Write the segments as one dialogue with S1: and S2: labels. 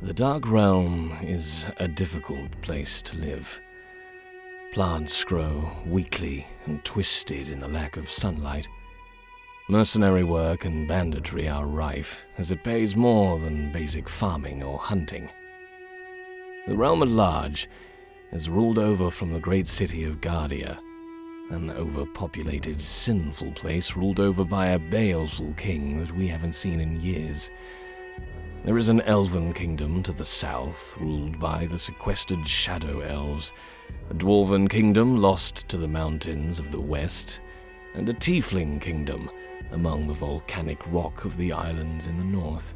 S1: The Dark Realm is a difficult place to live. Plants grow weakly and twisted in the lack of sunlight. Mercenary work and banditry are rife, as it pays more than basic farming or hunting. The realm at large is ruled over from the great city of Guardia, an overpopulated, sinful place ruled over by a baleful king that we haven't seen in years. There is an elven kingdom to the south, ruled by the sequestered shadow elves, a dwarven kingdom lost to the mountains of the west, and a tiefling kingdom among the volcanic rock of the islands in the north.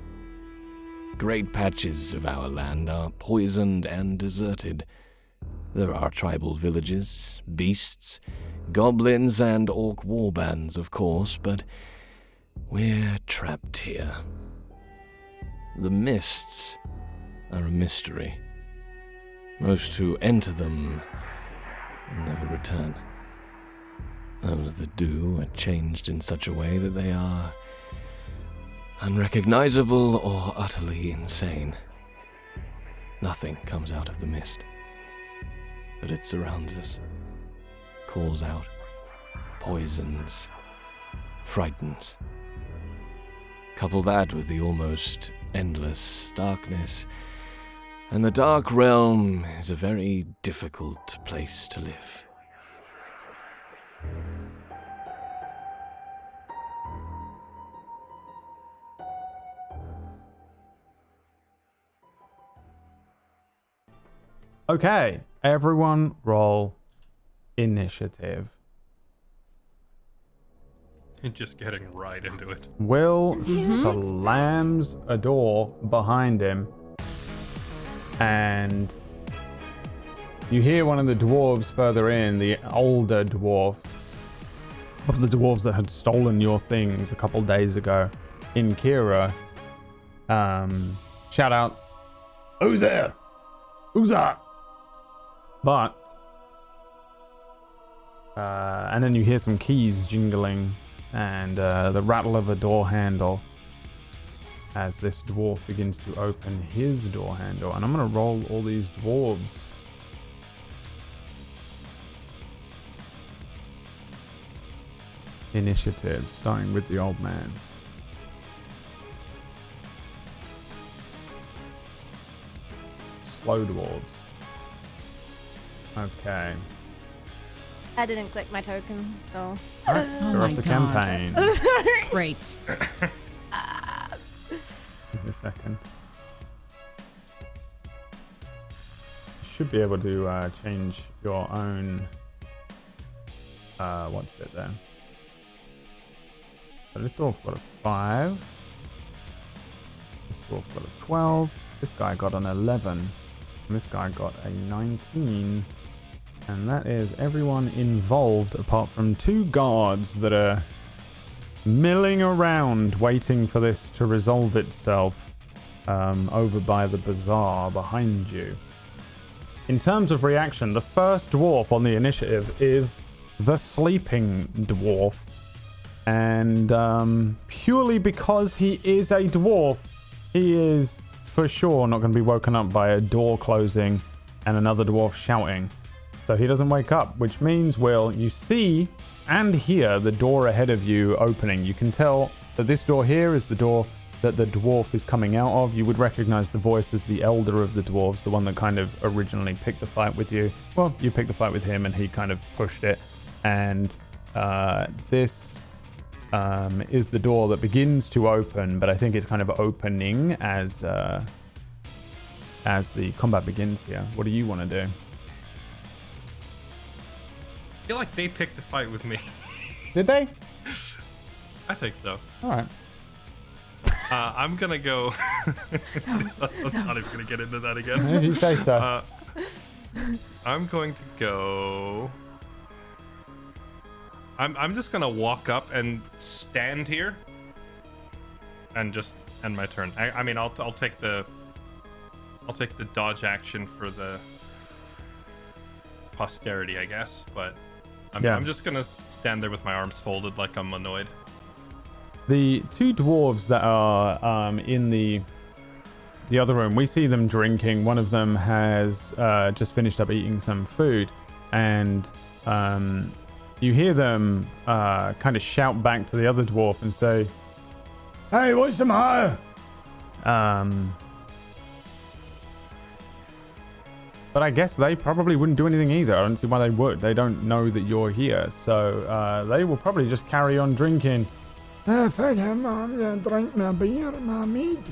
S1: Great patches of our land are poisoned and deserted. There are tribal villages, beasts, goblins, and orc warbands, of course, but we're trapped here. The mists are a mystery. Most who enter them never return. Those that do are changed in such a way that they are unrecognizable or utterly insane. Nothing comes out of the mist, but it surrounds us, calls out, poisons, frightens. Couple that with the almost endless darkness, and the Dark Realm is a very difficult place to live.
S2: Okay, everyone roll initiative.
S3: Just getting right into it.
S2: Will slams a door behind him, and you hear one of the dwarves further in, the older dwarf, of the dwarves that had stolen your things a couple days ago in Kira, shout out, "Who's there? Who's that?" But, and then you hear some keys jingling and the rattle of a door handle as this dwarf begins to open his door handle. And I'm going to roll all these dwarves. Initiative, starting with the old man. Slow dwarves. Okay.
S4: I didn't click my token, so.
S2: All right,
S5: Oh
S2: you're
S5: my
S2: off the
S5: God.
S2: campaign.
S5: Great.
S2: Give me a second. You should be able to change your own. What's it then? So this dwarf got a 5. This dwarf got a 12. This guy got an 11. And this guy got a 19. And that is everyone involved apart from 2 guards that are milling around waiting for this to resolve itself over by the bazaar behind you. In terms of reaction, the first dwarf on the initiative is the sleeping dwarf. And purely because he is a dwarf, he is for sure not going to be woken up by a door closing and another dwarf shouting. So he doesn't wake up, which means, Will, you see and hear the door ahead of you opening. You can tell that this door here is the door that the dwarf is coming out of. You would recognize the voice as the elder of the dwarves, the one that kind of originally picked the fight with you. Well, you picked the fight with him and he kind of pushed it. And this is the door that begins to open, but I think it's kind of opening as the combat begins here. What do you want to do?
S3: I feel like they picked the fight with me.
S2: Did they?
S3: I think so.
S2: All right.
S3: I'm gonna go. I'm not even gonna get into that again.
S2: If you say so.
S3: I'm going to go. I'm just gonna walk up and stand here, and just end my turn. I mean, I'll take the dodge action for the posterity, I guess. But I'm just gonna stand there with my arms folded like I'm annoyed.
S2: The 2 dwarves that are in the the other room, we see them drinking. One of them has just finished up eating some food, and you hear them kind of shout back to the other dwarf and say, "Hey, what's the matter?" But I guess they probably wouldn't do anything either. I don't see why they would. They don't know that you're here, so they will probably just carry on drinking. If I drink my beer, my mead.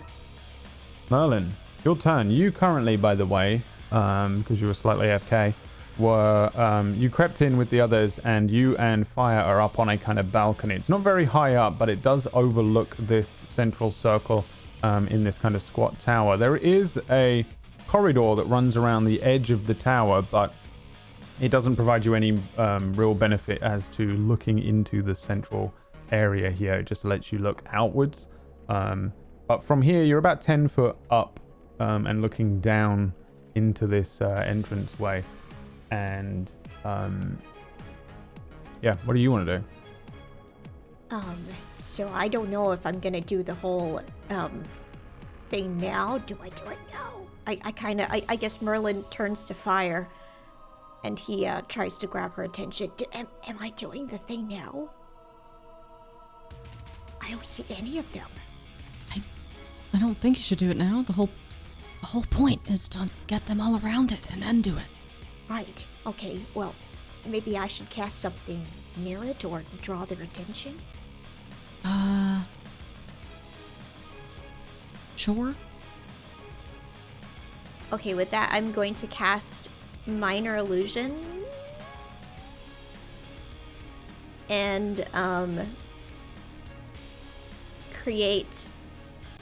S2: Merlin, your turn. You currently, by the way, because you were slightly AFK, you crept in with the others, and you and Fire are up on a kind of balcony. It's not very high up, but it does overlook this central circle in this kind of squat tower. There is a corridor that runs around the edge of the tower, but it doesn't provide you any real benefit as to looking into the central area here. It just lets you look outwards. But from here, you're about 10 foot up and looking down into this entranceway. And yeah, what do you want to do?
S5: So I don't know if I'm gonna do the whole thing now. Do I do it now? I guess Merlin turns to Fire, and he tries to grab her attention. Am I doing the thing now? I don't see any of them.
S6: I don't think you should do it now. The whole point is to get them all around it and then do it.
S5: Right. Okay. Well, maybe I should cast something near it or draw their attention.
S6: Sure.
S5: Okay, with that, I'm going to cast Minor Illusion. And, create,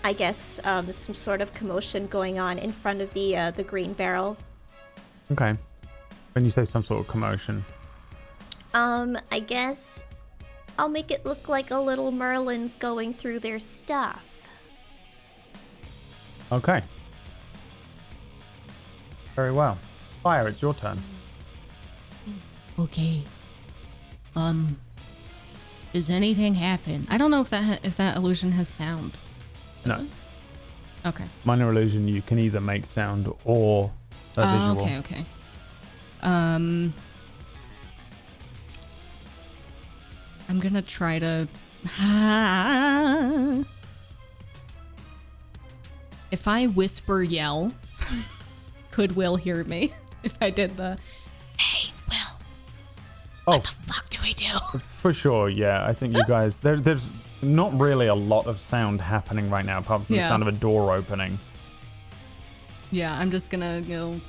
S5: I guess, some sort of commotion going on in front of the green barrel.
S2: Okay. When you say some sort of commotion.
S5: I guess I'll make it look like a little Merlin's going through their stuff.
S2: Okay. Very well. Fire, it's your turn.
S6: Okay. Does anything happen? I don't know if that illusion has sound. Does
S2: No.
S6: it? Okay.
S2: Minor illusion, you can either make sound or a visual.
S6: Okay. I'm gonna try to. If I whisper yell, could Will hear me? If I did the, "Hey, Will, what the fuck do we do?"
S2: For sure, yeah. I think you guys, there's not really a lot of sound happening right now, apart from the sound of a door opening.
S6: Yeah, I'm just gonna go,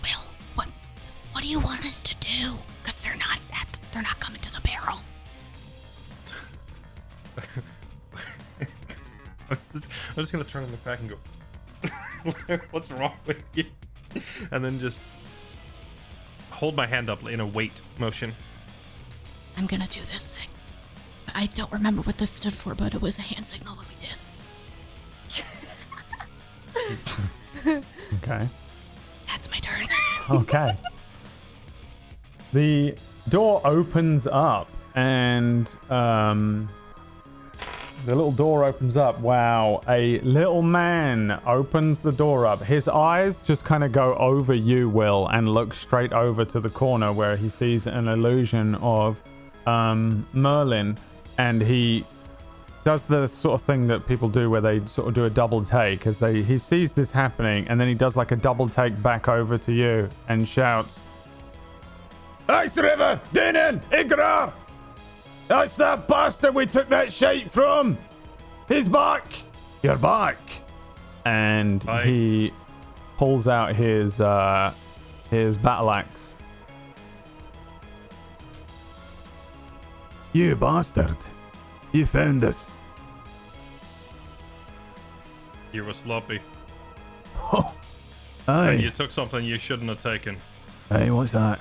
S6: "Will, what do you want us to do? Because they're not coming to the barrel."
S3: I'm just gonna turn on the back and go, "What's wrong with you?" And then just hold my hand up in a wait motion.
S6: I'm gonna do this thing. I don't remember what this stood for, but it was a hand signal that we did.
S2: Okay.
S6: That's my turn.
S2: Okay. The door opens up, and the little door opens up. Wow. A little man opens the door up. His eyes just kind of go over you, Will, and look straight over to the corner where he sees an illusion of Merlin, and he does the sort of thing that people do where they sort of do a double take as he sees this happening, and then he does like a double take back over to you and shouts, "Ice River, Dinan, Igrar! That's that bastard we took that shite from! He's back! You're back!" And he pulls out his battle axe. "You bastard! You found us!"
S3: You were sloppy.
S2: Oh,
S3: And you
S2: aye.
S3: took something you shouldn't have taken.
S2: Hey, what's that?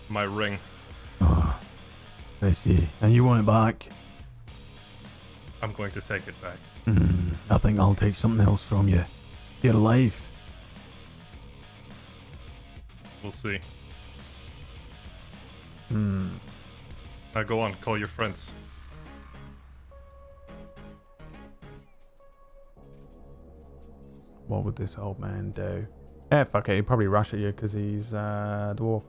S3: My ring.
S2: Oh, I see. And you want it back?
S3: I'm going to take it back.
S2: I think I'll take something else from you. Your life.
S3: We'll see. Go on, call your friends.
S2: What would this old man do? Yeah, fuck it. He'd probably rush at you because he's a dwarf.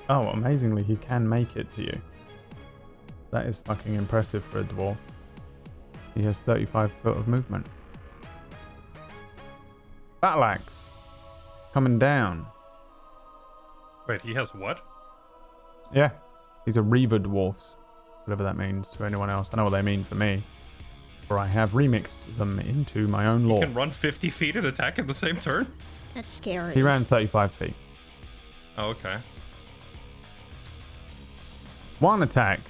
S2: Oh, amazingly, he can make it to you. That is fucking impressive for a dwarf. He has 35 foot of movement. Battle axe. Coming down.
S3: Wait, he has what?
S2: Yeah. These are Reaver dwarfs. Whatever that means to anyone else. I know what they mean for me. For I have remixed them into my own lore.
S3: He can run 50 feet and attack in the same turn?
S5: That's scary.
S2: He ran 35 feet.
S3: Oh, okay.
S2: 1 attack.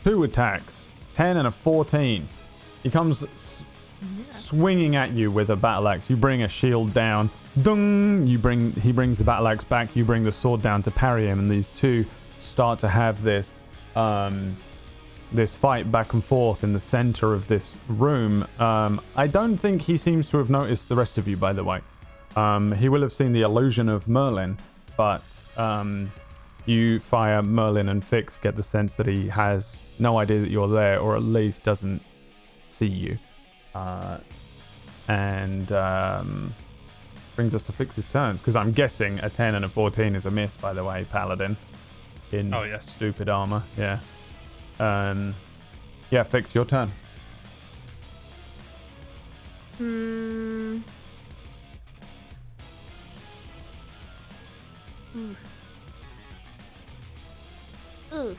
S2: 2 attacks. 10 and a 14. He comes swinging at you with a battle axe. You bring a shield down. Dung! He brings the battle axe back. You bring the sword down to parry him. And these two start to have this this fight back and forth in the center of this room. I don't think he seems to have noticed the rest of you, by the way. He will have seen the illusion of Merlin, but you fire Merlin and Fix get the sense that he has no idea that you're there, or at least doesn't see you. And brings us to Fix's turns, because I'm guessing a 10 and a 14 is a miss, by the way, Paladin. In stupid armor, yeah. Yeah, Fix, your turn.
S4: Ooh. Ooh.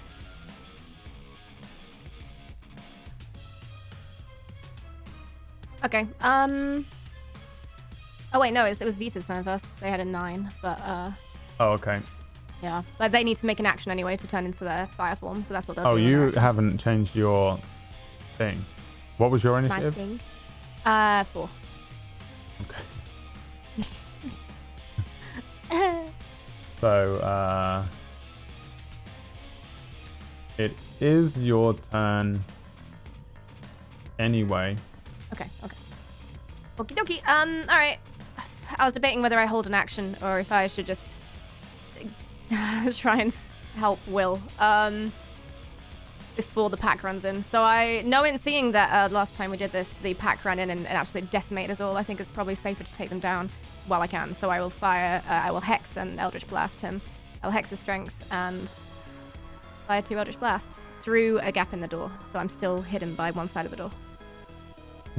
S4: Okay. Oh wait, no, it was Vita's turn first. They had a 9, but
S2: Oh, okay.
S4: yeah. But they need to make an action anyway to turn into their fire form, so that's what they'll
S2: Oh,
S4: do.
S2: you haven't changed your thing. What was your
S4: My
S2: initiative?
S4: thing. 4.
S2: Okay. So, it is your turn anyway.
S4: Okay. Okie dokie. Alright. I was debating whether I hold an action or if I should just try and help Will before the pack runs in. So seeing that last time we did this, the pack ran in and absolutely decimated us all, I think it's probably safer to take them down while I can. So I will I will Hex and Eldritch Blast him. I'll Hex his strength and fire 2 Eldritch Blasts through a gap in the door. So I'm still hidden by one side of the door.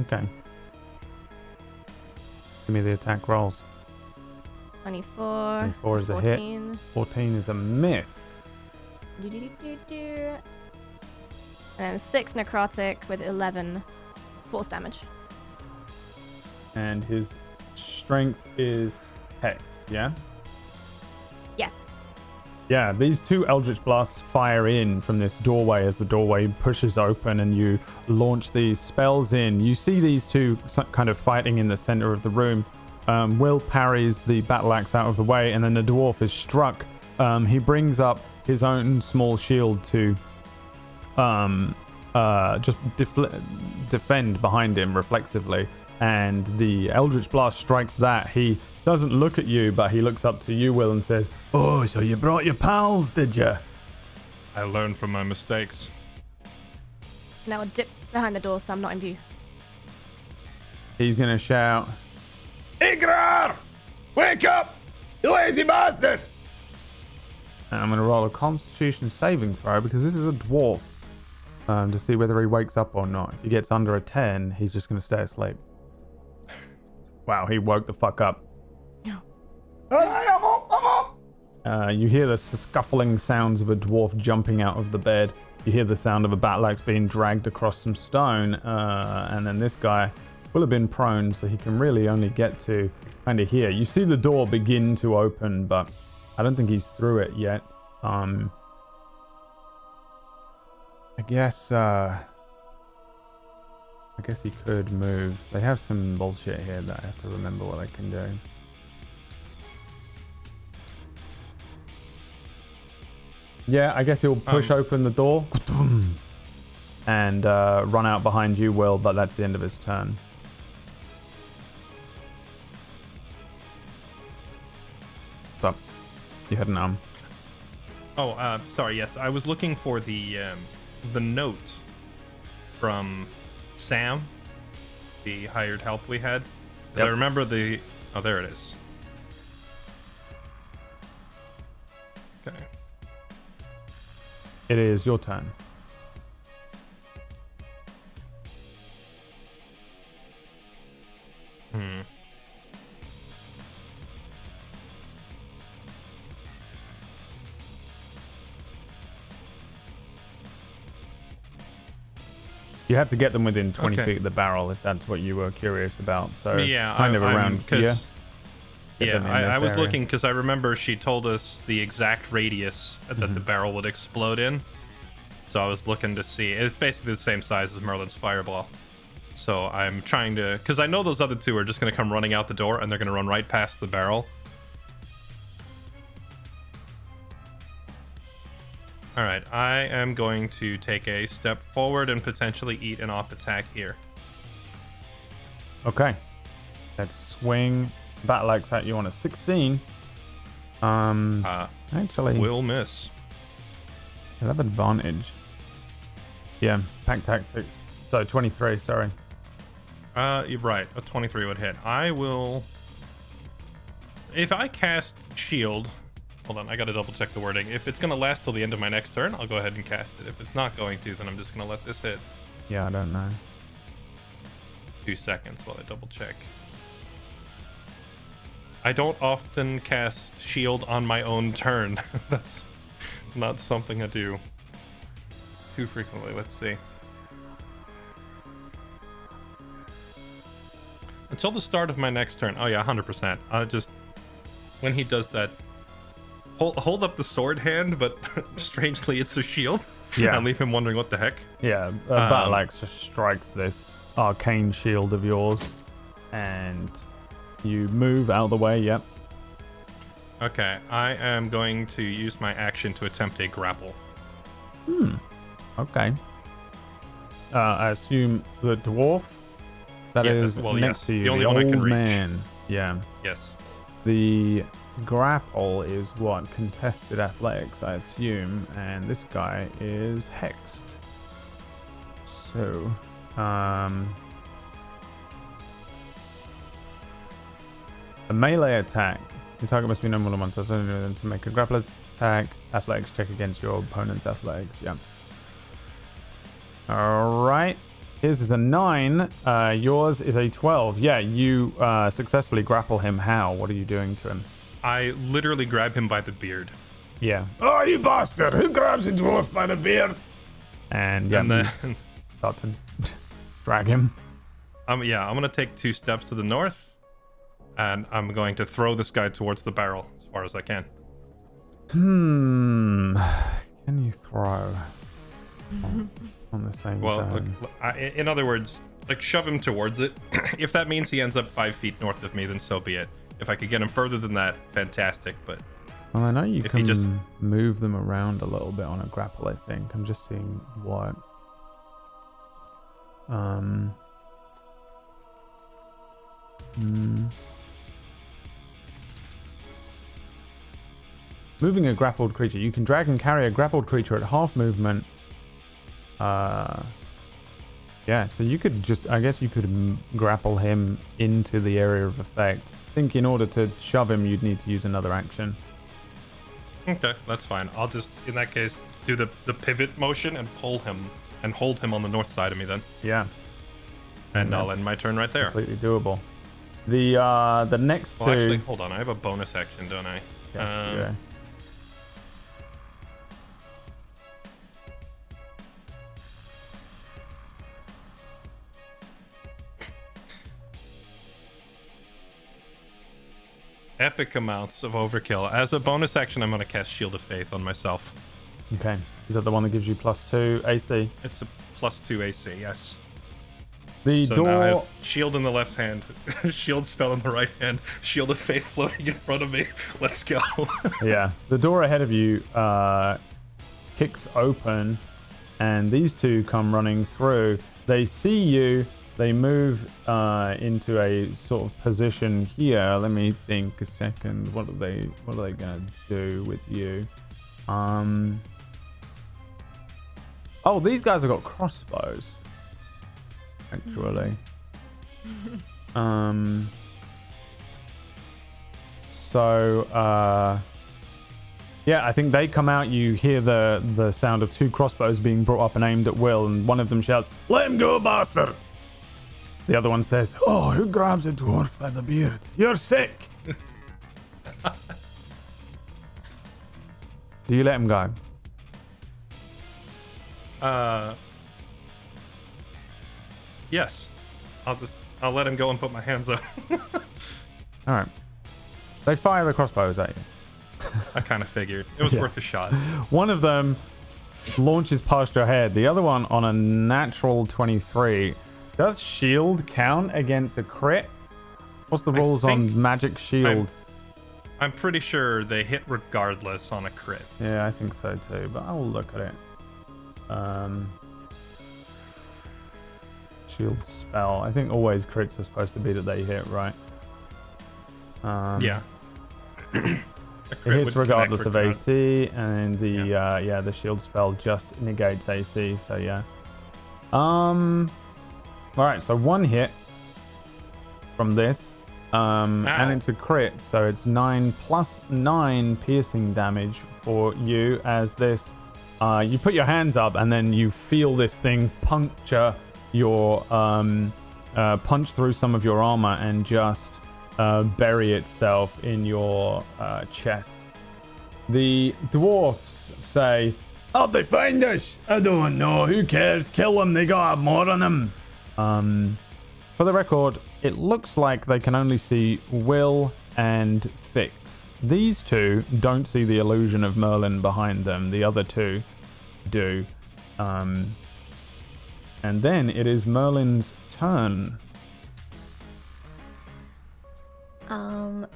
S2: Okay. Give me the attack rolls.
S4: 24.
S2: 24 is a hit. 14 is a miss.
S4: And then 6 necrotic with 11 force damage.
S2: And his strength is hexed, yeah?
S4: Yes.
S2: Yeah, these 2 Eldritch Blasts fire in from this doorway as the doorway pushes open and you launch these spells in. You see these 2 kind of fighting in the center of the room. Will parries the battle axe out of the way and then the dwarf is struck. He brings up his own small shield to just defend behind him reflexively. And the Eldritch Blast strikes that. He doesn't look at you, but he looks up to you, Will, and says, "Oh, so you brought your pals, did you?"
S3: I learned from my mistakes.
S4: Now I'll dip behind the door so I'm not in view.
S2: He's going to shout, "Igrar! Wake up, you lazy bastard!" And I'm going to roll a Constitution saving throw because this is a dwarf to see whether he wakes up or not. If he gets under a 10, he's just going to stay asleep. Wow, he woke the fuck up.
S4: No.
S2: Hey, I'm up! You hear the scuffling sounds of a dwarf jumping out of the bed. You hear the sound of a battle axe being dragged across some stone. And then this guy will have been prone, so he can really only get to kind of here. You see the door begin to open, but I don't think he's through it yet. I guess he could move. They have some bullshit here that I have to remember what I can do. Yeah, I guess he'll push open the door and run out behind you, Will, but that's the end of his turn. So, you had an
S3: Oh, sorry. Yes, I was looking for the note from Sam the hired help we had. 'Cause
S2: Yep.
S3: I remember the... Oh, there it is. Okay.
S2: It is your turn. You have to get them within 20
S3: Okay.
S2: feet of the barrel if that's what you were curious about. So
S3: Yeah,
S2: kind of around here. Get
S3: Yeah,
S2: them in
S3: I
S2: this
S3: was
S2: area.
S3: looking because I remember she told us the exact radius that the barrel would explode in. So I was looking to see. It's basically the same size as Merlin's fireball. So I'm trying to... Because I know those other two are just going to come running out the door, and they're going to run right past the barrel. Alright, I am going to take a step forward and potentially eat an off attack here.
S2: Okay. Let's swing. Battle axe at you on a 16. Actually,
S3: Will miss.
S2: you'll have advantage. Yeah, pack tactics. So 23, sorry.
S3: You're right. A 23 would hit. I will... If I cast shield... Hold on, I gotta double check the wording. If it's gonna last till the end of my next turn, I'll go ahead and cast it. If it's not going to, then I'm just gonna let this hit.
S2: Yeah, I don't know.
S3: 2 seconds while I double check. I don't often cast shield on my own turn. That's not something I do too frequently. Let's see. Until the start of my next turn. Oh yeah, 100%. I just... When he does that... Hold up the sword hand, but strangely it's a shield.
S2: Yeah.
S3: And leave him wondering what the heck.
S2: Yeah, battle axe just strikes this arcane shield of yours. And you move out of the way, yep.
S3: Okay, I am going to use my action to attempt a grapple.
S2: Okay. I assume the dwarf that
S3: Yeah,
S2: is
S3: well,
S2: next
S3: yes,
S2: to you,
S3: the only
S2: the
S3: one I can
S2: old
S3: reach.
S2: man. Yeah.
S3: Yes.
S2: The grapple is what? Contested athletics, I assume. And this guy is hexed. So, a melee attack. Your target must be no more than once. So to make a grapple attack, athletics check against your opponent's athletics. Yeah. All right. His is a 9. Yours is a 12. Yeah, you successfully grapple him. How? What are you doing to him?
S3: I literally grab him by the beard.
S2: Yeah. Oh, you bastard! Who grabs a dwarf by the beard? And yeah,
S3: And
S2: you
S3: then,
S2: start to drag him.
S3: I'm going to take 2 steps to the north. And I'm going to throw this guy towards the barrel as far as I can.
S2: Can you throw on the same
S3: Well,
S2: turn?
S3: look, in other words, like shove him towards it. If that means he ends up 5 feet north of me, then so be it. If I could get him further than that, fantastic. But
S2: Well, I know you
S3: if he
S2: can
S3: just-
S2: move them around a little bit on a grapple, I think. I'm just seeing what... Moving a grappled creature. You can drag and carry a grappled creature at half movement. Yeah, so you could just... I guess you could grapple him into the area of effect. I think in order to shove him, you'd need to use another action.
S3: okay, that's fine. I'll just, in that case, do the pivot motion and pull him and hold him on the north side of me then.
S2: Yeah.
S3: And I'll
S2: That's
S3: end my turn right there.
S2: Completely doable. The next two...
S3: Well, actually, hold on. I have a bonus action, don't I?
S2: Yes, you do.
S3: Epic amounts of overkill. As a bonus action, I'm going to cast Shield of Faith on myself.
S2: Okay. Is that the one that gives you +2 AC?
S3: It's a +2 AC, yes.
S2: The
S3: So now I
S2: door...
S3: have Shield in the left hand, Shield spell in the right hand, Shield of Faith floating in front of me. Let's go.
S2: Yeah. The door ahead of you kicks open, and these two come running through. They see you. They move into a sort of position here. Let me think a second. What are they gonna do with you? Oh, these guys have got crossbows. Actually, Yeah, I think they come out. You hear the sound of 2 crossbows being brought up and aimed at Will, and one of them shouts, "Let him go, bastard!" The other one says, "Oh, who grabs a dwarf by the beard? You're sick!" Do you let him go?
S3: Yes. I'll let him go and put my hands up.
S2: All right. They fire the crossbows at you.
S3: I kind of figured. It was worth a shot.
S2: One of them launches past your head. The other one, on a natural 23. Does shield count against a crit? What's the rules on magic shield?
S3: I'm pretty sure they hit regardless on a crit.
S2: Yeah, I think so too, but I'll look at it. Shield spell. I think always crits are supposed to be that they hit, right?
S3: Yeah.
S2: It hits regardless of AC, and the shield spell just negates AC, so yeah. Alright, so 1 hit from this. And it's a crit, so it's 9 plus 9 piercing damage for you as this. You put your hands up, and then you feel this thing puncture your punch through some of your armor and just bury itself in your chest. The dwarfs say, "How'd they find us? I don't know. Who cares? Kill them. They got more on them." For the record, it looks like they can only see Will and Fix. These 2 don't see the illusion of Merlin behind them. The other 2 do. And then it is Merlin's turn.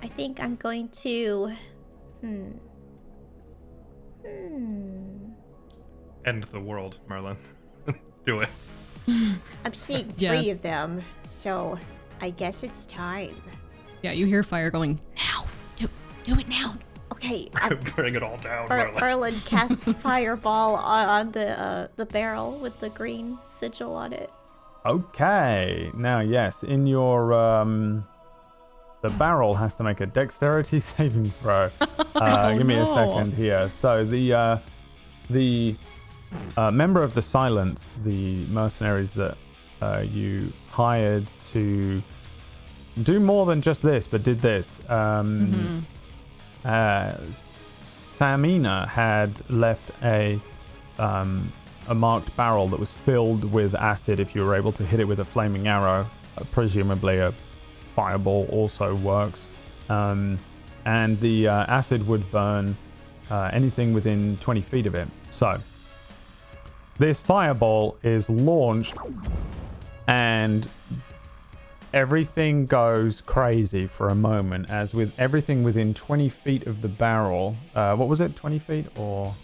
S5: I think I'm going to...
S3: End the world, Merlin. Do it.
S5: I'm seeing 3 of them, so I guess it's time.
S6: Yeah, you hear fire going, now. Do it now.
S5: Okay.
S3: Bring it all down, Merlin.
S5: Merlin casts fireball on the barrel with the green sigil on it.
S2: Okay. Now, yes, in your... the barrel has to make a dexterity saving throw. Give me a second here. So the member of the Silence, the mercenaries that you hired to do more than just this, but did this. Samina had left a marked barrel that was filled with acid if you were able to hit it with a flaming arrow. Presumably a fireball also works. And the acid would burn anything within 20 feet of it. So this fireball is launched and everything goes crazy for a moment, as with everything within 20 feet of the barrel. What was it, 20 feet or?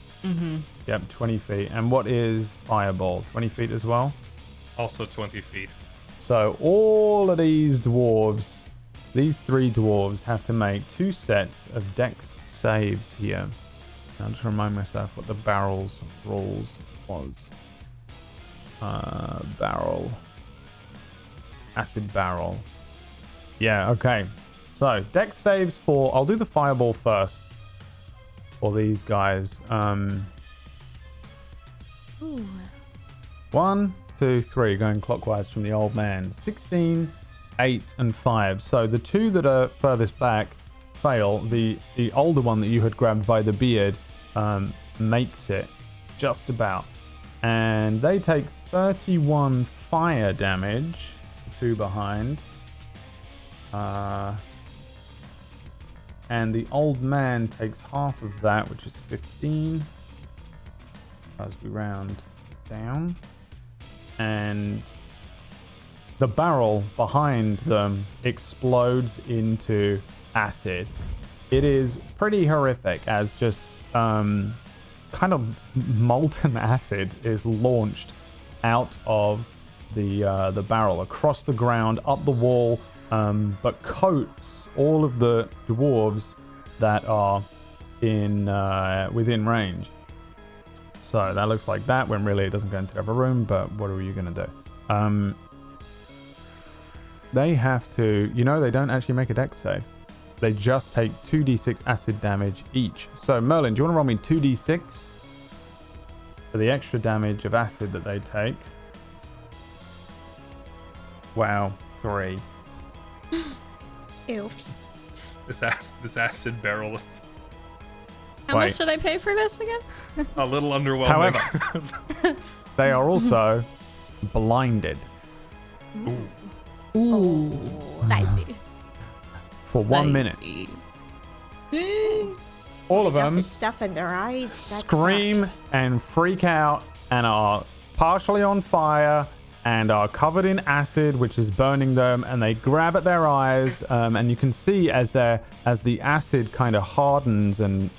S2: Yep, 20 feet. And what is fireball? 20 feet as well?
S3: Also 20 feet.
S2: So all of these dwarves, these 3 dwarves, have to make 2 sets of dex saves here. I'll just remind myself what the barrel's rules was. Barrel. Acid barrel. Yeah, okay. So, dex saves for... I'll do the fireball first. For these guys. 1, 2, 3. Going clockwise from the old man. 16, 8, and 5. So, the 2 that are furthest back fail. The older one that you had grabbed by the beard makes it. Just about. And they take 31 fire damage. 2 behind. And the old man takes half of that, which is 15. As we round down. And the barrel behind them explodes into acid. It is pretty horrific, as just kind of molten acid is launched out of the barrel across the ground, up the wall, but coats all of the dwarves that are in within range. So that looks like that, when really it doesn't go into the other room, but what are you going to do? they have to, they don't actually make a dex save. They just take 2d6 acid damage each. So Merlin, do you want to roll me 2d6 for the extra damage of acid that they take? Wow, 3.
S5: Oops.
S3: This acid barrel is
S6: How much did I pay for this again?
S3: a little underwhelming.
S2: However, they are also blinded
S6: Ooh.
S4: Spicy.
S2: for 1 minute. All of
S5: Got
S2: them
S5: the stuff in their eyes. That
S2: scream
S5: sucks.
S2: and freak out and are partially on fire and are covered in acid, which is burning them, and they grab at their eyes, and you can see as the acid kind of hardens and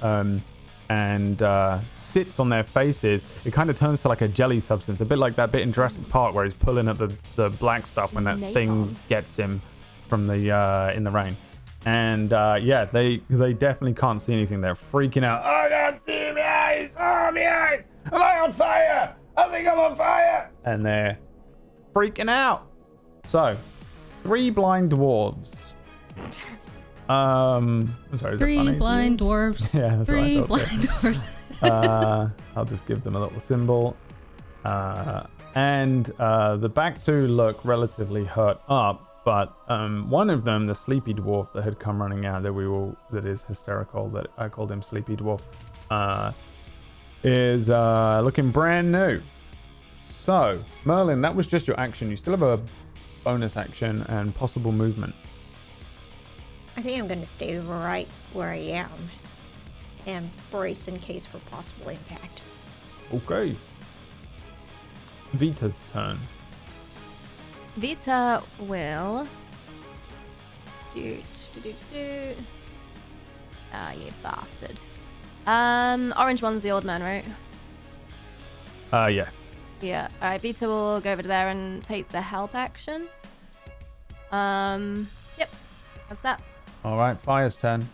S2: sits on their faces, it kind of turns to like a jelly substance, a bit like that bit in Jurassic Park where he's pulling at the black stuff when that thing gets him from the in the rain. And they definitely can't see anything. They're freaking out. I can't see my eyes. Oh, my eyes. Am I on fire? I think I'm on fire. And they're freaking out. So, 3 blind dwarves. I'm sorry. Is
S6: 3
S2: that funny?
S6: blind dwarves.
S2: Yeah, that's
S6: 3
S2: what I
S6: blind
S2: thought.
S6: dwarves.
S2: I'll just give them a little symbol. And the back 2 look relatively hurt up, but one of them, the sleepy dwarf that had come running out, that is hysterical, that I called him Sleepy Dwarf, is looking brand new. So, Merlin, that was just your action. You still have a bonus action and possible movement.
S5: I think I'm going to stay right where I am and brace in case for possible impact.
S2: Okay. Vita's turn.
S4: Vita will. Ah, you bastard. Orange one's the old man, right?
S2: Yes.
S4: Yeah. Alright, Vita will go over to there and take the help action. Yep. That's that.
S2: All right, Fire's turn.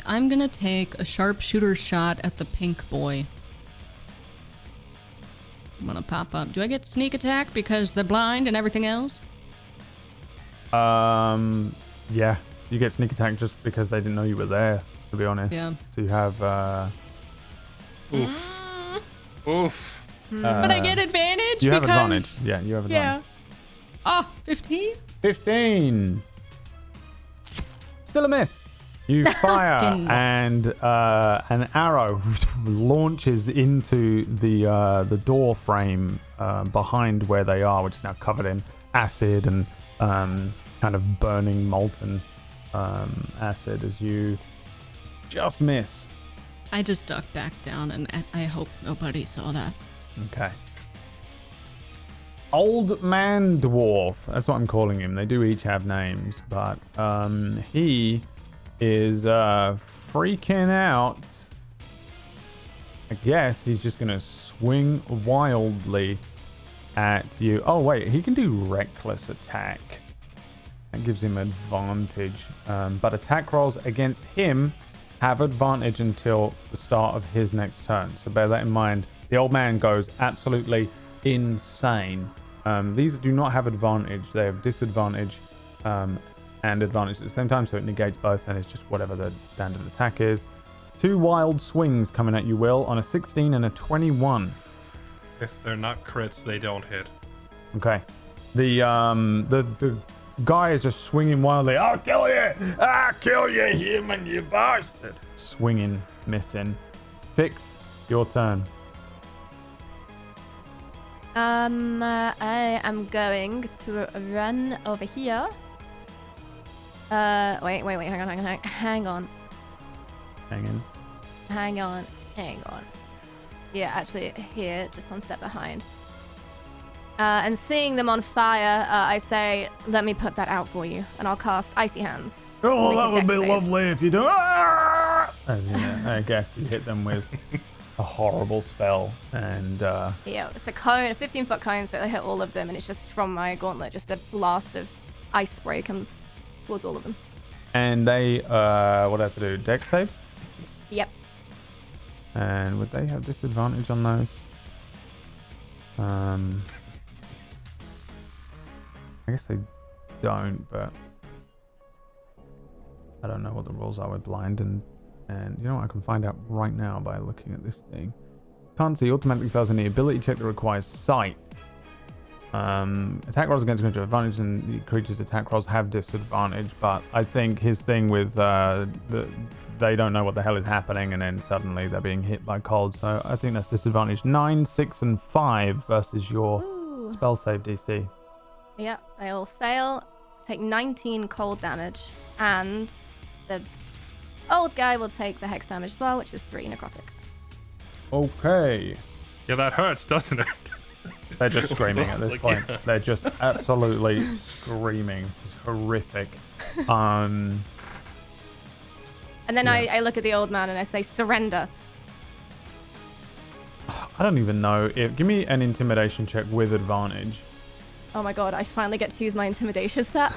S6: I'm gonna take a sharpshooter shot at the pink boy. I'm gonna pop up. Do I get sneak attack because they're blind and everything else?
S2: Yeah, you get sneak attack just because they didn't know you were there, to be honest.
S6: Yeah.
S2: So you have,
S3: Oof.
S6: But I get advantage
S2: you have
S6: because...
S2: advantage. Yeah, you have advantage.
S6: Yeah. Oh, 15?
S2: 15. Still a miss. You fire and an arrow launches into the door frame behind where they are, which is now covered in acid and kind of burning molten acid as you just miss.
S6: I just ducked back down and I hope nobody saw that.
S2: Okay. Old Man Dwarf. That's what I'm calling him. They do each have names, but he is freaking out. I guess he's just going to swing wildly at you. Oh, wait. He can do reckless attack. That gives him advantage. But attack rolls against him have advantage until the start of his next turn. So bear that in mind. The old man goes absolutely insane. These do not have advantage. They have disadvantage and advantage at the same time, so it negates both, and it's just whatever the standard attack is. 2 wild swings coming at you, Will, on a 16 and a 21.
S3: If they're not crits, they don't hit.
S2: Okay. The guy is just swinging wildly. I'll kill you! I'll kill you, human, you bastard! Swinging, missing. Fix, your turn.
S4: I am going to run over here. Wait, hang on. Hang on. Yeah, actually, here, just one step behind. And seeing them on fire, I say, let me put that out for you, and I'll cast Icy Hands.
S2: Oh,
S4: Make
S2: that
S4: a
S2: would be
S4: dex save.
S2: lovely if you do. I guess you hit them with a horrible spell, and
S4: Yeah, it's a cone, a 15-foot cone, so they hit all of them, and it's just from my gauntlet, just a blast of ice spray comes towards all of them.
S2: And they what do I have to do? Dex saves?
S4: Yep.
S2: And would they have disadvantage on those? I guess they don't, but I don't know what the rules are with blind, and you know what, I can find out right now by looking at this thing. Can't see, automatically fails any ability check that requires sight. Attack rolls against creature advantage, and the creature's attack rolls have disadvantage, but I think his thing with they don't know what the hell is happening, and then suddenly they're being hit by cold, so I think that's disadvantage. 9, 6, and 5 versus your spell save DC.
S4: Yeah, they all fail. Take 19 cold damage, and the old guy will take the hex damage as well, which is 3 necrotic.
S2: Okay.
S3: Yeah, that hurts, doesn't it?
S2: They're just screaming at this
S3: Like,
S2: point.
S3: yeah.
S2: They're just absolutely screaming. This is horrific.
S4: And then I look at the old man and I say, surrender.
S2: I don't even know if... Give me an intimidation check with advantage.
S4: Oh my god, I finally get to use my intimidation stat.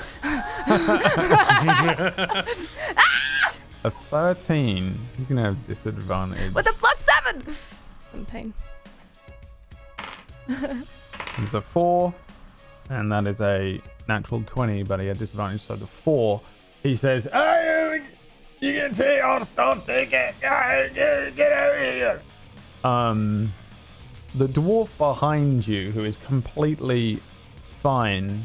S2: A 13. He's going to have disadvantage.
S4: With a +7! I'm in pain.
S2: There's a 4. And that is a natural 20, but he had disadvantage, so the 4. He says, "Oh, you can take our stuff, take it. Get out of here." The dwarf behind you, who is completely fine,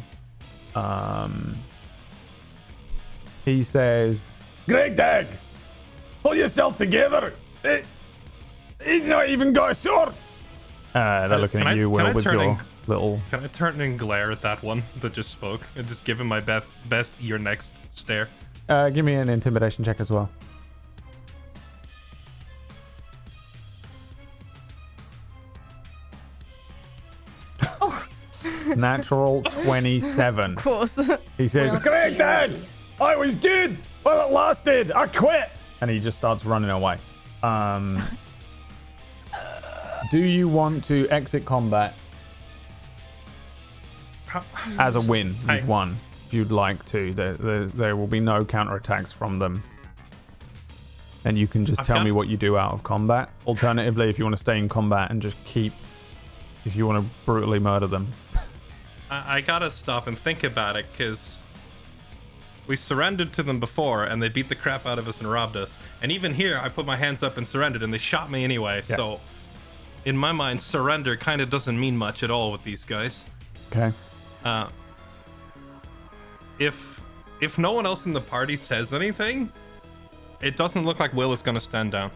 S2: he says, "Great Dag, pull yourself together. He's not even got a sword." They're looking at you, Will, with your little...
S3: Can I turn and glare at that one that just spoke and just give him my best you're next stare?
S2: Give me an intimidation check as well. Natural 27.
S4: Of course.
S2: He says, "Great Dad, I was good while it lasted. I quit." And he just starts running away. Do you want to exit combat as a win? You've won. If you'd like to, there will be no counterattacks from them. And you can just tell me what you do out of combat. Alternatively, if you want to stay in combat and just keep, if you want to brutally murder them.
S3: I gotta stop and think about it, because we surrendered to them before and they beat the crap out of us and robbed us. And even here, I put my hands up and surrendered and they shot me anyway. Yeah. So in my mind, surrender kind of doesn't mean much at all with these guys.
S2: Okay.
S3: If no one else in the party says anything, it doesn't look like Will is going to stand down.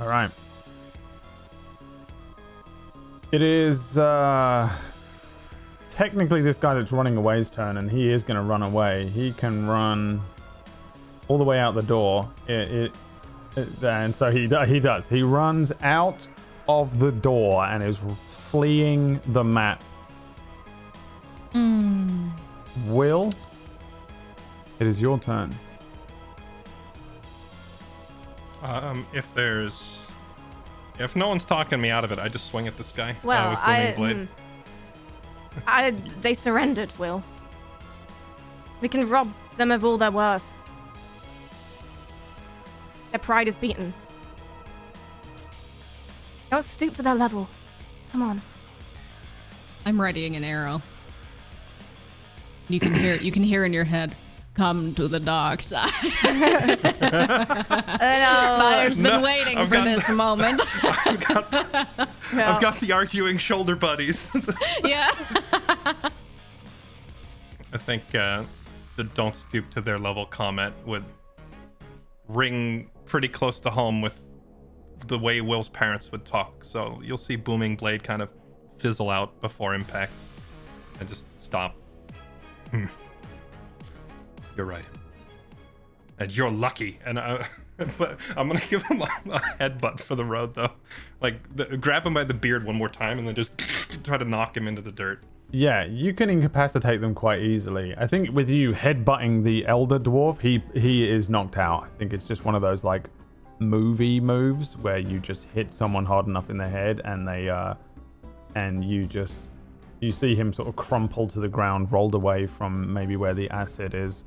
S2: All right. It is technically this guy that's running away's turn, and he is going to run away. He can run all the way out the door. And so he does. He runs out of the door and is fleeing the map. Will, it is your turn.
S3: If no one's talking me out of it, I just swing at this guy.
S4: Well,
S3: with booming blade.
S4: They surrendered, Will. We can rob them of all their worth. Their pride is beaten. Don't stoop to their level. Come on.
S6: I'm readying an arrow. You can hear in your head, "Come to the dark side." Fire's been waiting for this moment.
S3: I've got the arguing shoulder buddies.
S6: Yeah.
S3: I think the "don't stoop to their level" comment would ring pretty close to home with the way Will's parents would talk. So you'll see booming blade kind of fizzle out before impact and just stop. You're right. And you're lucky. And but I'm gonna give him a headbutt for the road, though. Like, grab him by the beard one more time and then just try to knock him into the dirt.
S2: Yeah, you can incapacitate them quite easily. I think with you headbutting the elder dwarf, he is knocked out. I think it's just one of those like movie moves where you just hit someone hard enough in the head and they and you see him sort of crumple to the ground, rolled away from maybe where the acid is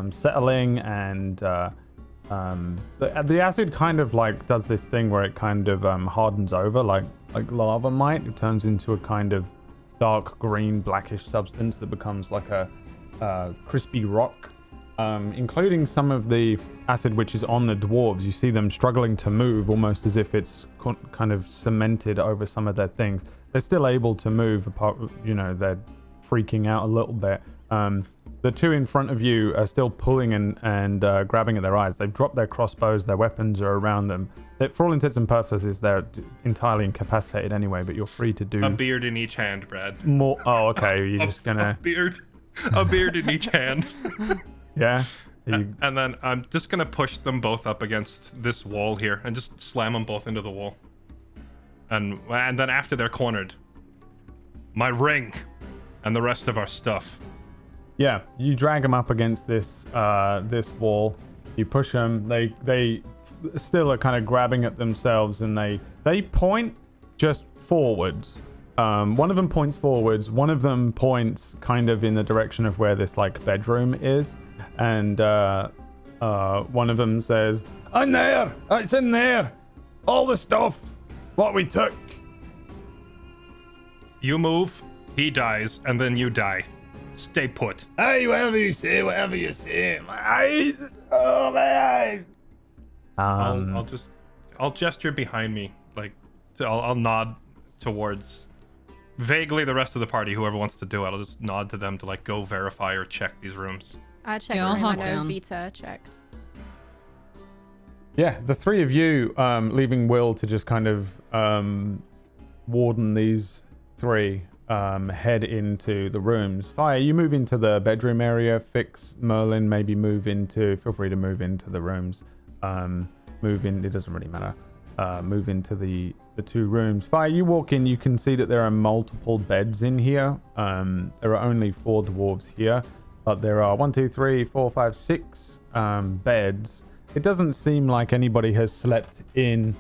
S2: settling, and The acid kind of like does this thing where it kind of hardens over like lava might. It turns into a kind of dark green blackish substance that becomes like a crispy rock, including some of the acid which is on the dwarves. You see them struggling to move, almost as if it's kind of cemented over some of their things. They're still able to move, apart, they're freaking out a little bit. The two in front of you are still pulling and grabbing at their eyes. They've dropped their crossbows, their weapons are around them. For all intents and purposes, they're entirely incapacitated anyway, but you're free to do...
S3: A beard in each hand, Brad.
S2: More... Oh, okay, you're just gonna...
S3: A beard in each hand.
S2: Yeah?
S3: And then I'm just gonna push them both up against this wall here and just slam them both into the wall. And then after they're cornered, my ring and the rest of our stuff.
S2: Yeah, you drag them up against this this wall. You push them. They still are kind of grabbing at themselves, and they point just forwards. One of them points forwards. One of them points kind of in the direction of where this like bedroom is, and one of them says, "In there! It's in there! All the stuff what we took."
S3: You move, he dies, and then you die. Stay put.
S2: Hey, whatever you say. My eyes! Oh, my eyes!
S3: I'll gesture behind me, like, I'll nod towards vaguely the rest of the party, whoever wants to do it. I'll just nod to them to, like, go verify or check these rooms.
S4: I checked
S6: Yeah, I'll
S4: the room. I
S6: hop
S4: know
S6: down.
S4: Vita checked.
S2: Yeah, the three of you, leaving Will to just kind of warden these three, head into the rooms. Fire, you move into the bedroom area. Fix, Merlin, maybe feel free to move into the rooms. Move in, it doesn't really matter. Move into the two rooms. Fire, you walk in, you can see that there are multiple beds in here. There are only 4 dwarves here, but there are 1, 2, 3, 4, 5, 6 beds. It doesn't seem like anybody has slept in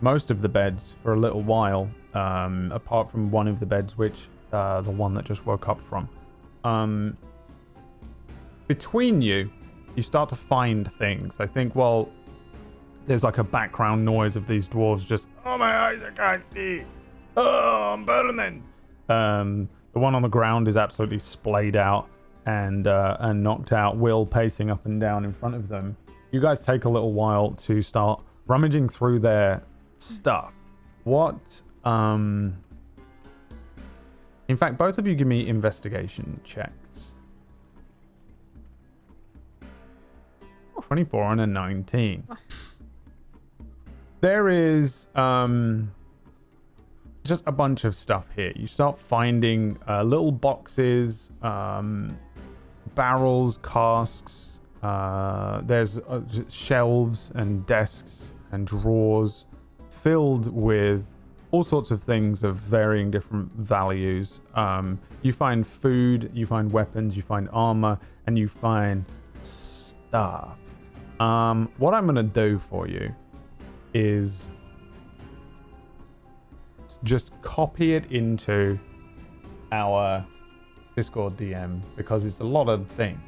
S2: most of the beds for a little while, apart from one of the beds, which the one that just woke up from. Between you start to find things. I think, well, there's like a background noise of these dwarves just, "Oh, my eyes, I can't see. Oh, I'm burning." The one on the ground is absolutely splayed out and knocked out. Will pacing up and down in front of them. You guys take a little while to start rummaging through their stuff. What, in fact, both of you give me investigation checks. 24 and a 19. There is just a bunch of stuff here. You start finding little boxes, barrels, casks. There's shelves and desks and drawers filled with all sorts of things of varying different values. You find food, you find weapons, you find armor, and you find stuff. What I'm going to do for you is just copy it into our Discord DM, because it's a lot of things.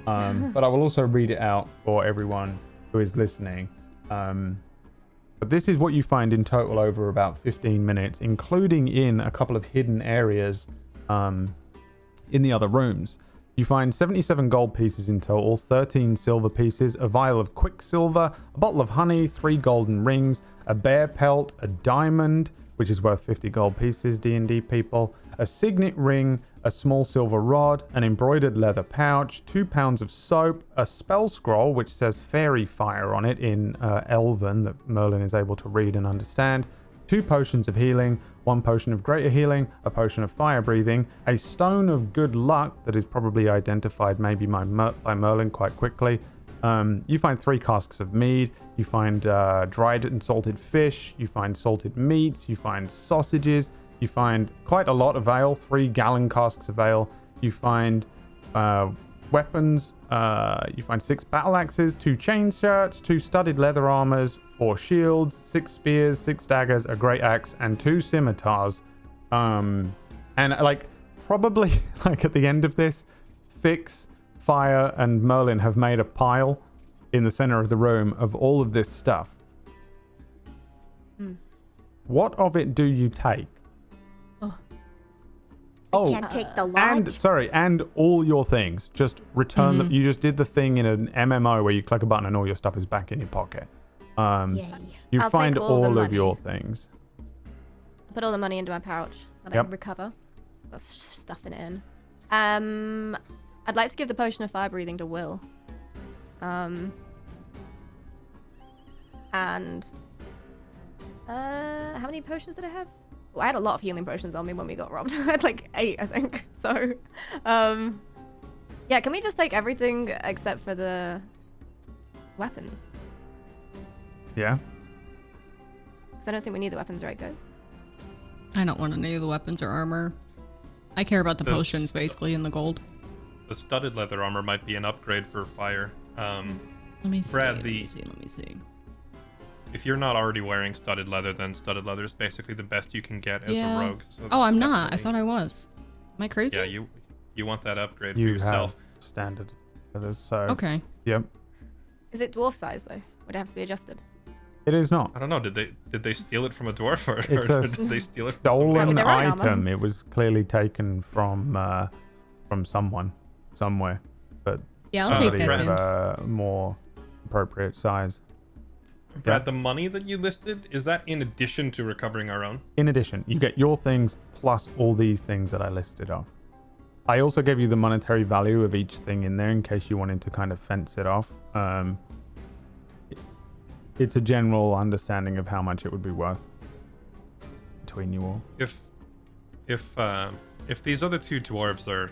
S2: But I will also read it out for everyone who is listening. But this is what you find in total over about 15 minutes, including in a couple of hidden areas in the other rooms. You find 77 gold pieces in total, 13 silver pieces, a vial of quicksilver, a bottle of honey, 3 golden rings, a bear pelt, a diamond, which is worth 50 gold pieces, D&D people, a signet ring, a small silver rod, an embroidered leather pouch, 2 pounds of soap, a spell scroll which says fairy fire on it in Elven that Merlin is able to read and understand, 2 potions of healing, 1 potion of greater healing, a potion of fire breathing, a stone of good luck that is probably identified maybe by Merlin quite quickly. You find 3 casks of mead, you find dried and salted fish, you find salted meats, you find sausages, you find quite a lot of ale, 3 gallon casks of ale, you find weapons, you find 6 battle axes, 2 chain shirts, 2 studded leather armors, 4 shields, 6 spears, 6 daggers, a great axe, and 2 scimitars. And like probably like at the end of this, Fix, Fire, and Merlin have made a pile in the center of the room of all of this stuff. What of it do you take? Oh,
S5: Can't take the lot.
S2: and all your things. Just return them. You just did the thing in an MMO where you click a button and all your stuff is back in your pocket.
S5: Yay.
S2: You
S4: I'll
S2: find
S4: take all the
S2: all of
S4: money.
S2: your things.
S4: Put all the money into my pouch that I
S2: Yep.
S4: recover. That's stuffing it in. I'd like to give the potion of fire breathing to Will. And how many potions did I have? Well, I had a lot of healing potions on me when we got robbed. I had like 8, I think. So, yeah, can we just take everything except for the weapons?
S2: Yeah.
S4: Because I don't think we need the weapons, right, guys?
S6: I don't want any of the weapons or armor. I care about the
S3: This-
S6: potions, basically, and the gold.
S3: The studded leather armor might be an upgrade for fire.
S6: Let me see.
S3: Brad,
S6: let
S3: the-
S6: me see. Let me see.
S3: If you're not already wearing studded leather, then studded leather is basically the best you can get as
S6: Yeah.
S3: a rogue. So
S6: Oh,
S3: that's
S6: I'm not. I
S3: definitely-
S6: thought I was. Am I crazy?
S3: Yeah, you want that upgrade for
S2: You
S3: yourself.
S2: have standard feathers, so
S6: Okay.
S2: yep.
S4: Is it dwarf size, though? Would it have to be adjusted?
S2: It is not.
S3: I don't know. Did they steal it from a dwarf, or,
S2: It's
S3: or
S2: a
S3: did they steal it from
S2: Stolen
S3: somebody
S4: With
S3: else?
S4: their own armor.
S2: item. It was clearly taken from someone somewhere, but
S6: Yeah, I'll take
S2: somebody
S6: that
S3: Brad.
S2: of
S6: then.
S2: a more appropriate size.
S3: Brad,
S2: Yeah.
S3: the money that you listed, is that in addition to recovering our own?
S2: In addition, you get your things plus all these things that I listed off. I also gave you the monetary value of each thing in there in case you wanted to kind of fence it off. It's a general understanding of how much it would be worth between you all.
S3: If these other two dwarves are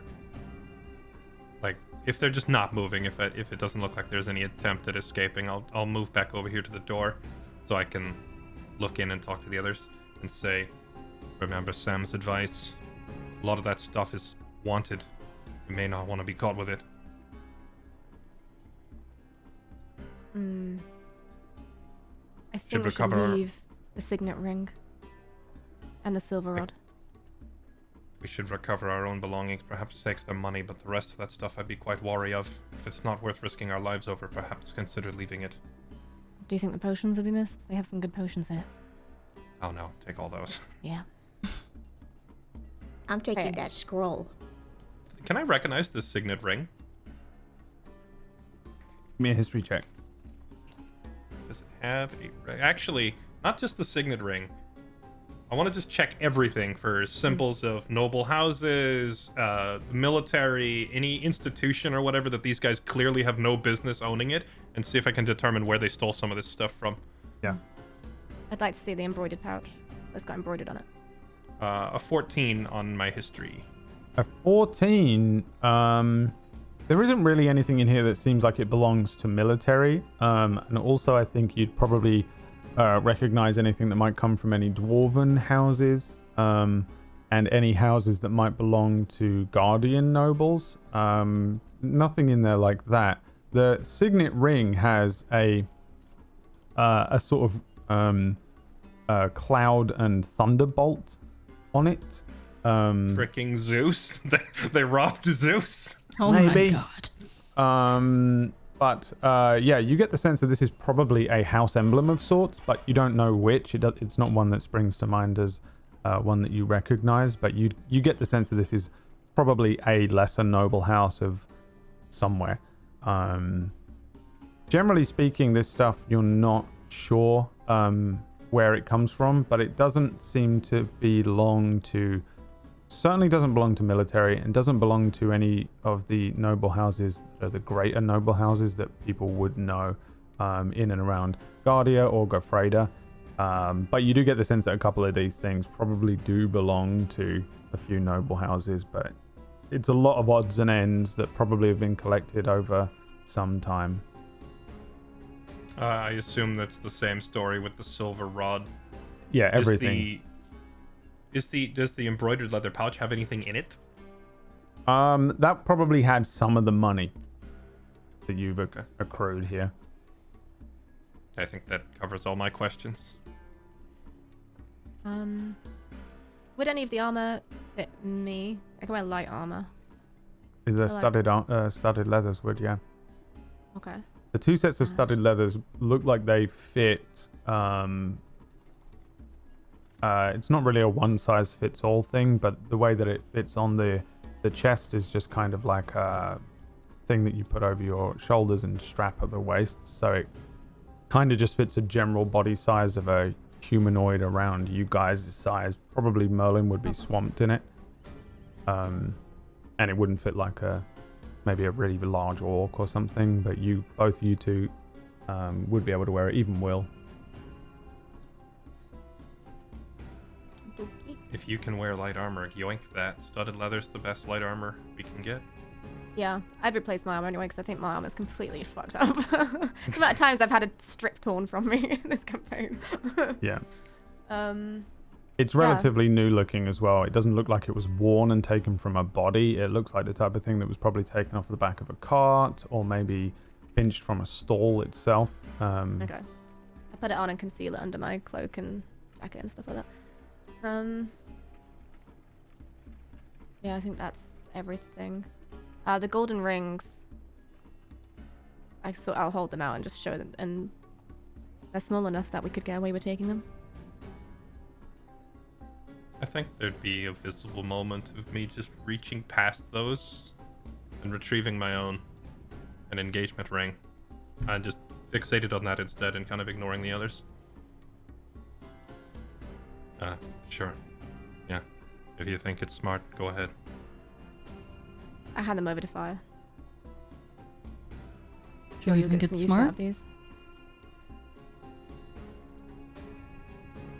S3: like, if they're just not moving, if it doesn't look like there's any attempt at escaping, I'll move back over here to the door so I can look in and talk to the others and say, remember Sam's advice. A lot of that stuff is wanted. You may not want to be caught with it.
S4: I think we should
S3: recover our-
S4: leave the signet ring and the silver rod.
S3: We should recover our own belongings, perhaps take their money, but the rest of that stuff I'd be quite wary of. If it's not worth risking our lives over, perhaps consider leaving it.
S4: Do you think the potions will be missed? They have some good potions there.
S3: Oh no, take all those.
S4: Yeah.
S5: I'm taking
S4: Okay.
S5: that scroll.
S3: Can I recognize this signet ring?
S2: Give me a history check.
S3: Does it have a... Actually, not just the signet ring. I want to just check everything for symbols of noble houses, military, any institution or whatever that these guys clearly have no business owning it, and see if I can determine where they stole some of this stuff from.
S2: Yeah.
S4: I'd like to see the embroidered pouch that's got embroidered on it.
S3: A 14 on my history.
S2: A 14. There isn't really anything in here that seems like it belongs to military. And also, I think you'd probably recognize anything that might come from any dwarven houses, and any houses that might belong to guardian nobles. Nothing in there like that. The signet ring has a sort of cloud and thunderbolt on it.
S3: Fricking Zeus. They robbed Zeus.
S6: Oh
S2: Maybe.
S6: my god.
S2: But yeah, you get the sense that this is probably a house emblem of sorts, but you don't know which. It's not one that springs to mind as one that you recognize, but you get the sense that this is probably a lesser noble house of somewhere. Generally speaking, this stuff you're not sure where it comes from, but it doesn't seem to belong to... Certainly doesn't belong to military and doesn't belong to any of the noble houses that are the greater noble houses that people would know in and around Guardia or Gofreda. But you do get the sense that a couple of these things probably do belong to a few noble houses, but it's a lot of odds and ends that probably have been collected over some time.
S3: I assume that's the same story with the silver rod.
S2: Yeah, everything.
S3: Does the embroidered leather pouch have anything in it?
S2: That probably had some of the money that you've accrued here.
S3: I think that covers all my questions.
S4: Would any of the armor fit me? I can wear light armor.
S2: The
S4: like-
S2: studded leathers would, yeah.
S4: Okay.
S2: The 2 sets of studded leathers look like they fit. It's not really a one-size-fits-all thing, but the way that it fits on the chest is just kind of like a thing that you put over your shoulders and strap at the waist. So it kind of just fits a general body size of a humanoid around you guys' size. Probably Merlin would be swamped in it. And it wouldn't fit like maybe a really large orc or something, but both you two would be able to wear it, even Will.
S3: If you can wear light armor, yoink that. Studded leather's the best light armor we can get.
S4: Yeah, I'd replace my armor anyway because I think my armor's completely fucked up. The amount of times I've had a strip torn from me in this campaign.
S2: Yeah. It's relatively new looking as well. It doesn't look like it was worn and taken from a body. It looks like the type of thing that was probably taken off the back of a cart or maybe pinched from a stall itself.
S4: Okay. I put it on and conceal it under my cloak and jacket and stuff like that. Yeah, I think that's everything. The golden rings. I'll hold them out and just show them, and they're small enough that we could get away with taking them.
S3: I think there'd be a visible moment of me just reaching past those and retrieving my own, an engagement ring, and just fixated on that instead and kind of ignoring the others. Sure. Yeah. If you think it's smart, go ahead.
S4: I hand them over to Fire.
S6: Sure, you think it's smart?
S4: These.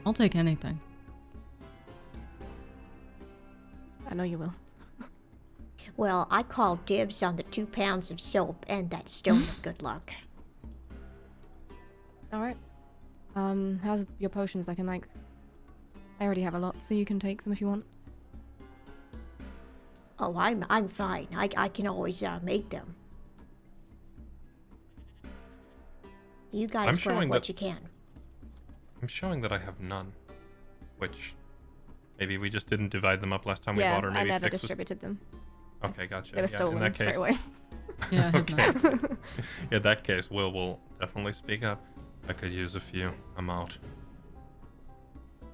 S6: I'll take anything.
S4: I know you will.
S5: Well, I call dibs on the 2 pounds of soap and that stone of good luck.
S4: All right. How's your potions looking like? I already have a lot, so you can take them if you want.
S5: Oh, I'm fine. I can always make them. You guys grab what you can.
S3: I'm showing that I have none, which maybe we just didn't divide them up last time
S4: Yeah,
S3: we bought, or maybe
S4: I never
S3: Fix
S4: distributed them.
S3: Okay, gotcha.
S4: They were stolen
S3: in that
S4: straight
S3: case,
S4: away.
S6: Yeah, I have
S3: Okay.
S6: that.
S3: In that case, will definitely speak up. I could use a few. I'm out.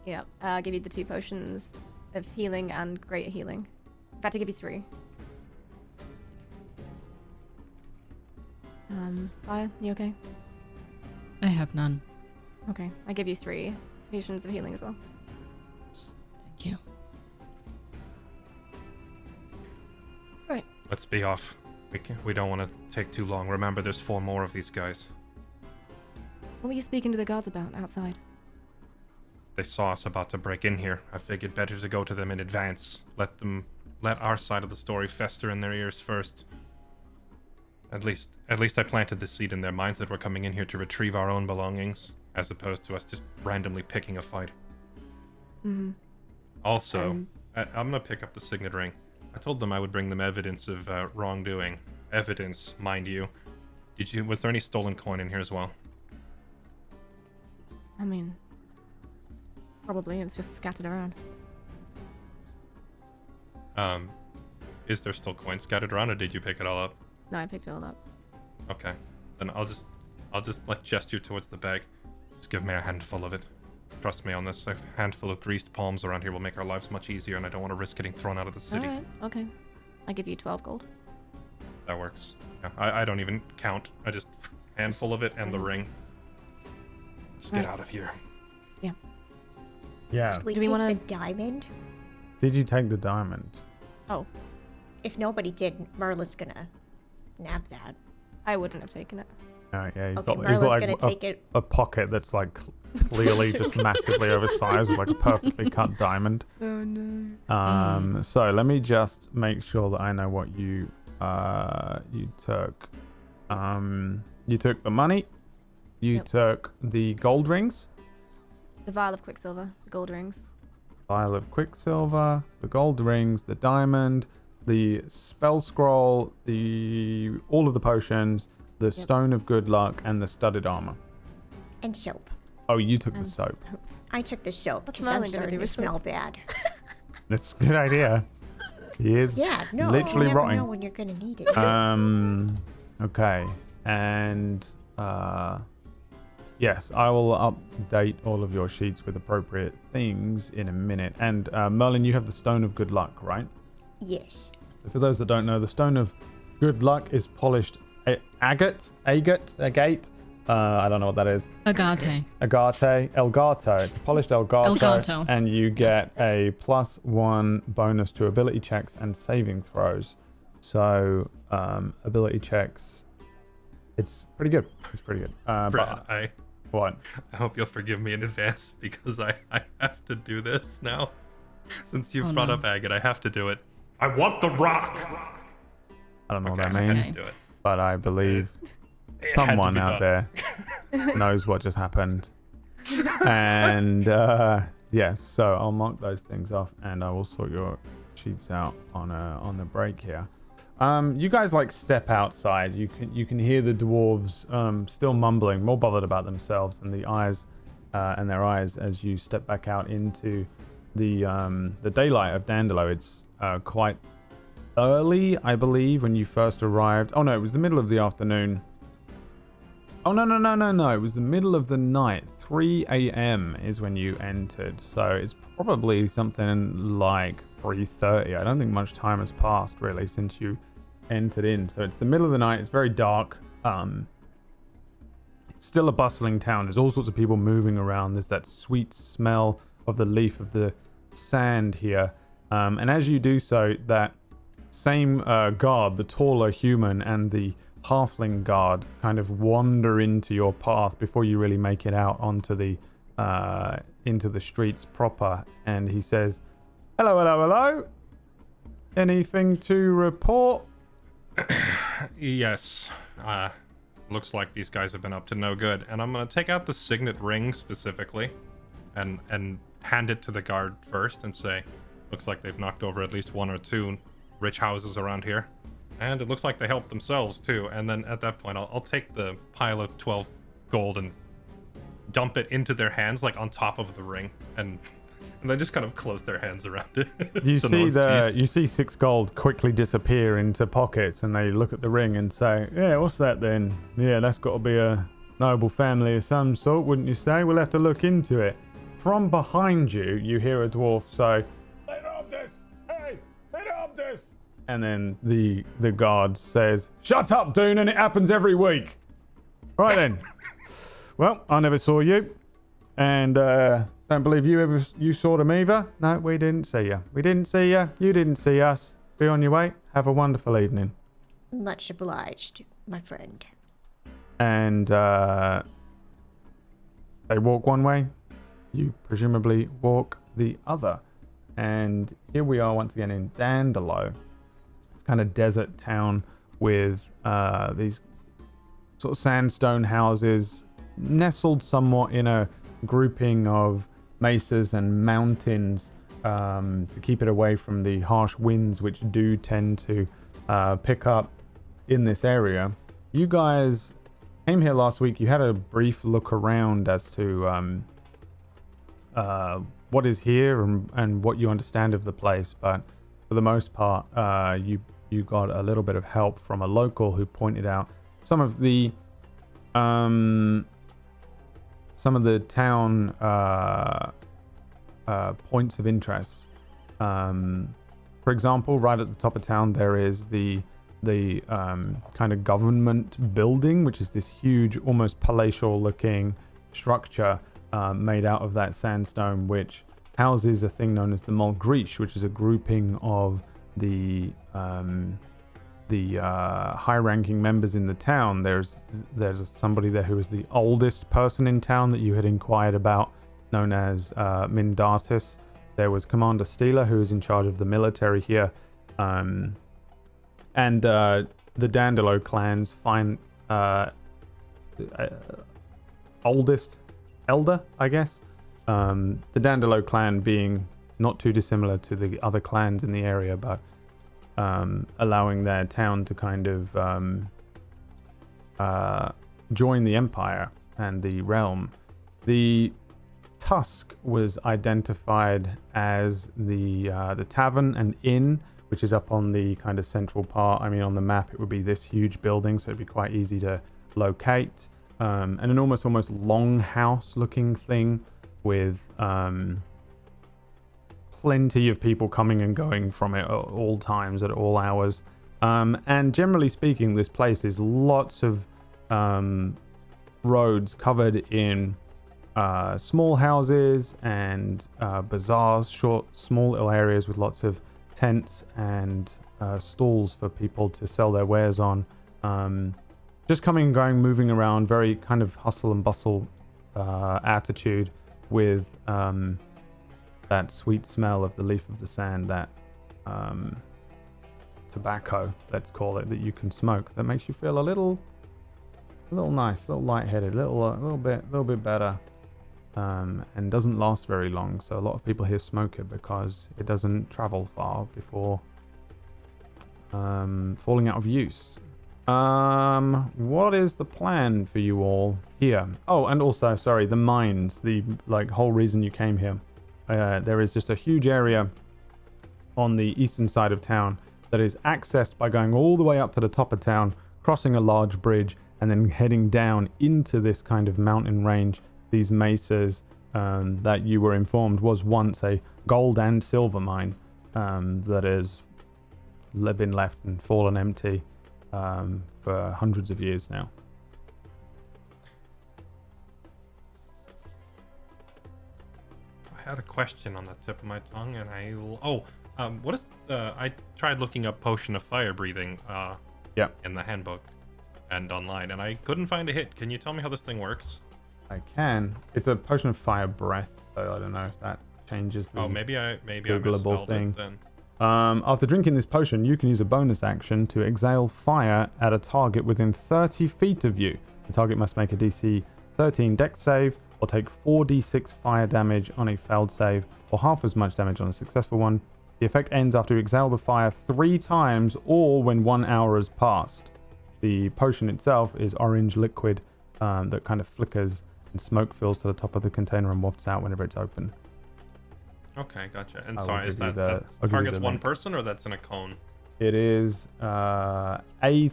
S4: Yeah, I'll give you the 2 potions of healing and greater healing. In fact, I'll give you 3. Fire, you okay?
S6: I have none.
S4: Okay, I give you 3 potions of healing as well.
S6: Thank you.
S4: Right.
S3: Let's be off. We don't want to take too long. Remember, there's 4 more of these guys.
S4: What were you speaking to the guards about outside?
S3: They saw us about to break in here. I figured better to go to them in advance. Let our side of the story fester in their ears first. At least I planted the seed in their minds that we're coming in here to retrieve our own belongings, as opposed to us just randomly picking a fight.
S4: Mm-hmm.
S3: Also, I'm gonna pick up the signet ring. I told them I would bring them evidence of wrongdoing. Evidence, mind you. Was there any stolen coin in here as well?
S4: I mean, probably. It's just scattered around.
S3: Is there still coin scattered around, or did you pick it all up?
S4: No, I picked it all up.
S3: Okay, then I'll just like gesture towards the bag. Just give me a handful of it. Trust me on this. A handful of greased palms around here will make our lives much easier, and I don't want to risk getting thrown out of the city.
S4: All right, okay. I give you 12 gold.
S3: That works. Yeah, I don't even count. I just handful of it and the ring. Let's get out of here.
S4: Yeah.
S2: Yeah.
S5: Did we
S4: Do we
S5: take
S4: wanna-
S5: the diamond?
S2: Did you take the diamond?
S4: Oh,
S5: If nobody did, Merlin's gonna nab that.
S4: I wouldn't have taken it.
S2: Yeah, he's
S5: Okay,
S2: got
S5: Merlin's
S2: like
S5: gonna take it.
S2: a pocket that's like clearly just massively oversized with like a perfectly cut diamond.
S4: Oh no.
S2: So let me just make sure that I know what you took. You took the money. You
S4: Yep.
S2: took the gold rings.
S4: The vial of quicksilver, the gold rings.
S2: Vial of quicksilver, the gold rings, the diamond, the spell scroll, all of the potions, the stone of good luck, and the studded armor.
S5: And soap.
S2: Oh, you took the
S4: And-
S2: soap.
S5: I took the soap
S4: What's
S5: because I'm
S4: Merlin gonna
S5: starting
S4: do
S5: to
S4: with
S5: smell
S4: soap?
S5: bad.
S2: That's a good idea. He is
S5: Yeah, no,
S2: literally
S5: you never
S2: rotting.
S5: know when you're gonna need it.
S2: Okay. And yes, I will update all of your sheets with appropriate things in a minute. And Merlin, you have the Stone of Good Luck, right?
S5: Yes.
S2: So for those that don't know, the Stone of Good Luck is polished agate. I don't know what that is.
S6: Agate.
S2: Elgato. It's a polished
S6: Elgato.
S2: and you get a +1 bonus to ability checks and saving throws. So ability checks, it's pretty good.
S3: Brad,
S2: What?
S3: I hope you'll forgive me in advance because I have to do this now. Since you've brought up agate, I have to do it. I want the rock.
S2: I don't know what that
S3: I
S2: means,
S3: have to do it.
S2: but I believe
S3: It had to
S2: someone
S3: be
S2: out
S3: done.
S2: there knows what just happened. And yes, so I'll mark those things off, and I will sort your sheets out on the break here. You guys like step outside. You can hear the dwarves still mumbling, more bothered about themselves and their eyes as you step back out into the daylight of Dandelo. It's quite early, I believe, when you first arrived. Oh no, it was the middle of the afternoon. Oh no, it was the middle of the night. 3 a.m. is when you entered, so it's probably something like 3:30. I don't think much time has passed really since you entered in. So it's the middle of the night. It's very dark. It's still a bustling town. There's all sorts of people moving around. There's that sweet smell of the leaf of the sand here. And as you do so, that same guard, the taller human, and the halfling guard kind of wander into your path before you really make it out onto the into the streets proper. And he says, hello. Anything to report?
S3: Yes. Looks like these guys have been up to no good. And I'm going to take out the signet ring specifically and hand it to the guard first and say, looks like they've knocked over at least one or two rich houses around here. And it looks like they helped themselves too. And then at that point, I'll take the pile of 12 gold and dump it into their hands, like on top of the ring. And then just kind of close their hands around it.
S2: You
S3: so
S2: see
S3: no one sees.
S2: you see 6 gold quickly disappear into pockets, and they look at the ring and say, yeah, what's that then? Yeah, that's got to be a noble family of some sort, wouldn't you say? We'll have to look into it. From behind you, you hear a dwarf say, they robbed us! Hey, they robbed us! And then the guard says, shut up, Doonan, it happens every week. Right then. Well, I never saw you. And don't believe you saw them either. No, we didn't see you. We didn't see you. You didn't see us. Be on your way. Have a wonderful evening.
S5: Much obliged, my friend.
S2: And they walk one way. You presumably walk the other. And here we are once again in Dandelo. It's kind of desert town with these sort of sandstone houses nestled somewhat in a grouping of mesas and mountains to keep it away from the harsh winds which do tend to pick up in this area. You guys came here last week. You had a brief look around as to what is here and what you understand of the place, but for the most part you got a little bit of help from a local who pointed out some of the town points of interest. For example, right at the top of town there is the kind of government building, which is this huge, almost palatial looking structure made out of that sandstone, which houses a thing known as the Mulgreesh, which is a grouping of the high-ranking members in the town. There's somebody there who is the oldest person in town that you had inquired about, known as Mindatis. There was Commander Steeler, who is in charge of the military here, and the Dandelo clan's elder, I guess. The Dandelo clan being not too dissimilar to the other clans in the area, but allowing their town to kind of join the empire and the realm. The Tusk was identified as the tavern and inn which is up on the kind of central part. I mean, on the map, it would be this huge building, so it'd be quite easy to locate. And an almost longhouse-looking thing with plenty of people coming and going from it at all times, at all hours. And generally speaking, this place is lots of roads covered in small houses and bazaars, small little areas with lots of tents and stalls for people to sell their wares on. Just coming and going, moving around, very kind of hustle and bustle attitude with that sweet smell of the leaf of the sand, that tobacco, let's call it, that you can smoke, that makes you feel a little nice, a little lightheaded, a little bit better, and doesn't last very long. So a lot of people here smoke it because it doesn't travel far before falling out of use. What is the plan for you all here? Oh, and also, sorry, the mines, the whole reason you came here. There is just a huge area on the eastern side of town that is accessed by going all the way up to the top of town, crossing a large bridge, and then heading down into this kind of mountain range. These mesas that you were informed was once a gold and silver mine that has been left and fallen empty for hundreds of years now.
S3: I had a question on the tip of my tongue, and what is I tried looking up potion of fire breathing in the handbook and online, and I couldn't find a hit. Can you tell me how this thing works?
S2: I can. It's a potion of fire breath, so I don't know if that changes the
S3: maybe I
S2: Googleable
S3: misspelled
S2: thing.
S3: it then.
S2: After drinking this potion, you can use a bonus action to exhale fire at a target within 30 feet of you. The target must make a DC 13 dex save or take 4d6 fire damage on a failed save, or half as much damage on a successful one. The effect ends after you exhale the fire 3 times or when 1 hour has passed. The potion itself is orange liquid that kind of flickers, and smoke fills to the top of the container and wafts out whenever it's open.
S3: Okay, gotcha. And
S2: I will
S3: sorry, is
S2: give you
S3: that
S2: I'll give you
S3: targets
S2: the
S3: one
S2: link.
S3: person, or that's in a cone?
S2: It is a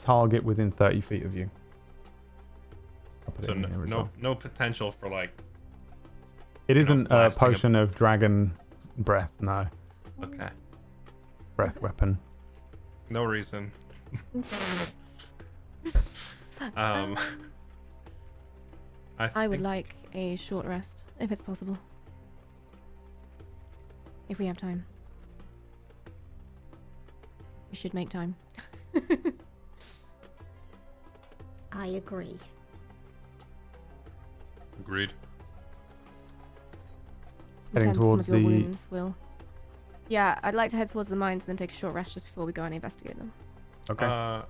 S2: target within 30 feet of you. I'll put
S3: So
S2: it in here as well.
S3: no potential for
S2: It isn't a
S3: blasting
S2: potion of dragon breath, no.
S3: Okay.
S2: Breath weapon.
S3: No reason.
S4: I would like a short rest, if it's possible. If we have time. We should make time.
S5: I agree.
S3: Agreed.
S2: Heading
S4: Tend to
S2: towards
S4: some of your
S2: the-
S4: wounds, Will. Yeah, I'd like to head towards the mines and then take a short rest just before we go and investigate them.
S2: Okay.
S3: I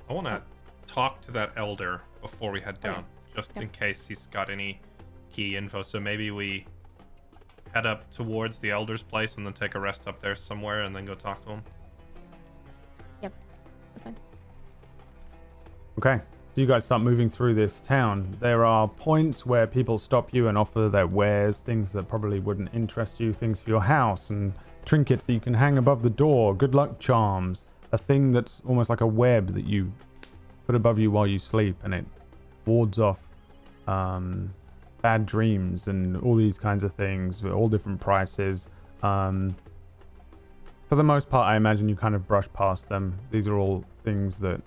S3: want to talk to that elder before we head
S4: Oh, yeah.
S3: down, just
S4: Yeah.
S3: in case he's got any key info. So maybe we head up towards the elder's place and then take a rest up there somewhere and then go talk to him.
S4: That's fine.
S2: Okay. So you guys start moving through this town. There are points where people stop you and offer their wares, things that probably wouldn't interest you, things for your house, and trinkets that you can hang above the door, good luck charms, a thing that's almost like a web that you put above you while you sleep, and it wards off bad dreams and all these kinds of things, all different prices. For the most part, I imagine you kind of brush past them. These are all things that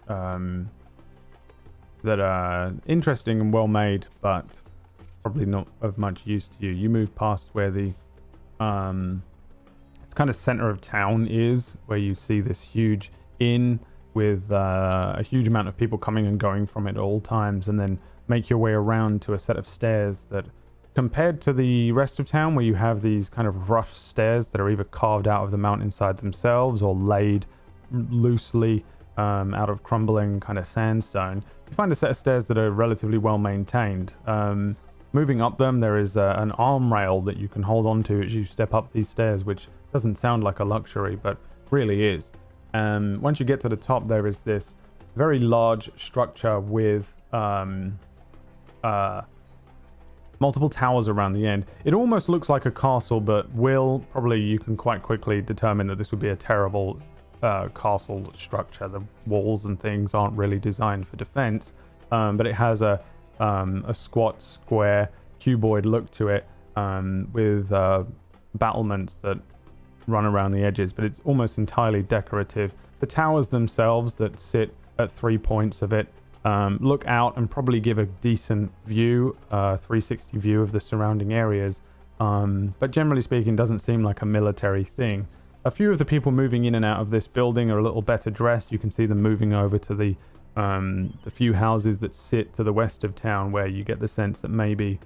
S2: that are interesting and well made, but probably not of much use to you. You move past where the it's kind of center of town is, where you see this huge inn with a huge amount of people coming and going from it at all times, and then make your way around to a set of stairs that, compared to the rest of town where you have these kind of rough stairs that are either carved out of the mountainside themselves or laid loosely out of crumbling kind of sandstone, you find a set of stairs that are relatively well maintained. Moving up them, there is an arm rail that you can hold on to as you step up these stairs, which doesn't sound like a luxury, but really is. Once you get to the top, there is this very large structure with multiple towers around the end. It almost looks like a castle, but probably you can quite quickly determine that this would be a terrible castle structure. The walls and things aren't really designed for defense, but it has a squat, square, cuboid look to it, with battlements that run around the edges, but it's almost entirely decorative. The towers themselves that sit at 3 points of it look out and probably give a decent view, 360 view of the surrounding areas, but generally speaking doesn't seem like a military thing. A few of the people moving in and out of this building are a little better dressed. You can see them moving over to the few houses that sit to the west of town, where you get the sense that maybe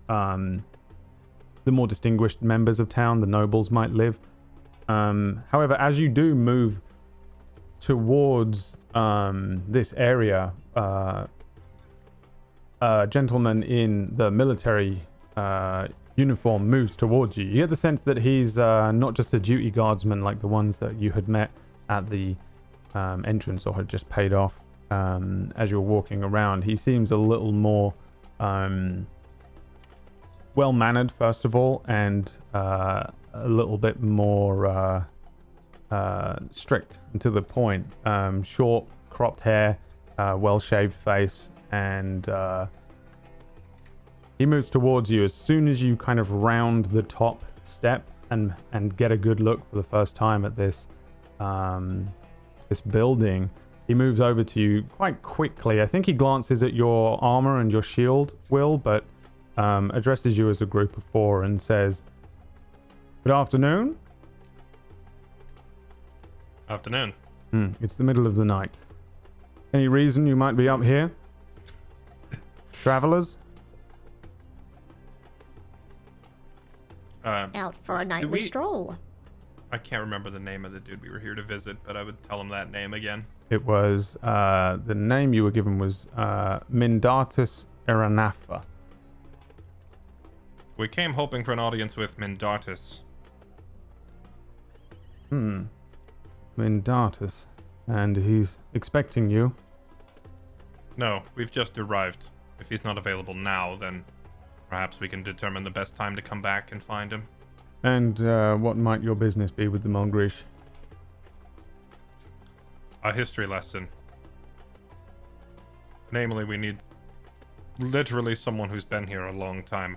S2: the more distinguished members of town, the nobles, might live. However, as you do move towards this area, a gentleman in the military uniform moves towards you. You get the sense that he's not just a duty guardsman like the ones that you had met at the entrance or had just paid off as you're walking around. He seems a little more well-mannered, first of all, and a little bit more strict and to the point. Short, cropped hair, well-shaved face, and he moves towards you. As soon as you kind of round the top step and get a good look for the first time at this this building, he moves over to you quite quickly. I think he glances at your armor and your shield, Will, but addresses you as a group of four and says, "Good afternoon."
S3: Afternoon.
S2: It's the middle of the night. Any reason you might be up here? Travelers?
S5: Out for a nightly stroll.
S3: I can't remember the name of the dude we were here to visit, but I would tell him that name again.
S2: It was, the name you were given was Mindartus Eranafa.
S3: We came hoping for an audience with Mindartus.
S2: Mindartus. And he's expecting you.
S3: No, we've just arrived. If he's not available now, then perhaps we can determine the best time to come back and find him.
S2: And what might your business be with the Mongrish?
S3: A history lesson. Namely, we need literally someone who's been here a long time.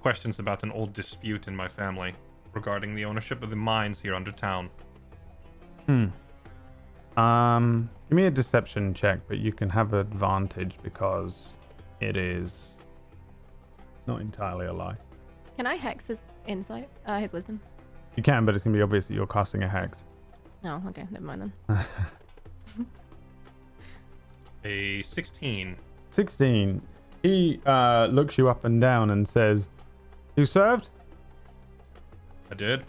S3: Questions about an old dispute in my family regarding the ownership of the mines here under town.
S2: Give me a deception check, but you can have advantage because it is not entirely a lie.
S4: Can I hex his insight? His wisdom?
S2: You can, but it's going to be obvious that you're casting a hex.
S4: Oh, okay. Never mind then.
S3: A 16.
S2: 16. He looks you up and down and says, "You served?"
S3: I did.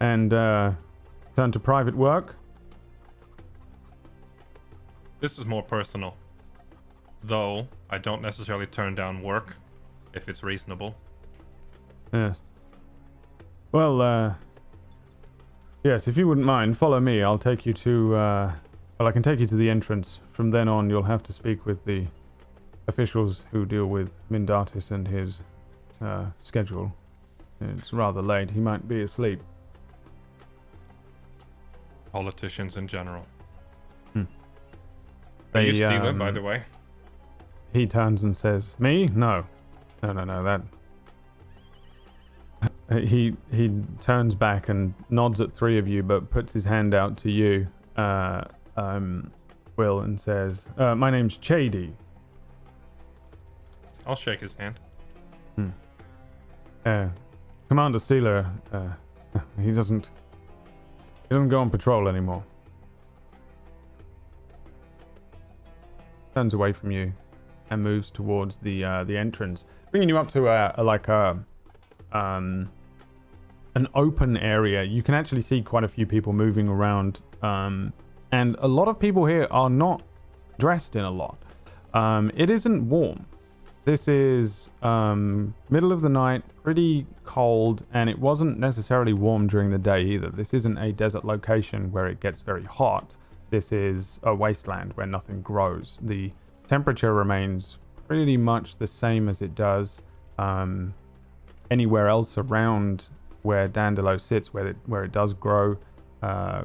S2: And turned to private work?
S3: This is more personal. Though, I don't necessarily turn down work, if it's reasonable.
S2: Yes. Well, yes, if you wouldn't mind, follow me. I'll take you to, I can take you to the entrance. From then on, you'll have to speak with the officials who deal with Mindartus and his schedule. It's rather late. He might be asleep.
S3: Politicians in general.
S2: They,
S3: Are you Steeler, by the way?
S2: He turns and says, "Me? No. No, that..." He turns back and nods at three of you, but puts his hand out to you, Will, and says, "My name's Chady."
S3: I'll shake his hand.
S2: Commander Steeler, he doesn't go on patrol anymore. Turns away from you and moves towards the entrance, bringing you up to an open area. You can actually see quite a few people moving around, and a lot of people here are not dressed in a lot. It isn't warm. This is middle of the night, pretty cold, and it wasn't necessarily warm during the day either. This isn't a desert location where it gets very hot. This is a wasteland where nothing grows. The temperature remains pretty much the same as it does anywhere else around where Dandelo sits, where it does grow.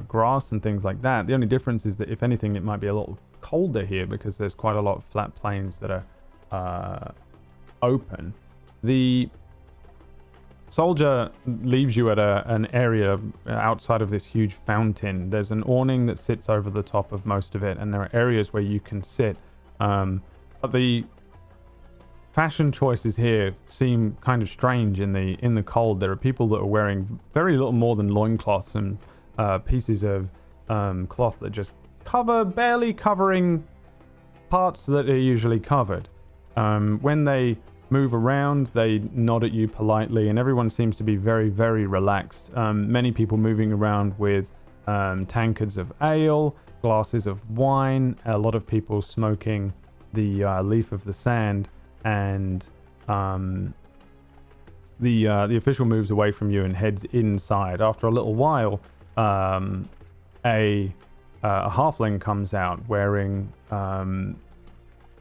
S2: grass and things like that. The only difference is that, if anything, it might be a little colder here because there's quite a lot of flat plains that are open. The soldier leaves you at an area outside of this huge fountain. There's an awning that sits over the top of most of it, and there are areas where you can sit. But the fashion choices here seem kind of strange in the cold. There are people that are wearing very little more than loincloths and pieces of cloth that just barely covering parts that are usually covered. When they move around, they nod at you politely, and everyone seems to be very, very relaxed. Many people moving around with tankards of ale, glasses of wine, a lot of people smoking the leaf of the sand, and the official moves away from you and heads inside. After a little while, a halfling comes out wearing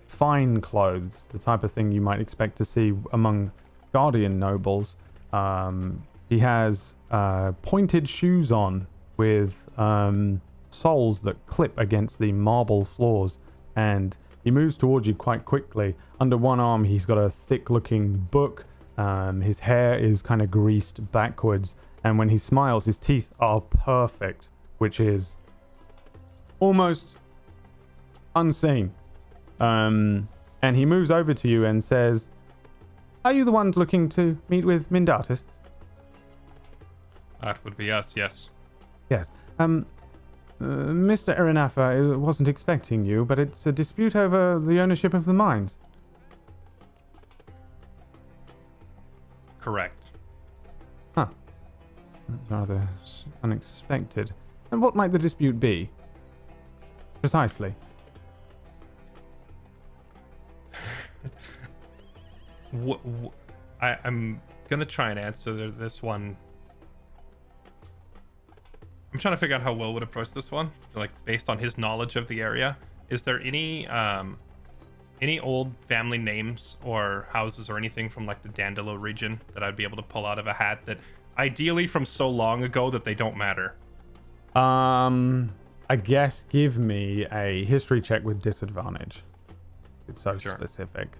S2: fine clothes, the type of thing you might expect to see among Guardian nobles. He has pointed shoes on with soles that clip against the marble floors, and he moves towards you quite quickly. Under one arm, he's got a thick-looking book. His hair is kind of greased backwards, and when he smiles, his teeth are perfect, which is almost unseen. And he moves over to you and says, "Are you the ones looking to meet with Mindatus?"
S3: That would be us, yes.
S2: Yes. Mr. Erinafa wasn't expecting you, but it's a dispute over the ownership of the mines.
S3: Correct.
S2: Huh. That's rather unexpected. And what might the dispute be? Precisely.
S3: I'm gonna try and answer this one. I'm trying to figure out how Will would approach this one, like based on his knowledge of the area. Is there any old family names or houses or anything from like the Dandelo region that I'd be able to pull out of a hat, that ideally from so long ago that they don't matter?
S2: I guess give me a history check with disadvantage. It's so
S3: Sure.
S2: specific.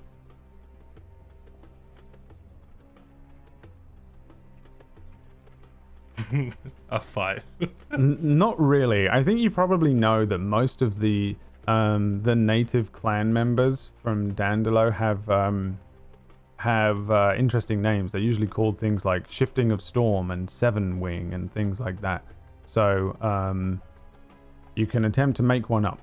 S3: A 5.
S2: Not really. I think you probably know that most of the native clan members from Dandelo have interesting names. They're usually called things like Shifting of Storm and Seven Wing and things like that. So you can attempt to make one up.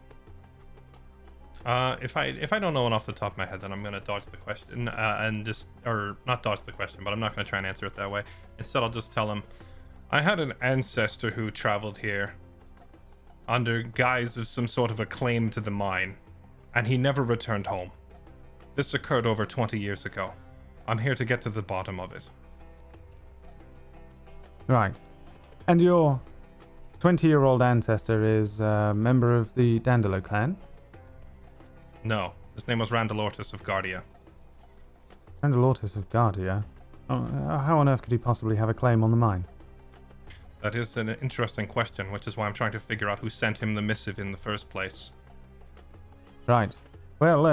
S3: If I don't know one off the top of my head, then I'm gonna dodge the question or not dodge the question, but I'm not gonna try and answer it that way. Instead, I'll just tell him, I had an ancestor who traveled here under guise of some sort of a claim to the mine, and he never returned home. This occurred over 20 years ago. I'm here to get to the bottom of it.
S2: Right. And your 20-year-old ancestor is a member of the Dandelo clan?
S3: No, his name was Randalortis of Guardia.
S2: Randalortis of Guardia? Oh, how on earth could he possibly have a claim on the mine?
S3: That is an interesting question, which is why I'm trying to figure out who sent him the missive in the first place.
S2: Right. Well,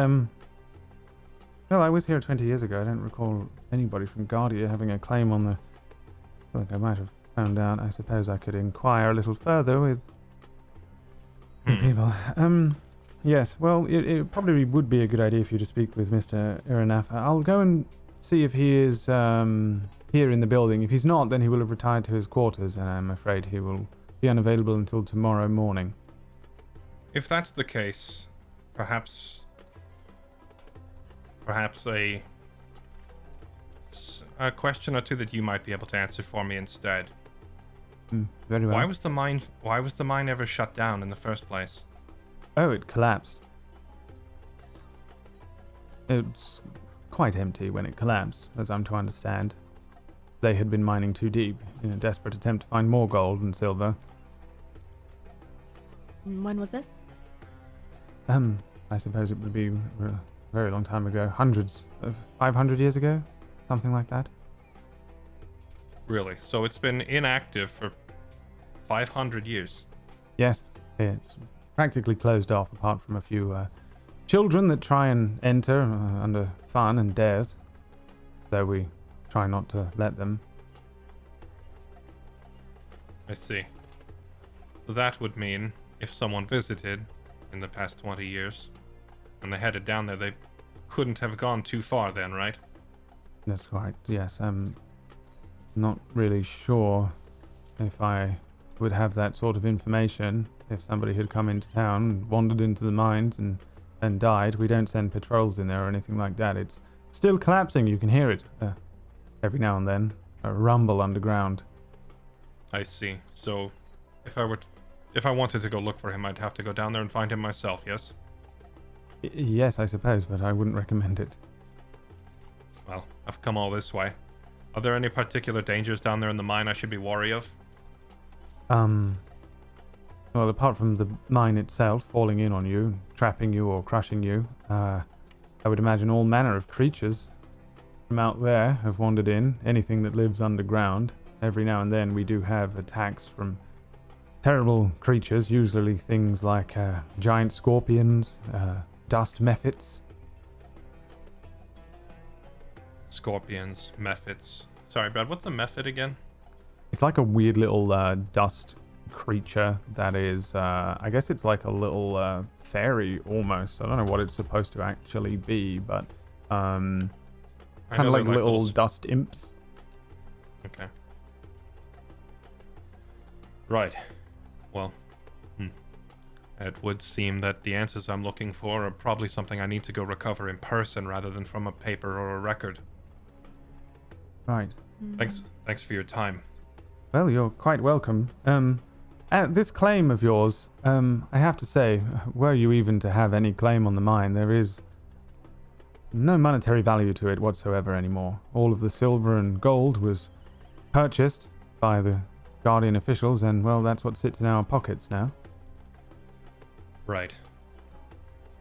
S2: I was here 20 years ago. I don't recall anybody from Guardia having a claim on the... I feel like I might have found out. I suppose I could inquire a little further with the people. Yes, well, it probably would be a good idea for you to speak with Mr. Irinafa. I'll go and see if he is here in the building. If he's not, then he will have retired to his quarters, and I'm afraid he will be unavailable until tomorrow morning.
S3: If that's the case, perhaps a question or two that you might be able to answer for me instead.
S2: Very well.
S3: Why was the mine ever shut down in the first place?
S2: Oh, it collapsed. It's quite empty when it collapsed, as I'm to understand. They had been mining too deep in a desperate attempt to find more gold and silver.
S4: When was this?
S2: I suppose it would be a very long time ago. 500 years ago? Something like that.
S3: Really? So it's been inactive for 500 years.
S2: Yes, it's practically closed off apart from a few children that try and enter under fun and dares, though we try not to let them.
S3: I see. So that would mean if someone visited in the past 20 years and they headed down there, they couldn't have gone too far then, right?
S2: That's correct, yes. I'm not really sure if I would have that sort of information if somebody had come into town, wandered into the mines and died. We don't send patrols in there or anything like that. It's still collapsing. You can hear it every now and then, a rumble underground.
S3: I see. So if I wanted to go look for him, I'd have to go down there and find him myself, yes?
S2: Yes, I suppose, but I wouldn't recommend it.
S3: Well, I've come all this way. Are there any particular dangers down there in the mine I should be wary of?
S2: Well, apart from the mine itself falling in on you, trapping you or crushing you, I would imagine all manner of creatures from out there have wandered in, anything that lives underground. Every now and then we do have attacks from terrible creatures, usually things like giant scorpions, dust mephits.
S3: Scorpions, mephits. Sorry, Brad, what's a mephit again?
S2: It's like a weird little dust creature that is, I guess it's like a little fairy almost. I don't know what it's supposed to actually be, but kind of like little dust imps.
S3: Okay. Right. Well, it would seem that the answers I'm looking for are probably something I need to go recover in person rather than from a paper or a record.
S2: Right.
S3: Thanks for your time.
S2: Well, you're quite welcome. This claim of yours, I have to say, were you even to have any claim on the mine, there is no monetary value to it whatsoever anymore. All of the silver and gold was purchased by the Guardian officials, and, well, that's what sits in our pockets now.
S3: Right.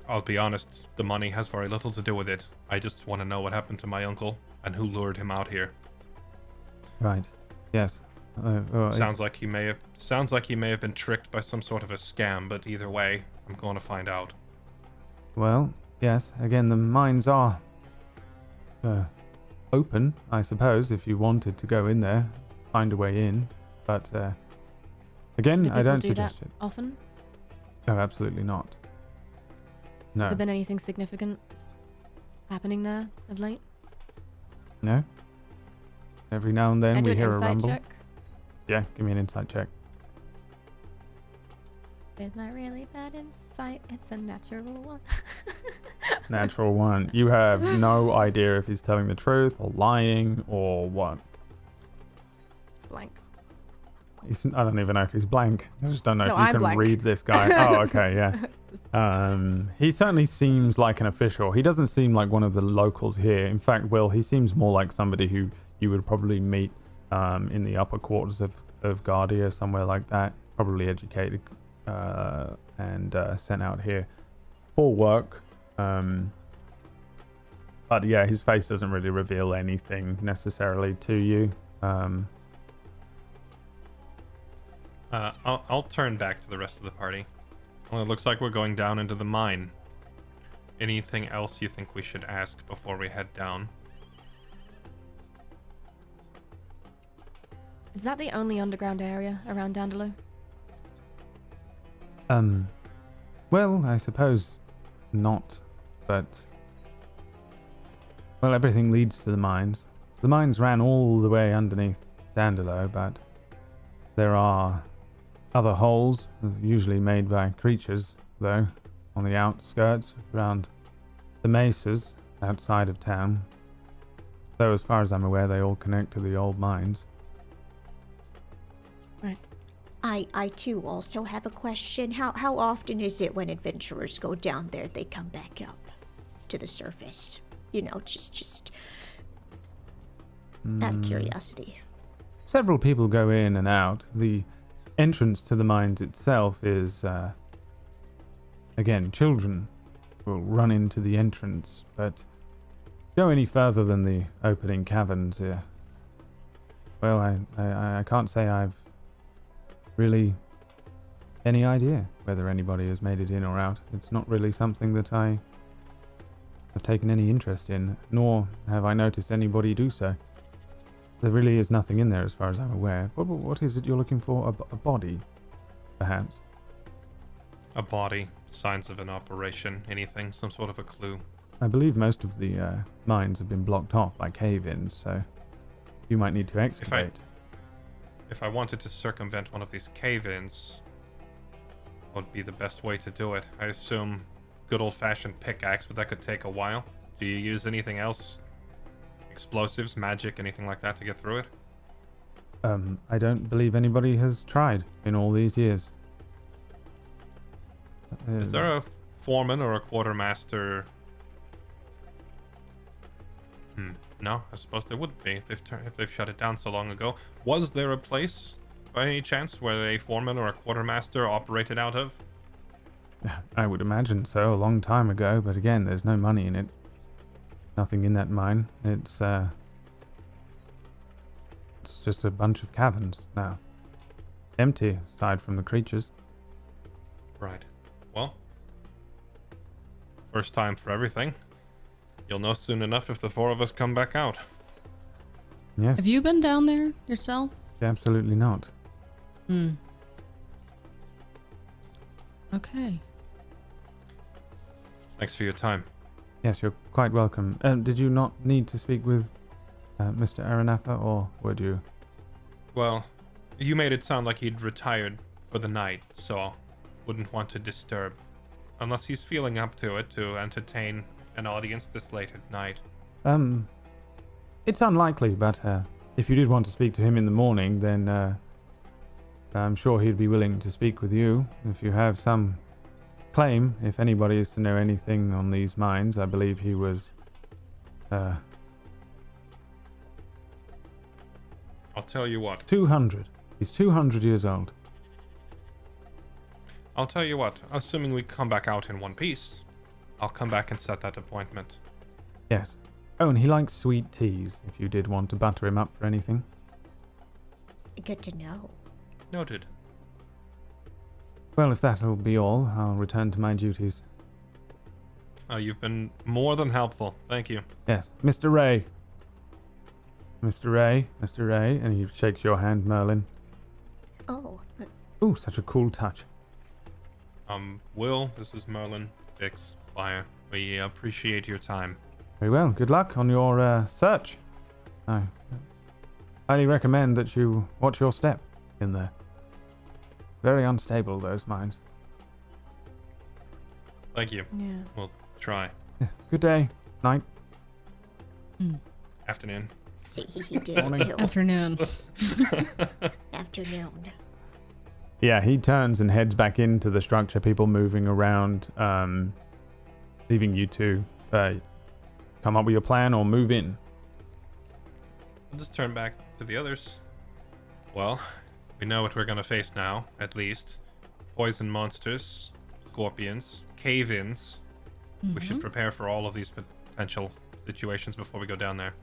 S3: I'll be honest, the money has very little to do with it. I just want to know what happened to my uncle and who lured him out here.
S2: Right. Yes.
S3: Sounds like he may have been tricked by some sort of a scam, but either way, I'm going to find out.
S2: Well, yes. Again, the mines are open, I suppose, if you wanted to go in there, find a way in. But again, I don't suggest it.
S4: Often?
S2: No, absolutely not. No.
S4: Has there been anything significant happening there of late?
S2: No. Every now and then we hear a rumble.
S4: Check?
S2: Yeah, give me an insight check.
S4: With my really bad insight, it's a natural one.
S2: Natural one. You have no idea if he's telling the truth or lying or what.
S4: Blank.
S2: I don't even know if he's blank. I just don't know if you
S4: I'm
S2: can
S4: blank.
S2: read this guy. Oh, okay, yeah. He certainly seems like an official. He doesn't seem like one of the locals here. In fact, Will, he seems more like somebody who you would probably meet in the upper quarters of Guardia, somewhere like that. Probably educated and sent out here for work. But yeah, his face doesn't really reveal anything necessarily to you.
S3: I'll turn back to the rest of the party. Well, it looks like we're going down into the mine. Anything else you think we should ask before we head down?
S4: Is that the only underground area around Dandelo?
S2: Well, I suppose not, but... Well, everything leads to the mines. The mines ran all the way underneath Dandelo, but there are other holes, usually made by creatures, though, on the outskirts, around the mesas outside of town. Though, as far as I'm aware, they all connect to the old mines.
S4: Right.
S5: I too also have a question. How often is it when adventurers go down there, they come back up to the surface? You know, just out of curiosity.
S2: Several people go in and out. The entrance to the mines itself is, again, children will run into the entrance, but go any further than the opening caverns here. Well, I can't say I've really any idea whether anybody has made it in or out. It's not really something that I have taken any interest in, nor have I noticed anybody do so. There really is nothing in there as far as I'm aware. What is it you're looking for? A body, perhaps?
S3: A body, signs of an operation, anything, some sort of a clue.
S2: I believe most of the mines have been blocked off by cave-ins, so you might need to excavate.
S3: If I wanted to circumvent one of these cave-ins, what would be the best way to do it? I assume good old-fashioned pickaxe, but that could take a while. Do you use anything else? Explosives, magic, anything like that to get through it?
S2: I don't believe anybody has tried in all these years.
S3: Is there a foreman or a quartermaster? No, I suppose there wouldn't be if they've shut it down so long ago. Was there a place, by any chance, where a foreman or a quartermaster operated out of?
S2: I would imagine so, a long time ago, but again, there's no money in it. Nothing in that mine. It's just a bunch of caverns now. Empty, aside from the creatures.
S3: Right. Well, first time for everything. You'll know soon enough if the four of us come back out.
S2: Yes.
S6: Have you been down there yourself?
S2: Absolutely not.
S6: Okay.
S3: Thanks for your time.
S2: Yes, you're quite welcome. Did you not need to speak with Mr. Aranafa, or would you?
S3: Well, you made it sound like he'd retired for the night, so wouldn't want to disturb. Unless he's feeling up to it to entertain an audience this late at night.
S2: It's unlikely, but if you did want to speak to him in the morning, then I'm sure he'd be willing to speak with you. If you have some claim, if anybody is to know anything on these mines, I believe he was,
S3: I'll tell you what.
S2: 200. He's 200 years old.
S3: I'll tell you what. Assuming we come back out in one piece, I'll come back and set that appointment.
S2: Yes. Oh, and he likes sweet teas, if you did want to butter him up for anything.
S5: Good to know.
S3: Noted.
S2: Well, if that'll be all, I'll return to my duties.
S3: Oh, you've been more than helpful. Thank you.
S2: Yes, Mr. Ray. Mr. Ray, and he shakes your hand, Merlin.
S5: Oh.
S2: Ooh, such a cool touch.
S3: Will, this is Merlin, Vix, Fire. We appreciate your time.
S2: Very well. Good luck on your search. I highly recommend that you watch your step in there. Very unstable, those mines.
S3: Thank you.
S4: Yeah.
S3: We'll try.
S2: Good day. Night.
S3: Afternoon.
S5: See, he did it too.
S6: Afternoon.
S5: Afternoon.
S2: Yeah, he turns and heads back into the structure, people moving around, leaving you to come up with your plan or move in.
S3: I'll just turn back to the others. Well, we know what we're gonna face now, at least. Poison monsters, scorpions, cave-ins. We should prepare for all of these potential situations before we go down there.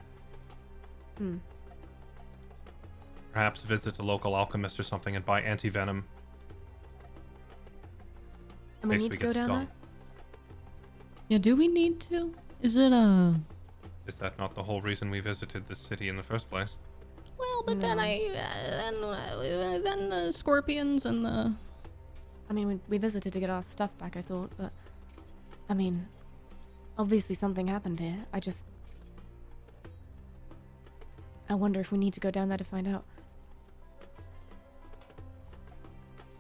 S3: Perhaps visit a local alchemist or something and buy anti-venom.
S4: And we
S3: Case
S4: need to go down there?
S6: Yeah, do we need to? Is it
S3: Is that not the whole reason we visited this city in the first place?
S6: Well, but then then the scorpions and the...
S4: I mean, we visited to get our stuff back, I thought, but... I mean, obviously something happened here. I wonder if we need to go down there to find out.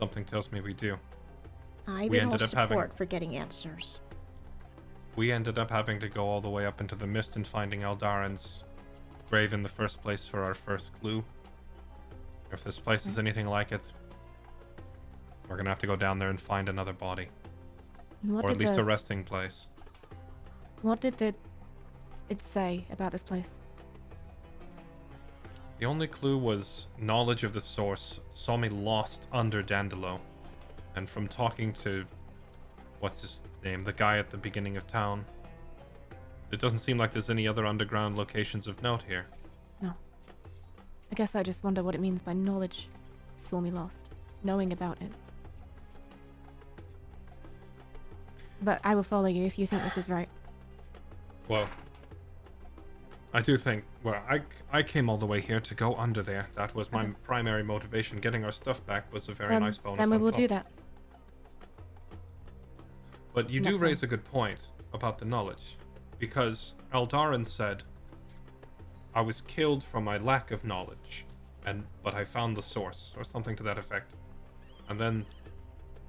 S3: Something tells me we do.
S5: I've
S3: We
S5: been all
S3: ended up having-
S5: support for getting answers.
S3: We ended up having to go all the way up into the mist and finding Eldarin's grave in the first place for our first clue. If this place is anything like it, we're gonna have to go down there and find another body.
S4: What
S3: Or at
S4: did
S3: least a resting place.
S4: What did it say about this place?
S3: The only clue was knowledge of the source saw me lost under Dandelo. And from talking to, what's his name, the guy at the beginning of town, it doesn't seem like there's any other underground locations of note here.
S4: No. I guess I just wonder what it means by knowledge saw me lost. knowing about it. But I will follow you if you think this is right.
S3: Well, I do think, well, I came all the way here to go under there. That was my primary motivation. Getting our stuff back was a very nice bonus.
S4: Then we
S3: on
S4: will
S3: top.
S4: do that.
S3: But you do
S4: That's
S3: raise a good point about the knowledge. Because Aldarin said, I was killed from my lack of knowledge, but I found the source, or something to that effect. And then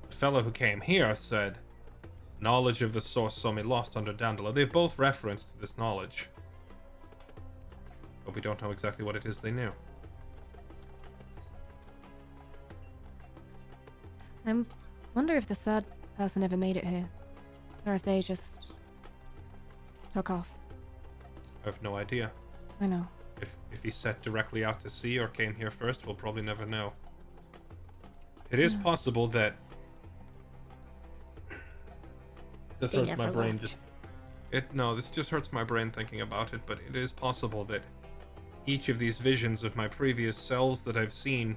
S3: the fellow who came here said, knowledge of the source saw me lost under Dandelo. They've both referenced this knowledge. But we don't know exactly what it is they knew.
S4: I wonder if the third person ever made it here. Or if they just took off.
S3: I have no idea.
S4: I know.
S3: If he set directly out to sea or came here first, we'll probably never know. It is possible that this
S5: They
S3: hurts my
S5: never
S3: brain.
S5: left.
S3: This just hurts my brain thinking about it. But it is possible that each of these visions of my previous selves that I've seen,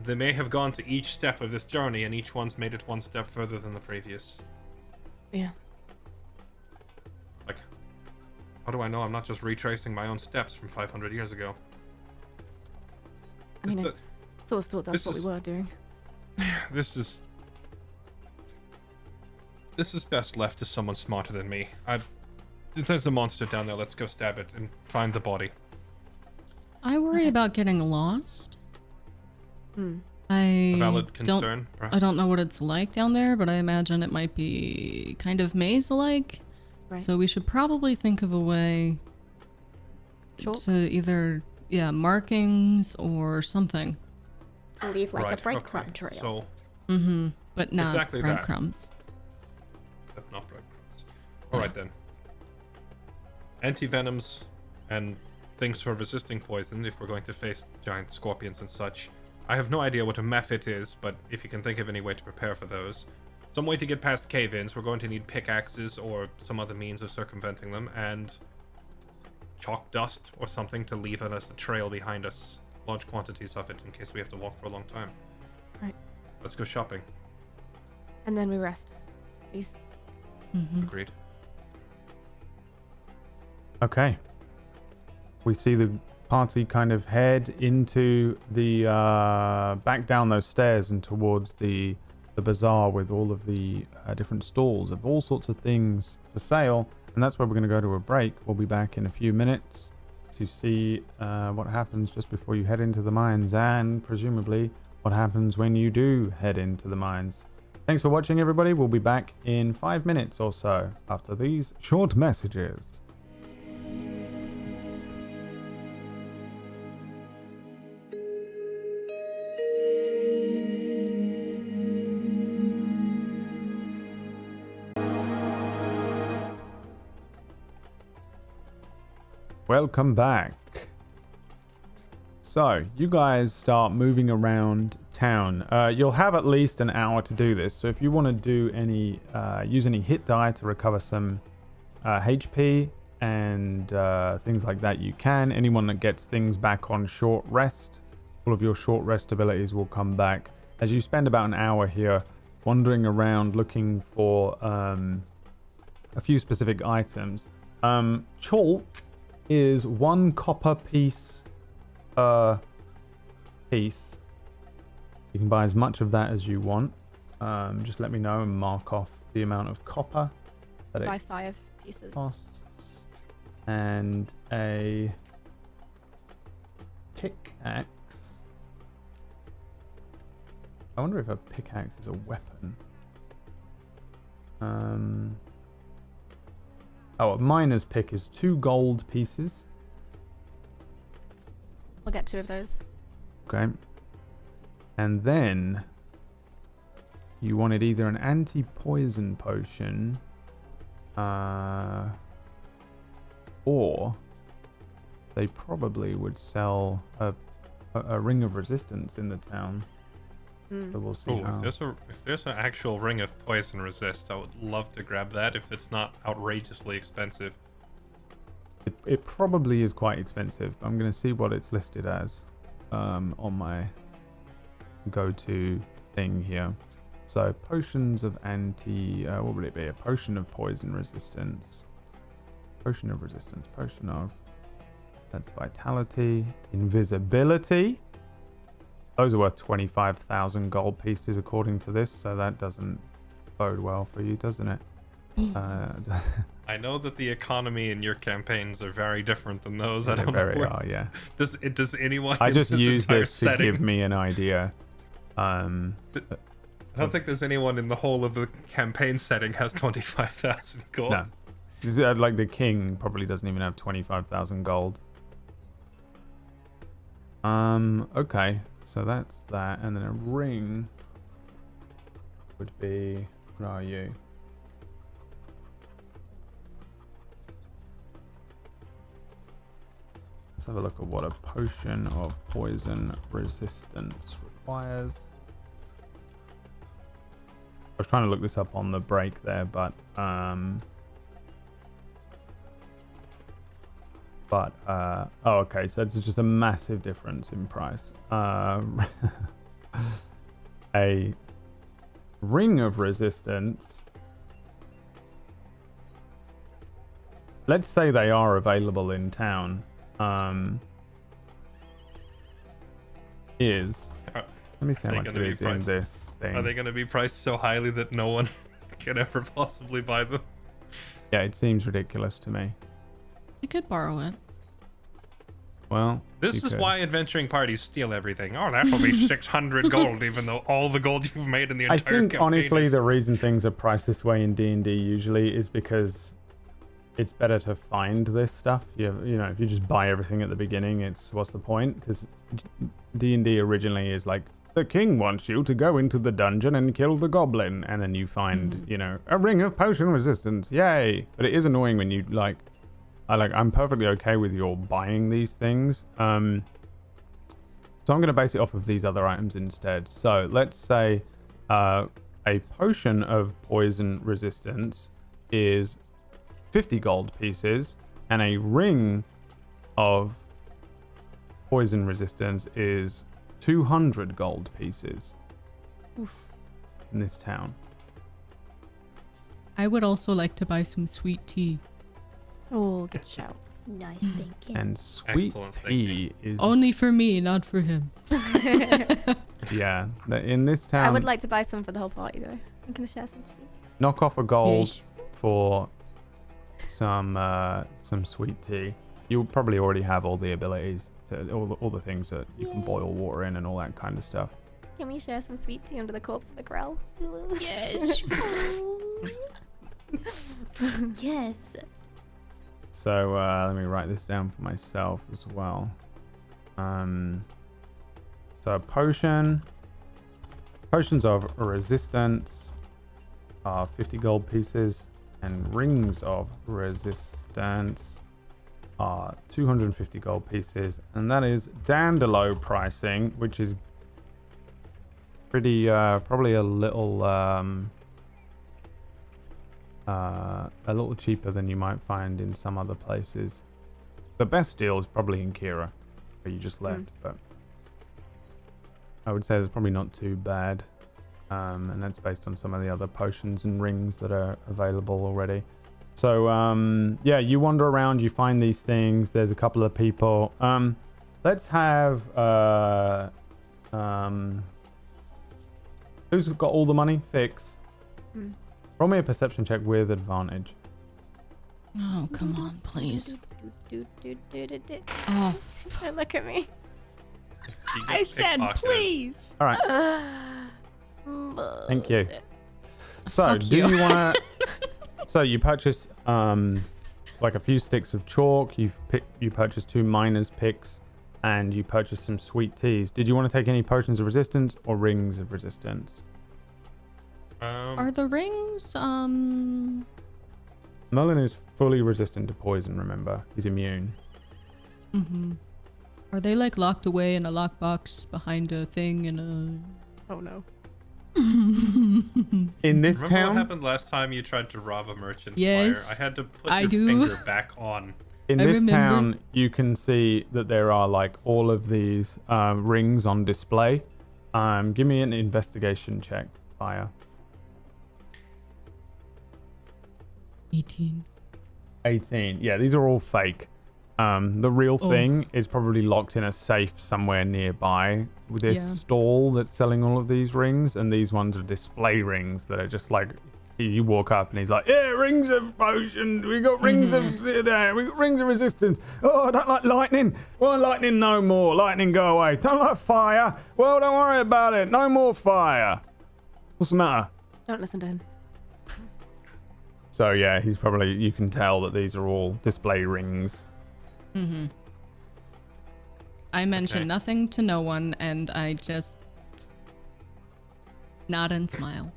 S3: they may have gone to each step of this journey, and each one's made it one step further than the previous.
S4: Yeah.
S3: Like, how do I know I'm not just retracing my own steps from 500 years ago?
S4: I mean, I sort of thought that's
S3: this
S4: what we
S3: is-
S4: were doing.
S3: This is best left to someone smarter than me. There's a monster down there. Let's go stab it and find the body.
S6: I worry about getting lost.
S4: Hmm.
S3: A valid concern,
S6: I
S3: perhaps.
S6: don't know what it's like down there, but I imagine it might be kind of maze-like.
S4: Right.
S6: So we should probably think of a way
S4: Sure.
S6: to either, markings or something.
S5: Leave like
S3: Right,
S5: a breadcrumb
S3: okay.
S5: trail.
S3: So,
S6: But not
S3: Exactly that.
S6: breadcrumbs.
S3: not breadcrumbs. Alright then. Anti-venoms and things for resisting poison if we're going to face giant scorpions and such. I have no idea what a mephit is, but if you can think of any way to prepare for those. Some way to get past cave-ins, we're going to need pickaxes or some other means of circumventing them, and chalk dust or something to leave us a trail behind us. Large quantities of it in case we have to walk for a long time.
S4: Right.
S3: Let's go shopping.
S4: And then we rest. Please.
S3: Agreed.
S2: Okay. We see the party kind of head into the back down those stairs and towards the bazaar with all of the different stalls of all sorts of things for sale, and that's where we're going to go to a break. We'll be back in a few minutes to see what happens just before you head into the mines, and presumably what happens when you do head into the mines. Thanks for watching, everybody. We'll be back in 5 minutes or so after these short messages. Welcome back. So, you guys start moving around town. You'll have at least an hour to do this. So if you want to do any, use any hit die to recover some HP and things like that, you can. Anyone that gets things back on short rest, all of your short rest abilities will come back. As you spend about an hour here wandering around looking for a few specific items. Chalk is 1 copper piece piece. You can buy as much of that as you want. Just let me know and mark off the amount of copper that
S4: Buy
S2: it
S4: 5 pieces.
S2: costs. And a pickaxe. I wonder if a pickaxe is a weapon. A miner's pick is 2 gold pieces.
S4: I'll get 2 of those.
S2: Okay. And then you wanted either an anti-poison potion or they probably would sell a ring of resistance in the town. So we'll see
S3: Oh,
S2: how.
S3: if there's an actual ring of poison resist, I would love to grab that if it's not outrageously expensive.
S2: It probably is quite expensive, but I'm going to see what it's listed as on my go-to thing here. So potions of what would it be? A potion of poison resistance. Potion of resistance. Potion of... That's vitality. Invisibility. Those are worth 25,000 gold pieces according to this, so that doesn't bode well for you, doesn't it?
S3: I know that the economy in your campaigns are very different than those. I
S2: They
S3: don't
S2: very
S3: know.
S2: are, yeah.
S3: Does anyone?
S2: I
S3: in
S2: just
S3: this
S2: use
S3: entire
S2: this to
S3: setting,
S2: give me an idea.
S3: I don't think there's anyone in the whole of the campaign setting has 25,000 gold.
S2: No. This is, like the king probably doesn't even have 25,000 gold. Okay. So that's that. And then a ring would be... Where are you? Let's have a look at what a potion of poison resistance requires. I was trying to look this up on the break there, but oh, okay, so it's just a massive difference in price. A ring of resistance. Let's say they are available in town. Let me see how much it is in this thing.
S3: Are they going to be priced so highly that no one can ever possibly buy them?
S2: Yeah, it seems ridiculous to me.
S6: I could borrow it.
S2: Well,
S3: this is why adventuring parties steal everything. Oh, that will be 600 gold, even though all the gold you've made in the entire
S2: I think
S3: campaign
S2: honestly
S3: is...
S2: the reason things are priced this way in D&D usually is because it's better to find this stuff. You know, if you just buy everything at the beginning, what's the point? Because D&D originally is like, the king wants you to go into the dungeon and kill the goblin, and then you find, you know, a ring of potion resistance. Yay! But it is annoying when you I'm perfectly okay with your buying these things. So I'm going to base it off of these other items instead. So let's say a potion of poison resistance is 50 gold pieces, and a ring of poison resistance is 200 gold pieces. Oof. In this town.
S6: I would also like to buy some sweet tea.
S4: Oh, good shout.
S5: Nice thinking.
S2: And sweet tea is
S6: only for me, not for him.
S2: yeah. In this town,
S4: I would like to buy some for the whole party though. I'm gonna share some tea.
S2: knock off a gold for some sweet tea. You'll probably already have all the abilities, all the things that you can boil water in and all that kind of stuff.
S4: Can we share some sweet tea under the corpse of the Grell?
S6: Yes.
S5: Yes.
S2: So let me write this down for myself as well. So a potions of resistance are 50 gold pieces, and rings of resistance are 250 gold pieces, and that is Dandelo pricing, which is pretty probably a little cheaper than you might find in some other places. The best deal is probably in Kira, where you just left, but I would say it's probably not too bad. And that's based on some of the other potions and rings that are available already. So yeah, you wander around, you find these things. There's a couple of people. Let's have who's got all the money? Fix. Roll me a perception check with advantage.
S6: Oh, come on, please.
S4: Oh, look at me.
S6: I said please.
S2: All right. Thank you. So,
S6: Fuck
S2: do
S6: you.
S2: you want to? So you purchase like a few sticks of chalk. You purchase 2 miner's picks, and you purchase some sweet teas. Did you want to take any potions of resistance or rings of resistance?
S6: Are the rings
S2: Merlin is fully resistant to poison. Remember, he's immune.
S6: Are they like locked away in a lockbox behind a thing in a...
S4: Oh no.
S2: In this
S3: Remember
S2: town,
S3: what happened last time you tried to rob a merchant
S6: Yes,
S3: fire? I had to put
S6: I
S3: your
S6: do.
S3: finger back on.
S2: in
S6: I
S2: this
S6: remember.
S2: town, you can see that there are like all of these rings on display. Give me an investigation check, Fire.
S6: 18.
S2: 18. Yeah, these are all fake. The real thing is probably locked in a safe somewhere nearby with this stall that's selling all of these rings, and these ones are display rings that are just like, you walk up and he's like, yeah, rings of potion, we got rings of we got rings of resistance. Oh, I don't like lightning. Well, lightning no more. Lightning go away. Don't like fire. Well, don't worry about it. No more fire. What's the matter?
S4: Don't listen to him.
S2: So yeah, he's probably, you can tell that these are all display rings.
S6: Mm-hmm. I mention nothing to no one, and I just nod and smile.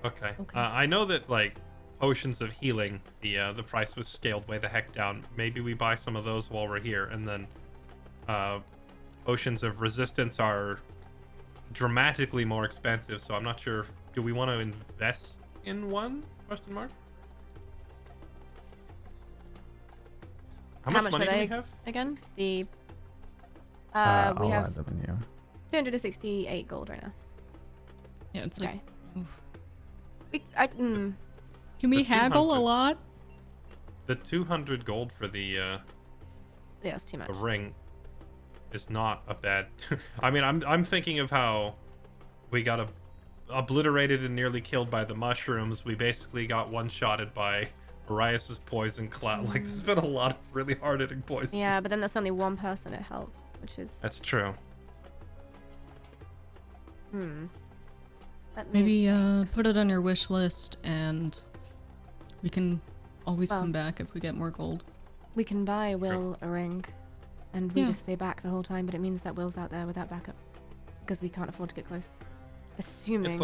S3: Okay. I know that like potions of healing, the price was scaled way the heck down. Maybe we buy some of those while we're here, and then potions of resistance are dramatically more expensive. So I'm not sure. Do we want to invest in one? Question mark. How much money do we have
S4: again? The
S2: I'll
S4: we have
S2: add them in here.
S4: 268 gold right now.
S6: Yeah, it's like,
S4: Okay.
S6: oof. Can we
S3: The
S6: haggle a
S3: 200.
S6: lot?
S3: the 200 gold for the
S4: Yeah, it's too much.
S3: ring is not a bad. I mean, I'm thinking of how we got obliterated and nearly killed by the mushrooms. We basically got one-shotted by Arias's poison cloud. Like, there's been a lot of really hard-hitting poison.
S4: Yeah, but then there's only one person it helps, which is
S3: That's true.
S4: Let me-
S6: Maybe put it on your wish list, and we can always
S4: Well-
S6: come back if we get more gold.
S4: we can buy Will a ring, and we
S6: Yeah.
S4: just stay back the whole time. But it means that Will's out there without backup because we can't afford to get close. Assuming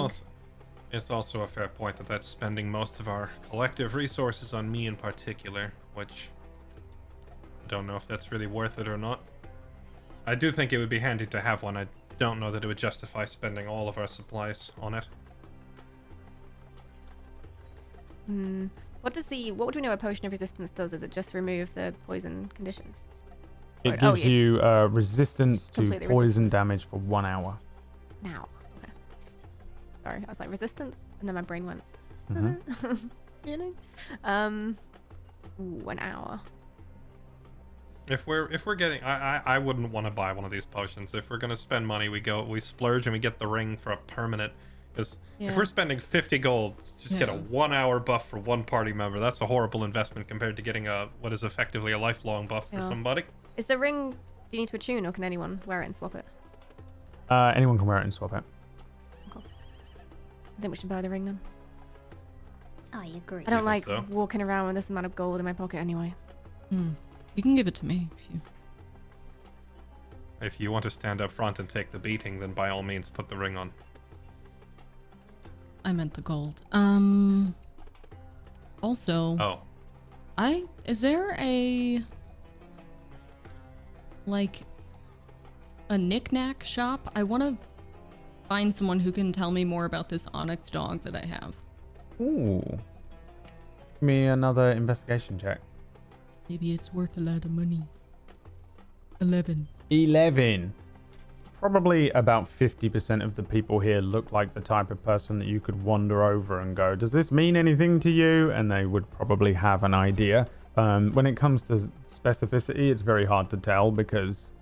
S3: It's also a fair point that that's spending most of our collective resources on me in particular, which I don't know if that's really worth it or not. I do think it would be handy to have one. I don't know that it would justify spending all of our supplies on it.
S4: what do we know a potion of resistance does? Does it just remove the poison conditions?
S2: It
S4: Right. Oh,
S2: gives
S4: yeah.
S2: you resistance to
S4: Completely
S2: poison
S4: resistant.
S2: damage for 1 hour.
S4: Now. Okay. Sorry, I was like resistance, and then my brain went.
S2: Mhm.
S4: Really? Ooh, an hour.
S3: If we're getting, I wouldn't want to buy one of these potions. If we're gonna spend money, we splurge and we get the ring for a permanent. Because if
S4: Yeah.
S3: we're spending 50 gold to just get a
S6: Yeah.
S3: 1 hour buff for one party member, that's a horrible investment compared to getting what is effectively a lifelong buff for
S4: Yeah.
S3: somebody.
S4: Is the ring? Do you need to attune, or can anyone wear it and swap it?
S2: Anyone can wear it and swap it.
S4: I think we should buy the ring then.
S5: I agree.
S4: I don't
S3: think
S4: like
S3: so?
S4: walking around with this amount of gold in my pocket anyway.
S6: You can give it to me if you.
S3: If you want to stand up front and take the beating, then by all means put the ring on.
S6: I meant the gold. Also,
S3: Oh,
S6: is there a like a knick-knack shop? I want to find someone who can tell me more about this onyx dog that I have.
S2: Ooh. Give me another investigation check.
S6: Maybe it's worth a lot of money. 11.
S2: 11. Probably about 50% of the people here look like the type of person that you could wander over and go, does this mean anything to you? And they would probably have an idea. When it comes to specificity, it's very hard to tell because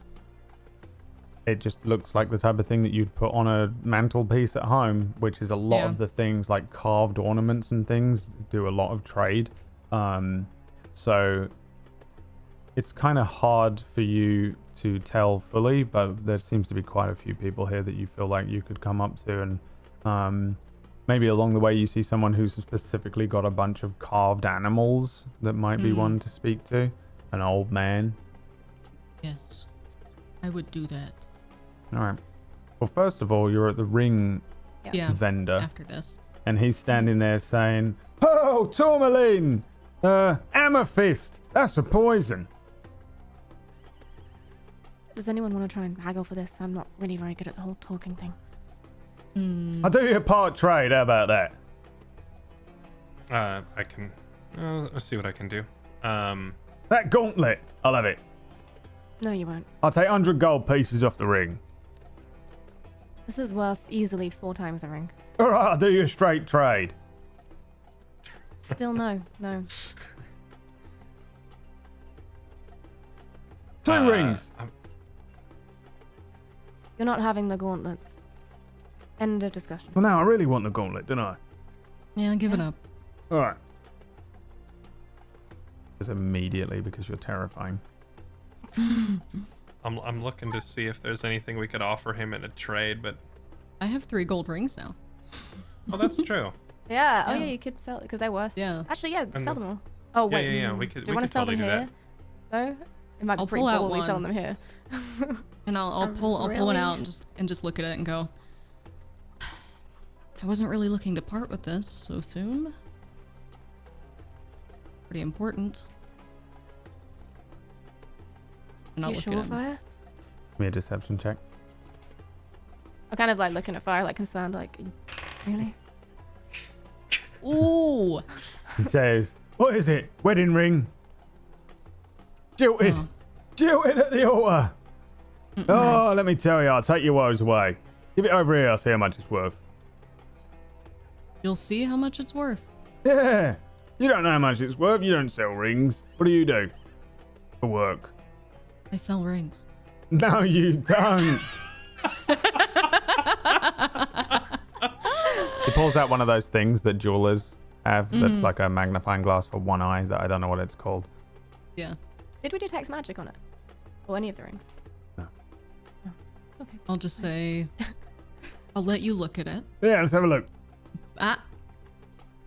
S2: it just looks like the type of thing that you'd put on a mantelpiece at home, which is a lot
S6: Yeah.
S2: of the things like carved ornaments and things do a lot of trade. So it's kind of hard for you to tell fully, but there seems to be quite a few people here that you feel like you could come up to, and maybe along the way you see someone who's specifically got a bunch of carved animals that might be one to speak to. An old man.
S6: Yes. I would do that.
S2: All right. Well, first of all, you're at the ring
S6: Yeah.
S2: vendor,
S6: After this.
S2: and he's standing there saying, "Oh, tourmaline! Amethyst! That's a poison."
S4: Does anyone want to try and haggle for this? I'm not really very good at the whole talking thing.
S2: I'll do you a part trade. How about that?
S3: I can. Let's see what I can do.
S2: That gauntlet. I'll have it.
S4: No, you won't.
S2: I'll take 100 gold pieces off the ring.
S4: This is worth easily 4 times the ring.
S2: All right, I'll do you a straight trade.
S4: Still no.
S2: 2 rings.
S4: You're not having the gauntlet. End of discussion.
S2: Well, now I really want the gauntlet, don't I?
S6: Yeah, give it up.
S2: All right. Just immediately because you're terrifying.
S3: I'm looking to see if there's anything we could offer him in a trade, but
S6: I have 3 gold rings now.
S3: oh, that's true.
S4: Yeah. Oh
S6: Yeah.
S4: yeah, you could sell it because they're worth.
S6: Yeah.
S4: Actually, yeah,
S3: And
S4: sell them all. Oh wait.
S3: yeah. We could.
S4: Do you
S3: we
S4: want
S3: could
S4: to sell
S3: totally
S4: them
S3: do
S4: here? No. It might be
S6: I'll
S4: pretty
S6: pull out
S4: ballsy
S6: one.
S4: selling them here.
S6: And I'll pull one
S5: really?
S6: out and just look at it and go, I wasn't really looking to part with this so soon. Pretty important. And I'll
S4: You
S6: look
S4: sure,
S6: at him.
S4: Fire?
S2: Give me a deception check.
S4: I'm kind of like looking at Fire, like concerned, like, really?
S6: Ooh.
S2: He says, "What is it? Wedding ring? Jilted.
S6: Oh.
S2: Jilted at the altar. Oh, let me tell you, I'll take your woes away. Give it over here, I'll see how much it's worth."
S6: You'll see how much it's worth.
S2: Yeah. You don't know how much it's worth. You don't sell rings. What do you do? For work.
S6: I sell rings.
S2: No, you don't. He pulls out one of those things that jewelers have that's like a magnifying glass for one eye that I don't know what it's called.
S6: Yeah.
S4: Did we detect magic on it? Or any of the rings?
S2: No.
S4: Oh, okay.
S6: I'll just say, I'll let you look at it.
S2: Yeah, let's have a look.
S6: Ah.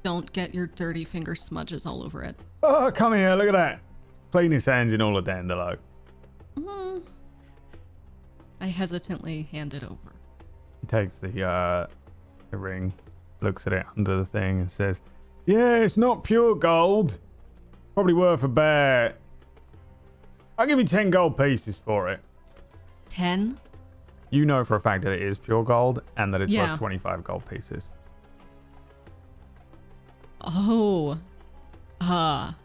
S6: Don't get your dirty finger smudges all over it.
S2: Oh, come here, look at that. Cleanest hands in all of Dandelo.
S6: I hesitantly hand it over.
S2: He takes the ring, looks at it under the thing and says, "Yeah, it's not pure gold. Probably worth about... I'll give you 10 gold pieces for it."
S6: 10?
S2: You know for a fact that it is pure gold and that it's
S6: Yeah.
S2: worth 25 gold pieces.
S6: Oh.
S3: Not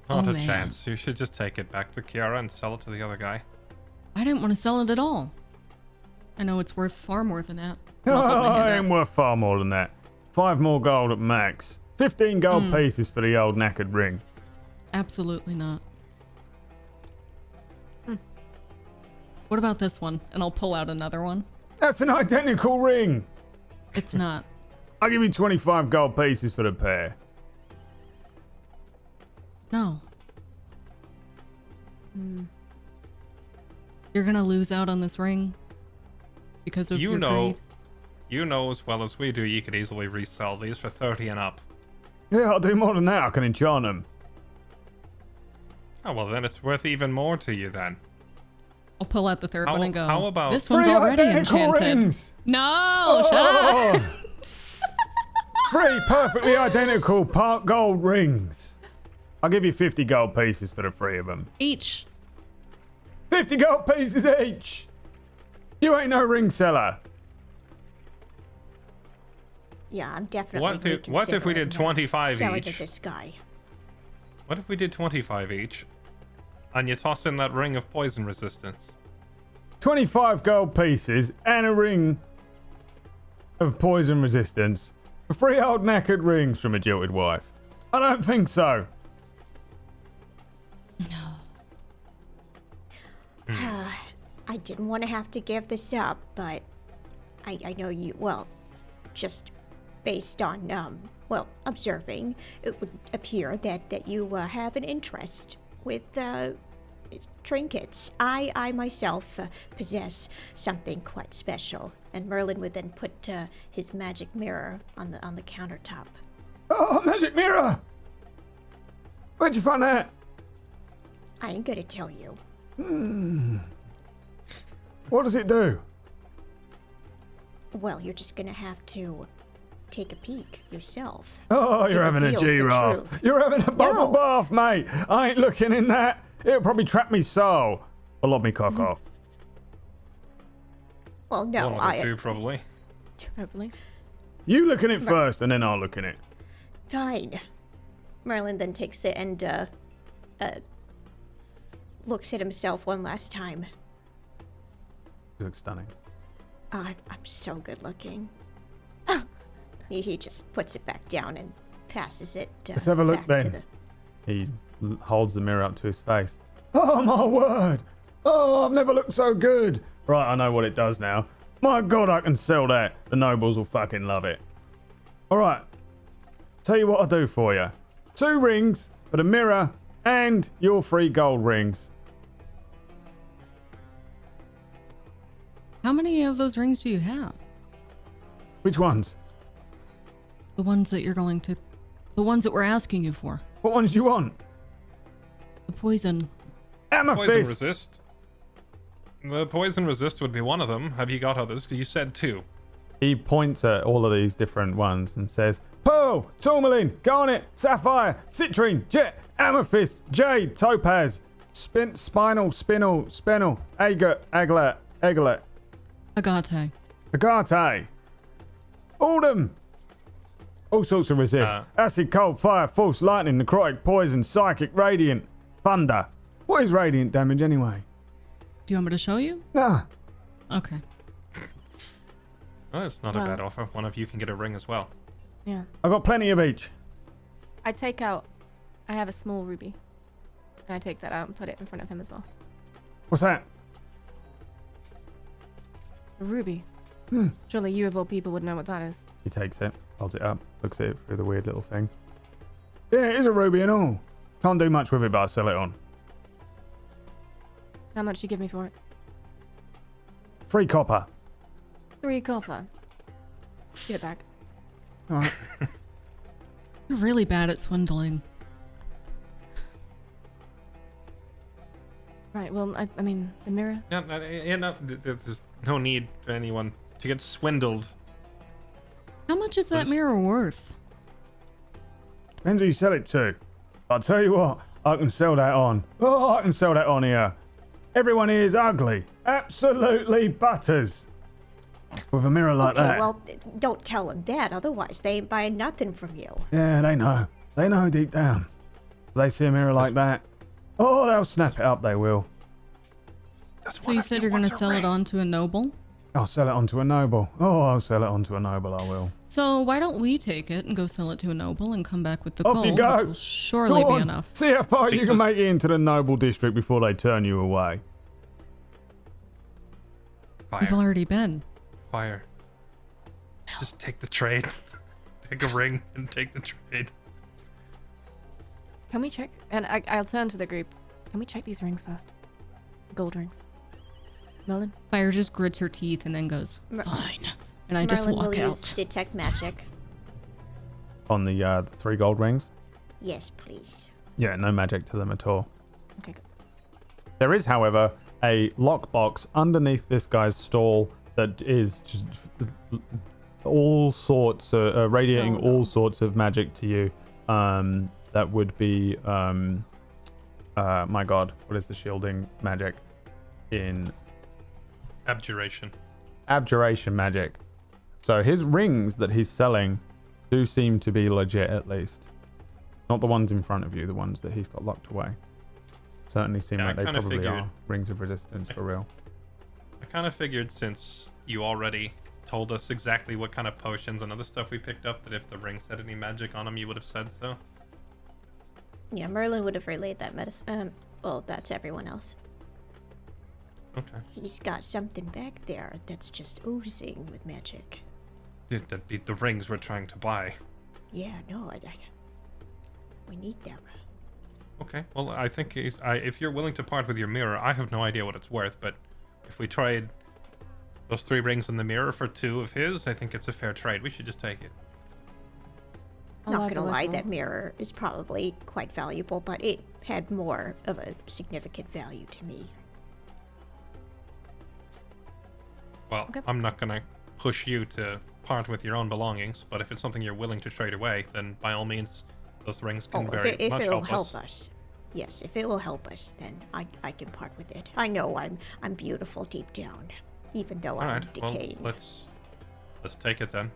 S6: Oh,
S3: a
S6: man.
S3: chance. You should just take it back to Kiara and sell it to the other guy.
S6: I didn't want to sell it at all. I know it's worth far more than that.
S2: Oh,
S6: I'll put my hand
S2: it ain't
S6: up.
S2: worth far more than that. 5 more gold at max. 15 gold pieces for the old knackered ring.
S6: Absolutely not. What about this one? And I'll pull out another one.
S2: That's an identical ring.
S6: It's not.
S2: I'll give you 25 gold pieces for the pair.
S6: No. You're gonna lose out on this ring because of your greed.
S3: You know as well as we do you could easily resell these for 30 and up.
S2: Yeah, I'll do more than that. I can enchant them.
S3: Oh, well then it's worth even more to you then.
S6: I'll pull out the third
S3: How-
S6: one and go,
S3: how about-
S6: this one's
S2: 3
S6: already
S2: identical
S6: enchanted.
S2: rings.
S6: No, shut up!
S2: Oh. 3 perfectly identical part gold rings. I'll give you 50 gold pieces for the 3 of them.
S6: Each.
S2: 50 gold pieces each. You ain't no ring seller.
S5: Yeah, I'm definitely
S3: What if we did 25
S5: selling
S3: each?
S5: to this guy.
S3: What if we did 25 each? And you toss in that ring of poison resistance?
S2: 25 gold pieces and a ring of poison resistance for 3 old knackered rings from a jilted wife. I don't think so.
S5: I didn't want to have to give this up, but I know you, well, just based on, observing, it would appear that you have an interest with trinkets. I myself possess something quite special, and Merlin would then put his magic mirror on the countertop.
S2: Oh, magic mirror! Where'd you find that?
S5: I ain't gonna tell you.
S2: What does it do?
S5: Well, you're just gonna have to take a peek yourself.
S2: Oh, you're
S5: It
S2: having a
S5: reveals the
S2: giraffe.
S5: truth.
S2: You're having a bubble
S5: No.
S2: bath, mate. I ain't looking in that. It'll probably trap me soul. Or lob me cock off.
S5: Well, no,
S3: One of the two, probably.
S4: Hopefully.
S2: You look in it first, and then I'll look in it.
S5: Fine. Merlin then takes it and looks at himself one last time.
S2: You look stunning.
S5: I'm so good looking. He just puts it back down and passes it
S2: Let's have a look
S5: back to
S2: then. He holds the mirror up to his face. Oh, my word. Oh, I've never looked so good. Right, I know what it does now. My God, I can sell that. The nobles will fucking love it. All right. Tell you what I'll do for you. 2 rings for the mirror and your 3 gold rings.
S6: How many of those rings do you have?
S2: Which ones?
S6: The ones that the ones that we're asking you for.
S2: What ones do you want?
S6: The poison.
S2: Amethyst.
S3: Poison resist. The poison resist would be one of them. Have you got others? You said 2.
S2: He points at all of these different ones and says, Pearl, Tourmaline, Garnet, Sapphire, Citrine, Jet, Amethyst, Jade, Topaz, Spinel, Agate, Agate. All them. All sorts of resist. Acid, cold, fire, force, lightning, necrotic, poison, psychic, radiant, thunder. What is radiant damage anyway?
S6: Do you want me to show you?
S2: Nah.
S6: Okay.
S3: Oh, it's not a bad offer. One of you can get a ring as well.
S4: Yeah.
S2: I've got plenty of each.
S4: I have a small ruby. And I take that out and put it in front of him as well.
S2: What's that?
S4: A ruby. Surely you of all people would know what that is.
S2: He takes it, holds it up, looks at it through the weird little thing. Yeah, it is a ruby and all. Can't do much with it, but I sell it on.
S4: How much you give me for it?
S2: 3 copper.
S4: 3 copper. Give it back.
S2: All right.
S6: You're really bad at swindling.
S4: Right, well, I mean, the mirror?
S3: No, there's no need for anyone to get swindled.
S6: How much is that mirror worth?
S2: Depends who you sell it to. I'll tell you what, I can sell that on. Oh, I can sell that on here. Everyone here is ugly. Absolutely butters. With a mirror like that.
S5: Well, don't tell them that, otherwise they ain't buying nothing from you.
S2: Yeah, they know. They know deep down. They see a mirror like that. Oh, they'll snap it up, they will.
S6: So you said you're going to sell it on to a noble?
S2: I'll sell it on to a noble. Oh, I'll sell it on to a noble, I will.
S6: So why don't we take it and go sell it to a noble and come back with the
S2: Off
S6: gold,
S2: you go.
S6: which will surely
S2: Go
S6: be
S2: on.
S6: enough.
S2: See how far you can make it into the noble district before they turn you away.
S6: We've
S3: Fire.
S6: already been.
S3: Fire. Just take the trade. Pick a ring and take the trade.
S4: Can we check? And I'll turn to the group. Can we check these rings first? Gold rings. Merlin?
S6: Fire just grits her teeth and then goes, fine. And I just
S5: Merlin
S6: walk
S5: will
S6: out.
S5: use detect magic.
S2: On the 3 gold rings?
S5: Yes, please.
S2: Yeah, no magic to them at all.
S4: Okay, good.
S2: There is, however, a lockbox underneath this guy's stall that is just all sorts, radiating all sorts of magic to you. That would be, my god, what is the shielding magic in...
S3: Abjuration.
S2: Abjuration magic. So his rings that he's selling do seem to be legit, at least. Not the ones in front of you, the ones that he's got locked away. Certainly seem like they probably are rings of resistance for real.
S3: I kind of figured, since you already told us exactly what kind of potions and other stuff we picked up, that if the rings had any magic on them, you would have said so.
S5: Yeah, Merlin would have relayed that medicine. Well, that's everyone else.
S3: Okay.
S5: He's got something back there that's just oozing with magic.
S3: That'd be the rings we're trying to buy.
S5: Yeah, no, we need them.
S3: Okay, well, I think if you're willing to part with your mirror, I have no idea what it's worth, but if we trade those 3 rings in the mirror for 2 of his, I think it's a fair trade. We should just take it.
S5: Not gonna lie, that mirror is probably quite valuable, but it had more of a significant value to me.
S3: Well,
S4: Okay.
S3: I'm not gonna push you to part with your own belongings, but if it's something you're willing to trade away, then by all means, those rings can very
S5: if
S3: much
S5: it'll
S3: help us.
S5: help us. Yes, if it will help us, then I can part with it. I know I'm beautiful deep down, even though
S3: All
S5: I'm
S3: right, well,
S5: decaying.
S3: let's take it then.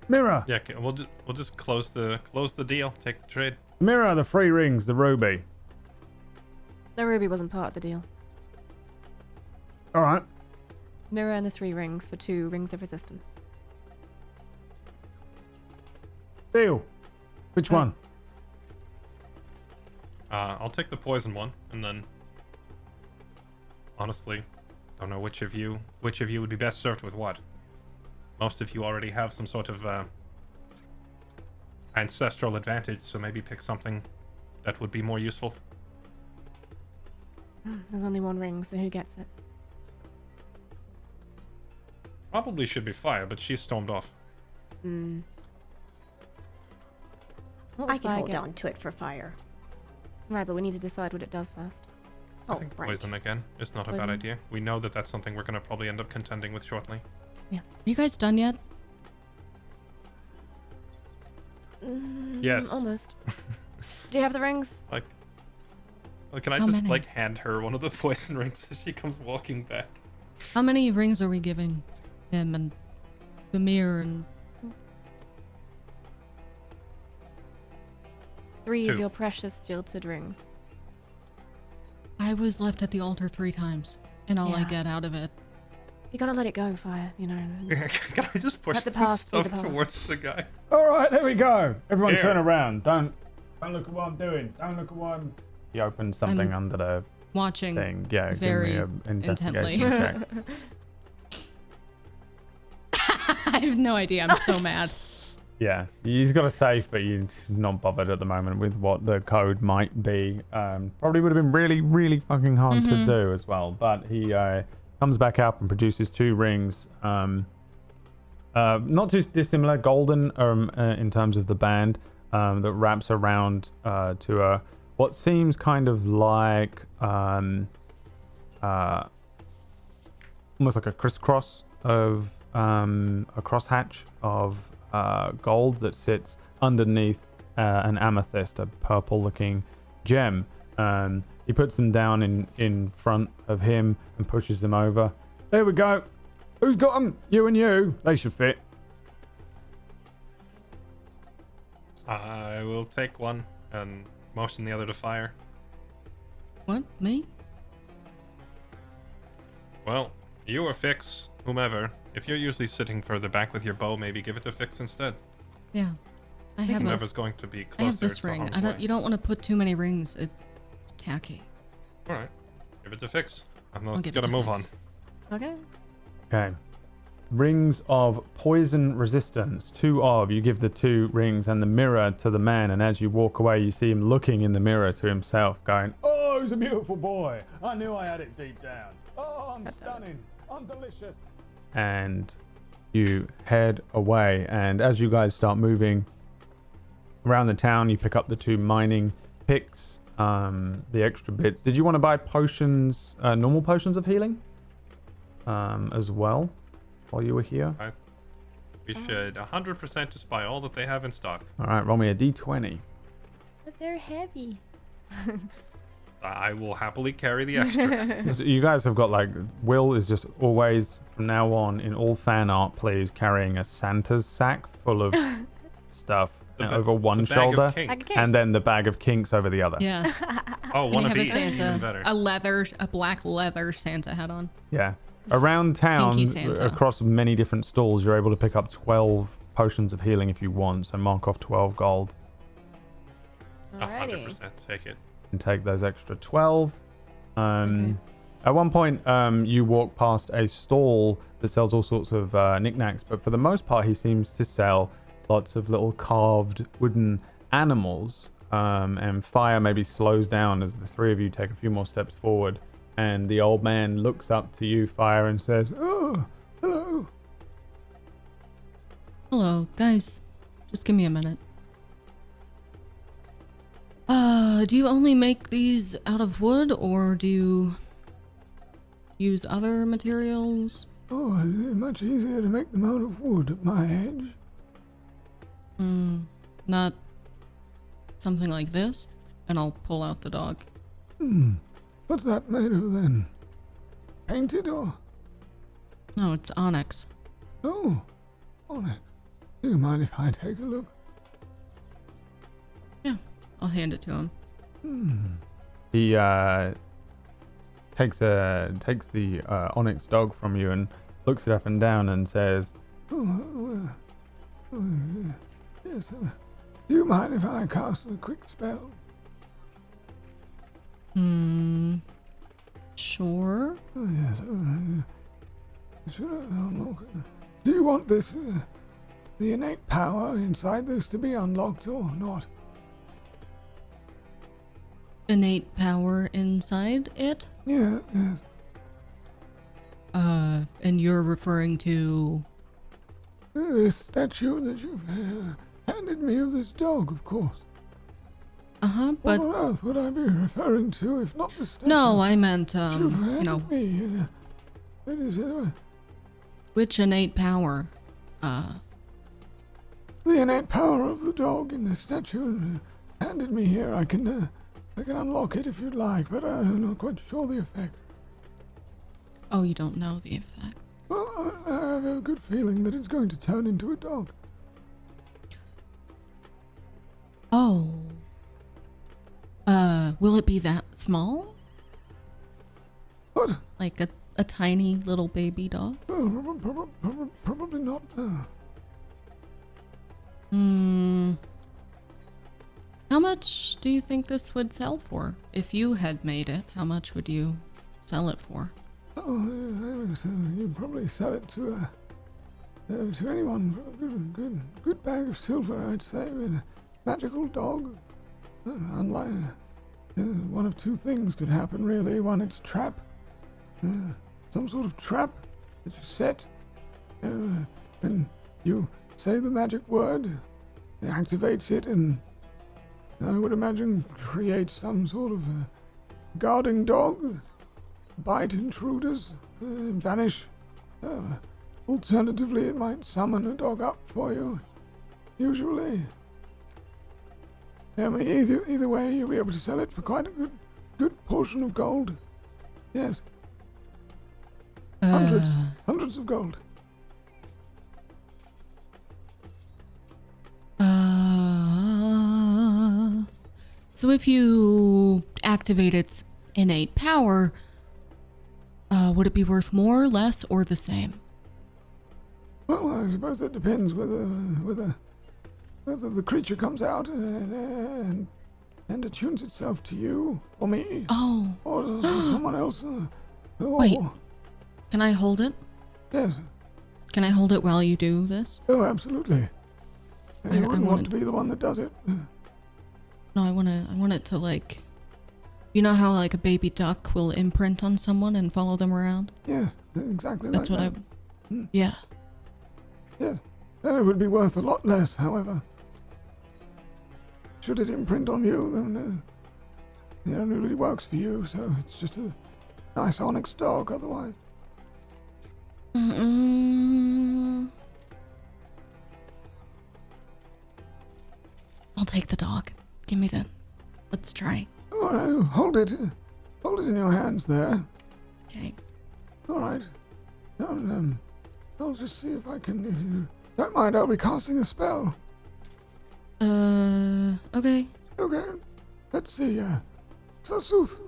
S2: Mirror.
S3: Yeah, we'll just close the deal. Take the trade.
S2: Mirror, the 3 rings, the ruby.
S4: The ruby wasn't part of the deal.
S2: All right.
S4: Mirror and the 3 rings for 2 rings of resistance.
S2: Deal. Which one?
S3: I'll take the poison one, and then honestly, don't know which of you would be best served with what. Most of you already have some sort of ancestral advantage, so maybe pick something that would be more useful.
S4: There's only 1 ring, so who gets it?
S3: Probably should be fire, but she's stormed off.
S4: What
S5: I
S4: would
S5: can
S4: fire
S5: hold
S4: get?
S5: on to it for fire.
S4: Right, but we need to decide what it does first.
S3: I
S5: Oh,
S3: think
S5: right.
S3: poison again is not a bad
S4: Poison.
S3: idea. We know that that's something we're going to probably end up contending with shortly.
S6: Are you guys done yet?
S3: Yes.
S4: Almost. Do you have the rings?
S3: Like, can I
S6: How
S3: just
S6: many?
S3: like hand her one of the poison rings as she comes walking back?
S6: How many rings are we giving him and the mirror and
S4: 3 of
S3: 2.
S4: your precious jilted rings.
S6: I was left at the altar 3 times and all I
S4: Yeah.
S6: get out of it.
S4: You gotta let it go, fire, you know.
S3: Can I just push
S4: Let the
S3: this
S4: past be
S3: stuff
S4: the past.
S3: towards the guy?
S2: All right, there we go. Everyone
S3: Here.
S2: turn around. Don't look at what I'm doing. Don't look at what I'm... He opened something
S6: I'm
S2: under the
S6: Watching
S2: thing. Yeah,
S6: very
S2: give me an investigation check.
S6: I have no idea. I'm so mad.
S2: Yeah, he's got a safe, but he's not bothered at the moment with what the code might be. Probably would have been really, really fucking hard to do as well. But he comes back up and produces 2 rings. Not too dissimilar, golden in terms of the band that wraps around to a what seems kind of like almost like a crisscross of a crosshatch of gold that sits underneath an amethyst, a purple-looking gem. He puts them down in front of him and pushes them over. There we go. Who's got them? You and you. They should fit.
S3: I will take one and motion the other to fire.
S6: What? Me?
S3: Well, you or Fix, whomever. If you're usually sitting further back with your bow, maybe give it to Fix instead.
S6: Yeah. I have
S3: Whomever's
S6: this.
S3: going to be
S6: I
S3: closer
S6: have this
S3: to
S6: ring.
S3: harm's
S6: I don't.
S3: way.
S6: You don't want to put too many rings. It's tacky.
S3: All right, give it to Fix. And
S6: I'll
S3: let's
S6: give
S3: get
S6: it
S3: a
S6: to
S3: move on.
S6: Fix.
S4: Okay.
S2: Okay. Rings of poison resistance. 2 of. You give the 2 rings and the mirror to the man, and as you walk away, you see him looking in the mirror to himself, going, "Oh, he's a beautiful boy. I knew I had it deep down. Oh, I'm stunning. I'm delicious." And you head away, and as you guys start moving around the town, you pick up the 2 mining picks, the extra bits. Did you want to buy potions, normal potions of healing, as well, while you were here?
S3: We should 100% just buy all that they have in stock.
S2: All right, roll me a d20.
S4: But they're heavy.
S3: I will happily carry the extra.
S2: So you guys have got like Will is just always from now on in all fan art, please, carrying a Santa's sack full of stuff over one
S3: the bag
S2: shoulder,
S3: of kinks.
S2: and then the bag of kinks over the other.
S6: Yeah.
S3: Oh,
S6: And
S3: one
S6: you
S3: of
S6: have a
S3: each, even
S6: Santa,
S3: better.
S6: a black leather Santa hat on.
S2: Yeah. Around town,
S6: Pinky Santa.
S2: across many different stalls, you're able to pick up 12 potions of healing if you want. So mark off 12 gold
S3: 100% take it.
S2: and take those extra 12.
S4: Okay.
S2: At one point, you walk past a stall that sells all sorts of knickknacks, but for the most part, he seems to sell lots of little carved wooden animals. And fire maybe slows down as the 3 of you take a few more steps forward. And the old man looks up to you, Fire, and says, "Oh, hello."
S6: Hello, guys. Just give me a minute. Do you only make these out of wood, or do you use other materials?
S2: Oh, it's much easier to make them out of wood at my age.
S6: Not something like this? And I'll pull out the dog.
S2: What's that made of then? Painted or?
S6: No, it's onyx.
S2: Oh, onyx.
S7: Do you mind if I take a look?
S6: Yeah, I'll hand it to him.
S2: He takes the onyx dog from you and looks it up and down and says,
S7: Yes. Do you mind if I cast a quick spell?
S6: Sure.
S7: Oh, yes. Should I unlock it? Do you want this, the innate power inside this to be unlocked or not?
S6: Innate power inside it?
S7: Yeah, yes.
S6: And you're referring to...
S7: This statue that you've handed me of this dog, of course.
S6: But...
S7: What on earth would I be referring to if not the statue?
S6: No, I meant,
S7: You've
S6: you
S7: handed
S6: know...
S7: me, what is it?
S6: Which innate power?
S7: The innate power of the dog in the statue handed me here. I can unlock it if you'd like, but I'm not quite sure the effect.
S6: Oh, you don't know the effect.
S7: Well, I have a good feeling that it's going to turn into a dog.
S6: Oh. Will it be that small?
S7: What?
S6: Like a tiny little baby dog?
S7: Probably not.
S6: How much do you think this would sell for? If you had made it, how much would you sell it for?
S7: Oh, you'd probably sell it to anyone for a good bag of silver, I'd say. A magical dog. Unlike one of two things could happen, really. One, it's trap. Some sort of trap that you set. And you say the magic word, it activates it, and I would imagine creates some sort of guarding dog. Bite intruders, vanish. Alternatively, it might summon a dog up for you. Usually. I mean, either way, you'll be able to sell it for quite a good portion of gold. Yes. Hundreds of gold.
S6: So if you activate its innate power, would it be worth more, less, or the same?
S7: Well, I suppose that depends whether the creature comes out and attunes itself to you or me.
S6: Oh.
S7: Or someone else.
S6: Wait. Can I hold it?
S7: Yes.
S6: Can I hold it while you do this?
S7: Oh, absolutely.
S6: I
S7: wouldn't want to be the one that does it.
S6: No, I want it to, like... You know how, like, a baby duck will imprint on someone and follow them around?
S7: Yes, exactly.
S6: That's
S7: like
S6: what
S7: that.
S6: Yeah.
S7: Yes. It would be worth a lot less, however. Should it imprint on you, then it only really works for you, so it's just a nice onyx dog otherwise.
S6: I'll take the dog. Give me the... Let's try.
S7: All right, hold it in your hands there.
S6: Okay.
S7: All right. I'll just see if I can. If you don't mind, I'll be casting a spell.
S6: Okay.
S7: Okay. Let's see. Sasuth.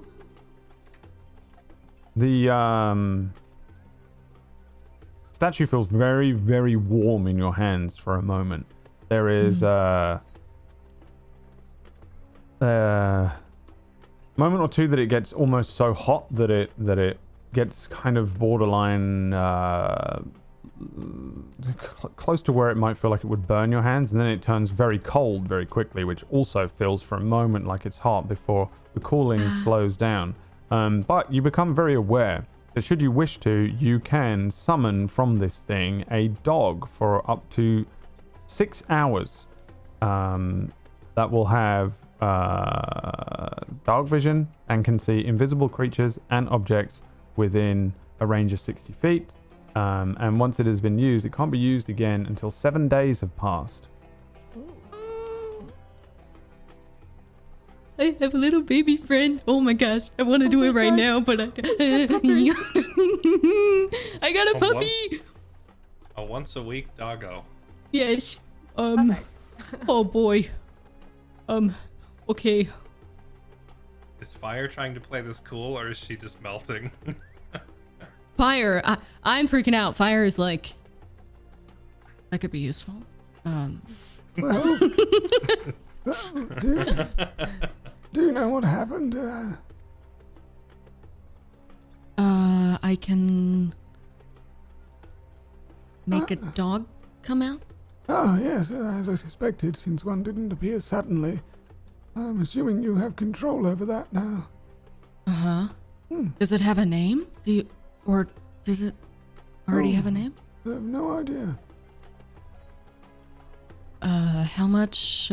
S2: The statue feels very, very warm in your hands for a moment. There is a moment or two that it gets almost so hot that it gets kind of borderline close to where it might feel like it would burn your hands, and then it turns very cold very quickly, which also feels for a moment like it's hot before the cooling slows down. But you become very aware that should you wish to, you can summon from this thing a dog for up to 6 hours that will have dark vision and can see invisible creatures and objects within a range of 60 feet. And once it has been used, it can't be used again until 7 days have passed.
S6: I have a little baby friend. Oh my gosh, I want to do it right now, but I got a puppy.
S3: A once a week doggo.
S6: Yes.
S4: Perfect.
S6: Oh boy. Okay.
S3: Is Fire trying to play this cool, or is she just melting?
S6: Fire. I'm freaking out. Fire is like, that could be useful.
S7: Well, do you know what happened?
S6: I can make a dog come out.
S7: Ah, yes, as I suspected, since one didn't appear suddenly. I'm assuming you have control over that now.
S6: Uh-huh. Does it have a name? Or does it already have a name?
S7: I have no idea.
S6: How much,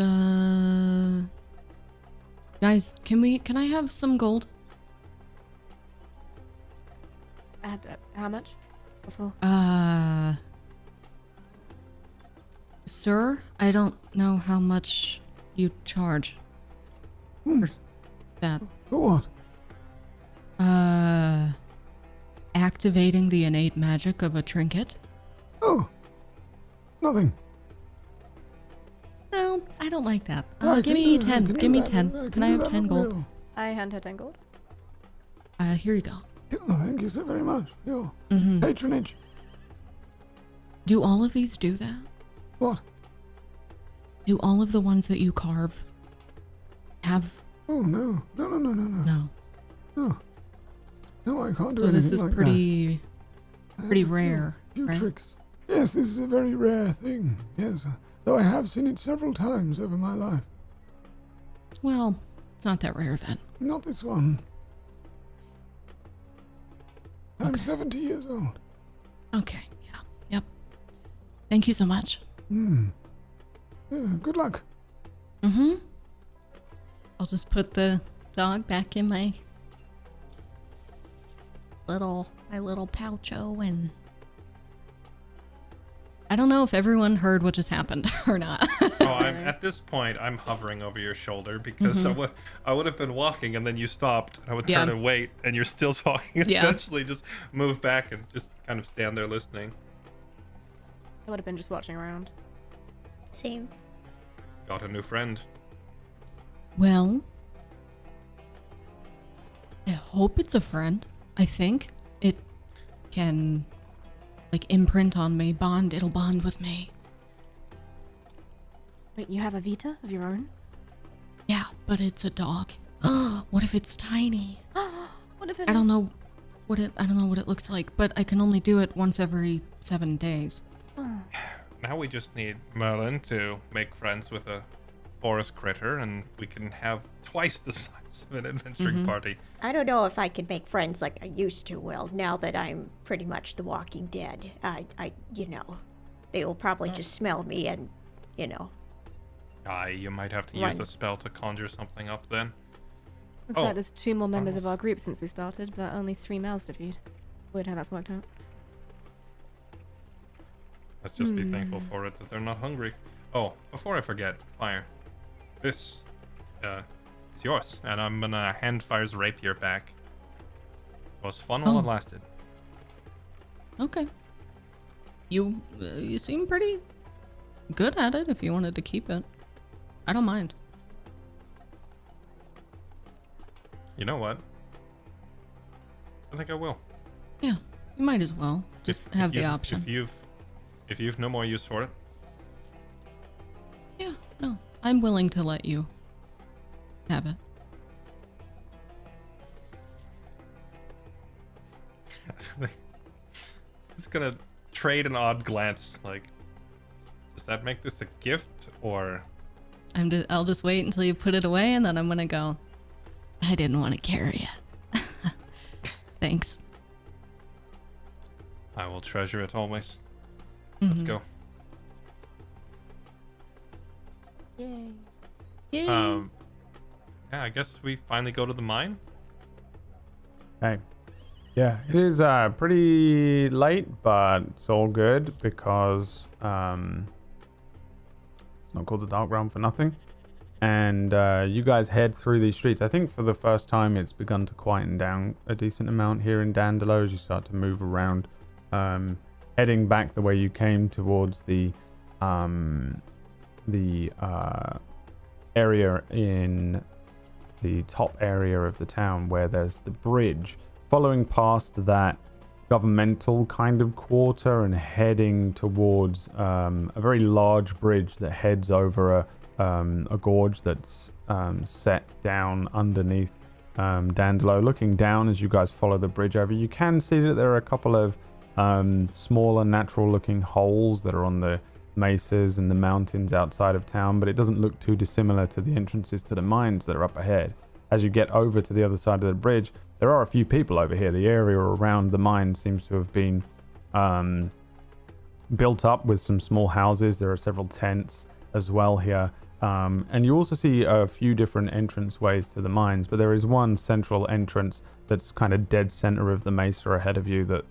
S6: guys, can I have some gold?
S4: How much? Before?
S6: Sir, I don't know how much you charge for that.
S7: For what?
S6: Activating the innate magic of a trinket?
S7: Oh, nothing.
S6: No, I don't like that.
S7: I
S6: Give
S7: can
S6: me
S7: do-
S6: 10.
S7: can
S6: Give
S7: do
S6: me
S7: that.
S6: 10. Can I
S7: do
S6: have
S7: that
S6: 10
S7: at
S6: gold?
S7: will.
S4: I hand her 10 gold.
S6: Here you go.
S7: Oh, thank you so very much. Your
S6: Mm-hmm.
S7: patronage.
S6: Do all of these do that?
S7: What?
S6: Do all of the ones that you carve have?
S7: Oh, no. No.
S6: No.
S7: No. No, I can't do
S6: So
S7: anything
S6: this is
S7: like
S6: pretty
S7: that.
S6: pretty
S7: I have a
S6: rare,
S7: few
S6: right?
S7: tricks. Yes, this is a very rare thing. Yes, though I have seen it several times over my life.
S6: Well, it's not that rare then.
S7: Not this one. I'm
S6: Okay.
S7: 70 years old.
S6: Okay. Yeah. Yep. Thank you so much.
S7: Yeah, good luck.
S6: Mm-hmm. I'll just put the dog back in my little poucho, and I don't know if everyone heard what just happened or not.
S3: At this point, I'm hovering over your shoulder because I would have been walking and then you stopped. And I would turn
S6: Yeah.
S3: and wait, and you're still talking. And
S6: Yeah.
S3: eventually, just move back and just kind of stand there listening.
S4: I would have been just watching around.
S5: Same.
S3: Got a new friend.
S6: Well, I hope it's a friend. I think it can, like, imprint on me, it'll bond with me.
S4: Wait, you have a Vita of your own?
S6: Yeah, but it's a dog. What if it's tiny?
S4: What if it
S6: I don't
S4: is?
S6: know what it looks like, but I can only do it once every 7 days.
S3: Now we just need Merlin to make friends with a forest critter, and we can have twice the size of an adventuring party.
S5: I don't know if I could make friends like I used to, Will, now that I'm pretty much the Walking Dead. They will probably just smell me and,
S3: You might have to
S5: Run.
S3: use a spell to conjure something up then.
S4: Looks
S3: Oh.
S4: like there's 2 more members of our group since we started, but only 3 males to feed. Weird how that's worked out.
S3: Let's just be thankful for it that they're not hungry. Oh, before I forget, Fire. This, it's yours, and I'm gonna hand Fire's rapier back. It was fun while it lasted.
S6: Okay. You seem pretty good at it if you wanted to keep it. I don't mind.
S3: You know what? I think I will.
S6: Yeah, you might as well. Just have the
S3: you've-
S6: option.
S3: If you've no more use for it,
S6: Yeah, no. I'm willing to let you have it.
S3: just gonna trade an odd glance. Like, does that make this a gift or?
S6: I'll just wait until you put it away, and then I'm gonna go. I didn't want to carry it. Thanks.
S3: I will treasure it always. Let's go.
S4: Yay.
S6: Yay.
S3: Yeah, I guess we finally go to the mine.
S2: Hey. Yeah, it is pretty late, but it's all good because it's not called the Dark Realm for nothing. And you guys head through these streets. I think for the first time it's begun to quieten down a decent amount here in Dandelo as you start to move around, heading back the way you came towards the the area in the top area of the town where there's the bridge, following past that governmental kind of quarter and heading towards a very large bridge that heads over a gorge that's set down underneath Dandelo. Looking down as you guys follow the bridge over, you can see that there are a couple of smaller natural looking holes that are on the mesas and the mountains outside of town, but it doesn't look too dissimilar to the entrances to the mines that are up ahead. As you get over to the other side of the bridge, there are a few people over here. The area around the mine seems to have been built up with some small houses. There are several tents as well here. And you also see a few different entrance ways to the mines, but there is one central entrance that's kind of dead center of the mesa ahead of you that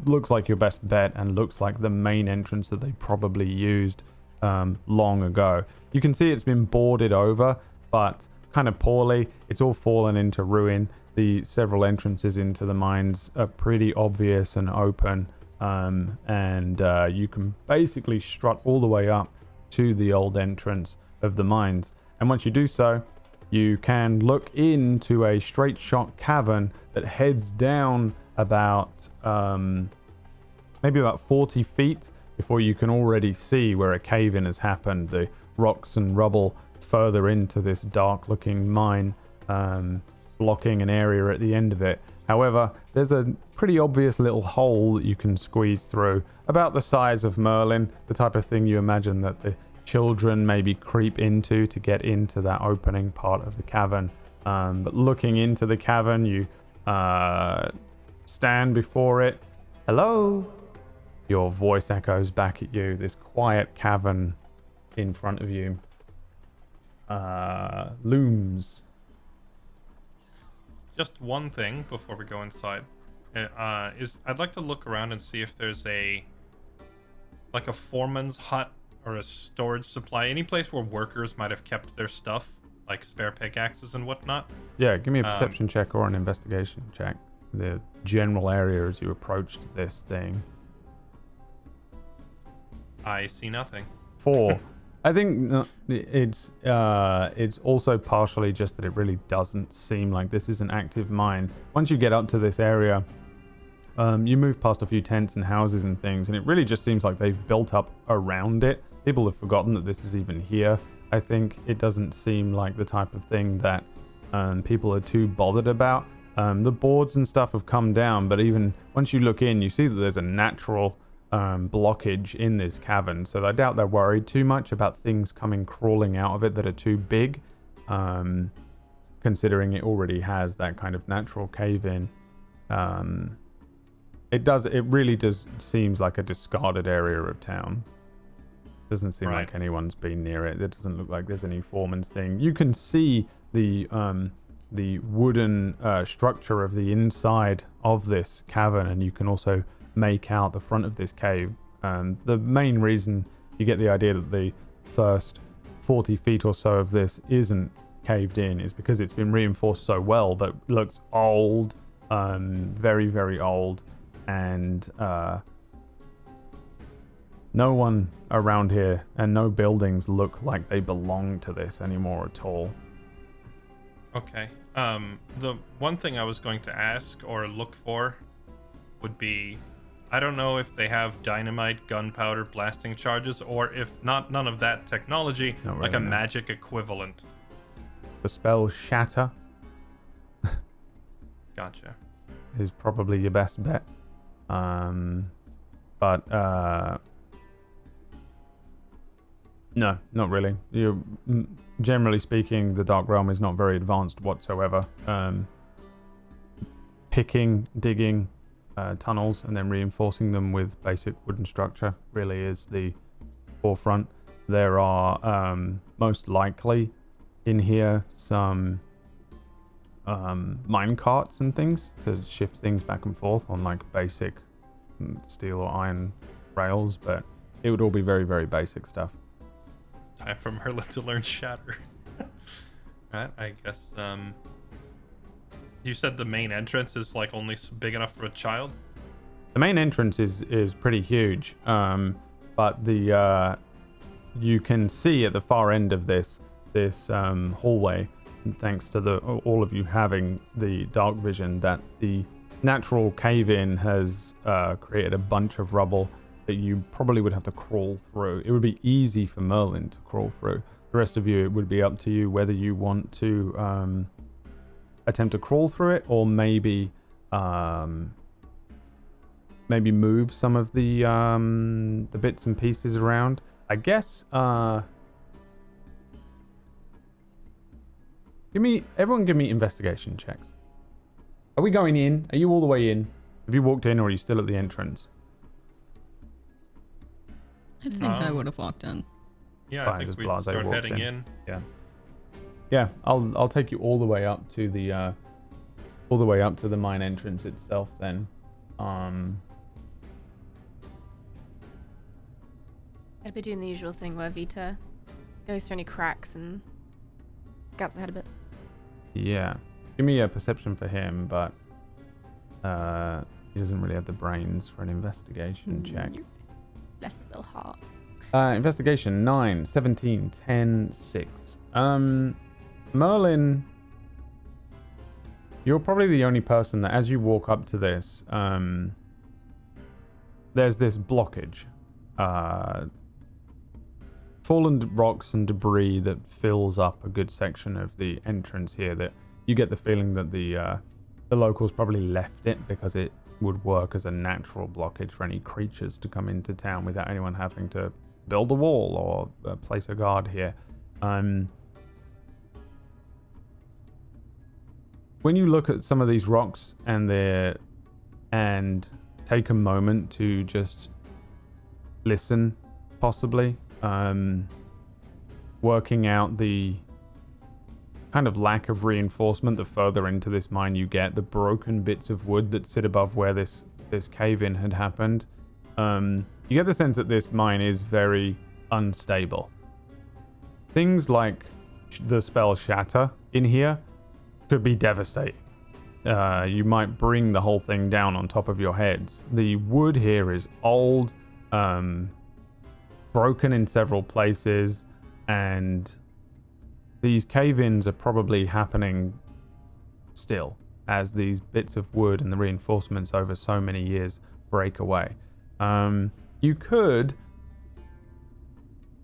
S2: looks like your best bet and looks like the main entrance that they probably used long ago. You can see it's been boarded over, but kind of poorly. It's all fallen into ruin. The several entrances into the mines are pretty obvious and open, and you can basically strut all the way up to the old entrance of the mines. And once you do so, you can look into a straight shot cavern that heads down about maybe about 40 feet before you can already see where a cave-in has happened. The rocks and rubble further into this dark looking mine, blocking an area at the end of it. However, there's a pretty obvious little hole that you can squeeze through, about the size of Merlin, the type of thing you imagine that the children maybe creep into to get into that opening part of the cavern. But looking into the cavern, you stand before it. Hello? Your voice echoes back at you. This quiet cavern in front of you looms.
S3: Just one thing before we go inside is I'd like to look around and see if there's a foreman's hut or a storage supply, any place where workers might have kept their stuff, like spare pickaxes and whatnot.
S2: Yeah, give me a perception check or an investigation check. The general area as you approached this thing.
S3: I see nothing.
S2: 4. I think it's also partially just that it really doesn't seem like this is an active mine. Once you get up to this area, you move past a few tents and houses and things, and it really just seems like they've built up around it. People have forgotten that this is even here. I think it doesn't seem like the type of thing that people are too bothered about. The boards and stuff have come down, but even once you look in, you see that there's a natural blockage in this cavern, so I doubt they're worried too much about things coming crawling out of it that are too big, considering it already has that kind of natural cave-in. It really does seems like a discarded area of town. Doesn't seem like anyone's been near it. It doesn't look like there's any foreman's thing. You can see the wooden structure of the inside of this cavern, and you can also make out the front of this cave. The main reason you get the idea that the first 40 feet or so of this isn't caved in is because it's been reinforced so well, but looks old, very, very old, and no one around here and no buildings look like they belong to this anymore at all.
S3: Okay. The one thing I was going to ask or look for would be, I don't know if they have dynamite, gunpowder, blasting charges, or if not, none of that technology, like a magic equivalent.
S2: The spell Shatter
S3: Gotcha.
S2: is probably your best bet. But no, not really. Generally speaking, the Dark Realm is not very advanced whatsoever. Picking, digging tunnels and then reinforcing them with basic wooden structure really is the forefront. There are most likely in here some mine carts and things to shift things back and forth on like basic steel or iron rails, but it would all be very, very basic stuff.
S3: Time for Merlin to learn Shatter. Alright, I guess, you said the main entrance is like only big enough for a child?
S2: The main entrance is pretty huge, but the you can see at the far end of this hallway, thanks to all of you having the dark vision, that the natural cave-in has created a bunch of rubble that you probably would have to crawl through. It would be easy for Merlin to crawl through. The rest of you, it would be up to you whether you want to attempt to crawl through it, or maybe move some of the bits and pieces around. I guess everyone give me investigation checks. Are we going in? Are you all the way in? Have you walked in, or are you still at the entrance?
S6: I think I would have walked in.
S3: Yeah,
S2: Fine,
S3: I think
S2: just
S3: we
S2: Blase
S3: start
S2: walks
S3: heading in.
S2: Yeah. I'll take you all the way up to the mine entrance itself. Then,
S4: I'd be doing the usual thing where Vita goes through any cracks and scouts ahead a bit.
S2: yeah. Give me a perception for him, but he doesn't really have the brains for an investigation check.
S4: Bless his little heart.
S2: Investigation 9, 17, 10, 6. Merlin, you're probably the only person that, as you walk up to this, there's this blockage. Fallen rocks and debris that fills up a good section of the entrance here, that you get the feeling that the locals probably left it because it would work as a natural blockage for any creatures to come into town without anyone having to build a wall or place a guard here. When you look at some of these rocks and take a moment to just listen, possibly, working out the kind of lack of reinforcement the further into this mine you get, the broken bits of wood that sit above where this cave-in had happened. You get the sense that this mine is very unstable. Things like the spell Shatter in here could be devastating. You might bring the whole thing down on top of your heads. The wood here is old, broken in several places, and these cave-ins are probably happening still as these bits of wood and the reinforcements over so many years break away. You could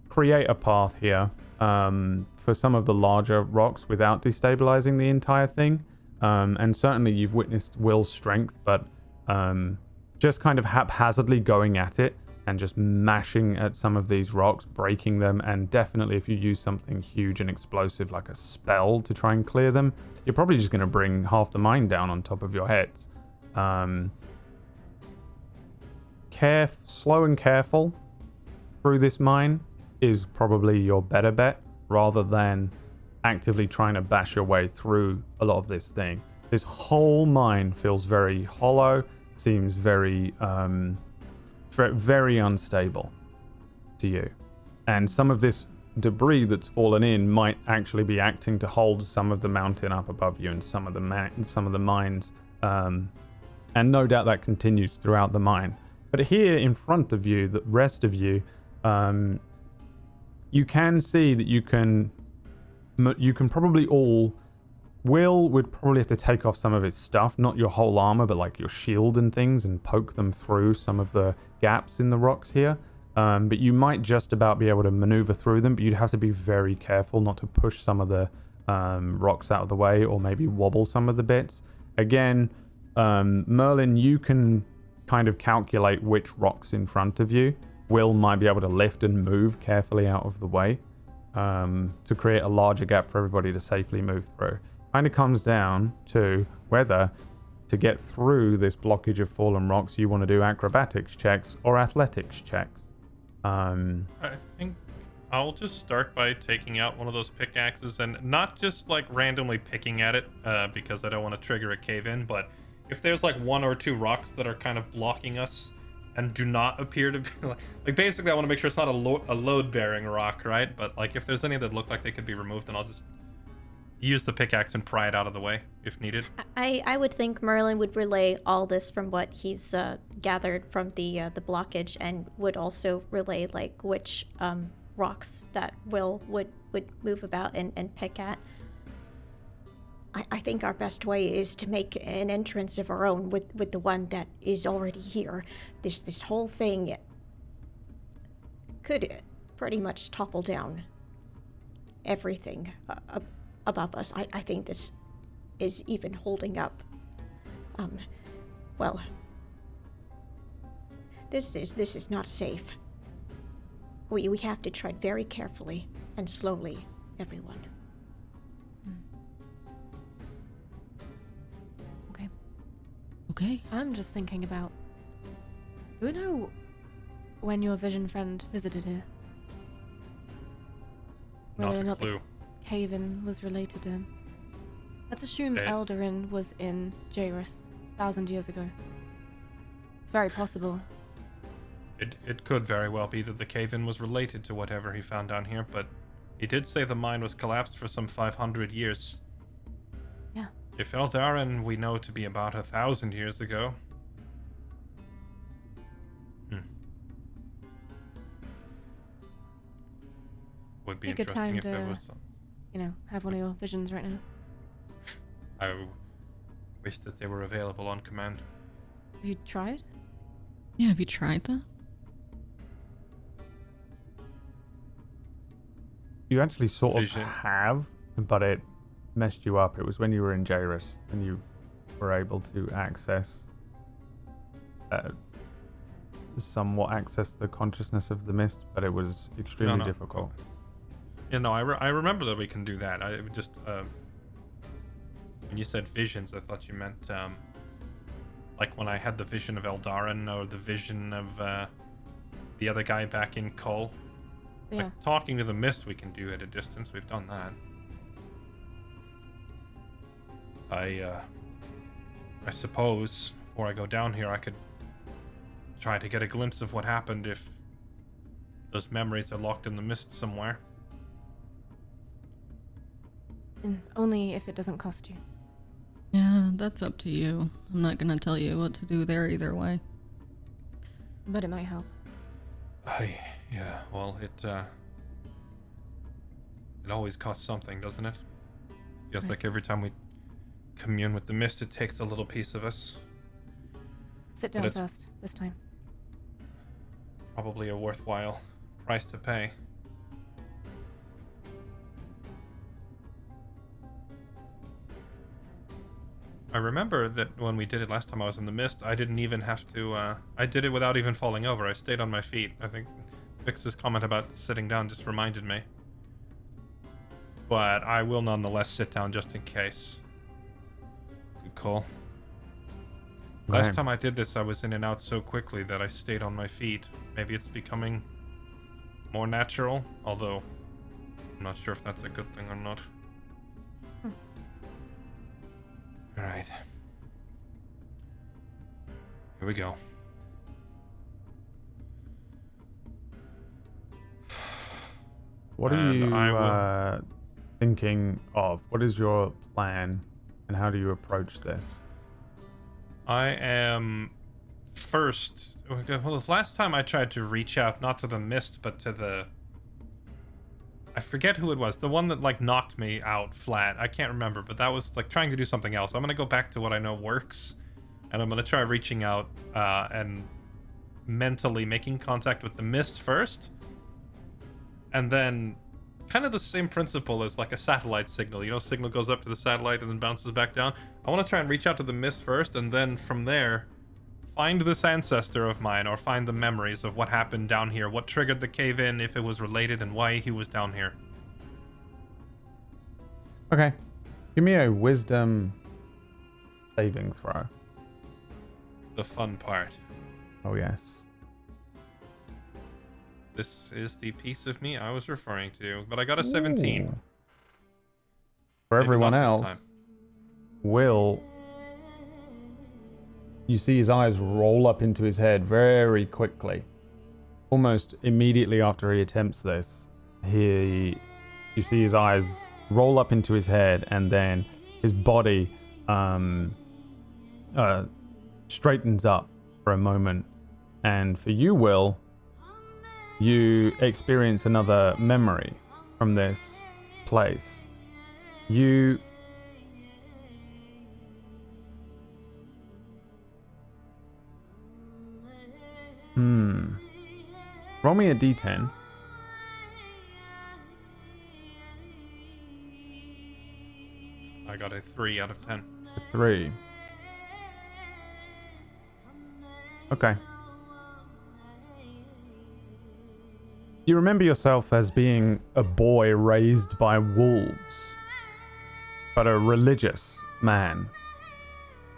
S2: create a path here for some of the larger rocks without destabilizing the entire thing. And certainly you've witnessed Will's strength, but just kind of haphazardly going at it and just mashing at some of these rocks, breaking them, and definitely if you use something huge and explosive like a spell to try and clear them, you're probably just going to bring half the mine down on top of your heads. Slow and careful through this mine is probably your better bet, rather than actively trying to bash your way through a lot of this thing. This whole mine feels very hollow, seems very very unstable to you, and some of this debris that's fallen in might actually be acting to hold some of the mountain up above you and some of the mines, and no doubt that continues throughout the mine. But here in front of you, the rest of you, you can see that you can probably all... Will would probably have to take off some of his stuff, not your whole armor, but like your shield and things, and poke them through some of the gaps in the rocks here. But you might just about be able to maneuver through them, but you'd have to be very careful not to push some of the rocks out of the way, or maybe wobble some of the bits. Again, Merlin, you can kind of calculate which rocks in front of you. Will might be able to lift and move carefully out of the way to create a larger gap for everybody to safely move through. Kind of comes down to whether to get through this blockage of fallen rocks you want to do acrobatics checks or athletics checks.
S3: I think I'll just start by taking out one of those pickaxes, and not just like randomly picking at it because I don't want to trigger a cave-in, but if there's like one or two rocks that are kind of blocking us and do not appear to be like basically I want to make sure it's not a load-bearing rock, right? But like if there's any that look like they could be removed, then I'll just use the pickaxe and pry it out of the way if needed.
S5: I would think Merlin would relay all this from what he's gathered from the blockage, and would also relay like which rocks that Will would move about and pick at. I think our best way is to make an entrance of our own with the one that is already here. This whole thing could pretty much topple down everything above us. I think this is even holding up. Well, this is not safe. We have to tread very carefully and slowly, everyone.
S6: Okay.
S4: I'm just thinking about... Do we know when your vision friend visited here?
S3: Not
S4: Whether or
S3: a
S4: not
S3: clue.
S4: the cave-in was related to him. Let's assume Eldarin was in Jairus 1,000 years ago. It's very possible.
S3: It could very well be that the cave-in was related to whatever he found down here, but he did say the mine was collapsed for some 500 years.
S4: Yeah.
S3: If Eldarin we know to be about 1,000 years ago. Would be
S4: A good
S3: interesting
S4: time
S3: if
S4: to,
S3: there was some.
S4: Have one of your visions right now.
S3: I wish that they were available on command.
S4: Have you tried?
S6: Yeah, have you tried that?
S2: You actually sort
S3: Vision.
S2: of have, but it messed you up. It was when you were in Jairus and you were able to somewhat access the consciousness of the mist, but it was extremely
S3: No.
S2: difficult.
S3: Yeah, no, I remember that we can do that. I just when you said visions, I thought you meant like when I had the vision of Eldarin or the vision of the other guy back in Cole.
S4: Yeah.
S3: Like talking to the mist, we can do at a distance. We've done that. I suppose before I go down here, I could try to get a glimpse of what happened if those memories are locked in the mist somewhere.
S4: And only if it doesn't cost you.
S6: Yeah, that's up to you. I'm not gonna tell you what to do there either way.
S4: But it might help.
S3: Yeah, well, it always costs something, doesn't it? Feels
S4: Right.
S3: like every time we commune with the mist, it takes a little piece of us.
S4: Sit
S3: But
S4: down
S3: it's-
S4: first, this time.
S3: Probably a worthwhile price to pay. I remember that when we did it last time I was in the mist, I didn't even have to, I did it without even falling over. I stayed on my feet. I think Vix's comment about sitting down just reminded me. But I will nonetheless sit down just in case. Good call. Last
S2: Okay.
S3: time I did this, I was in and out so quickly that I stayed on my feet. Maybe it's becoming more natural, although I'm not sure if that's a good thing or not. Alright. Here we go.
S2: What are
S3: And
S2: you
S3: I
S2: thinking of? What is your plan, and how do you approach this?
S3: I am first. Well, last time I tried to reach out, not to the mist, but to the. I forget who it was. The one that like knocked me out flat. I can't remember, but that was like trying to do something else. I'm gonna go back to what I know works, and I'm gonna try reaching out and mentally making contact with the mist first, and then kind of the same principle as like a satellite signal. You know, signal goes up to the satellite and then bounces back down. I want to try and reach out to the mist first, and then from there, find this ancestor of mine, or find the memories of what happened down here, what triggered the cave-in, if it was related, and why he was down here.
S2: Okay. Give me a wisdom saving throw.
S3: The fun part.
S2: Oh, yes.
S3: This is the piece of me I was referring to, but I got a 17.
S2: Ooh. For
S3: Maybe
S2: everyone
S3: not this
S2: else,
S3: time.
S2: Will, you see his eyes roll up into his head very quickly. Almost immediately after he attempts this, you see his eyes roll up into his head, and then his body straightens up for a moment. And for you, Will, you experience another memory from this place. You roll me a d10.
S3: I got a 3 out of 10.
S2: A 3. Okay. You remember yourself as being a boy raised by wolves, but a religious man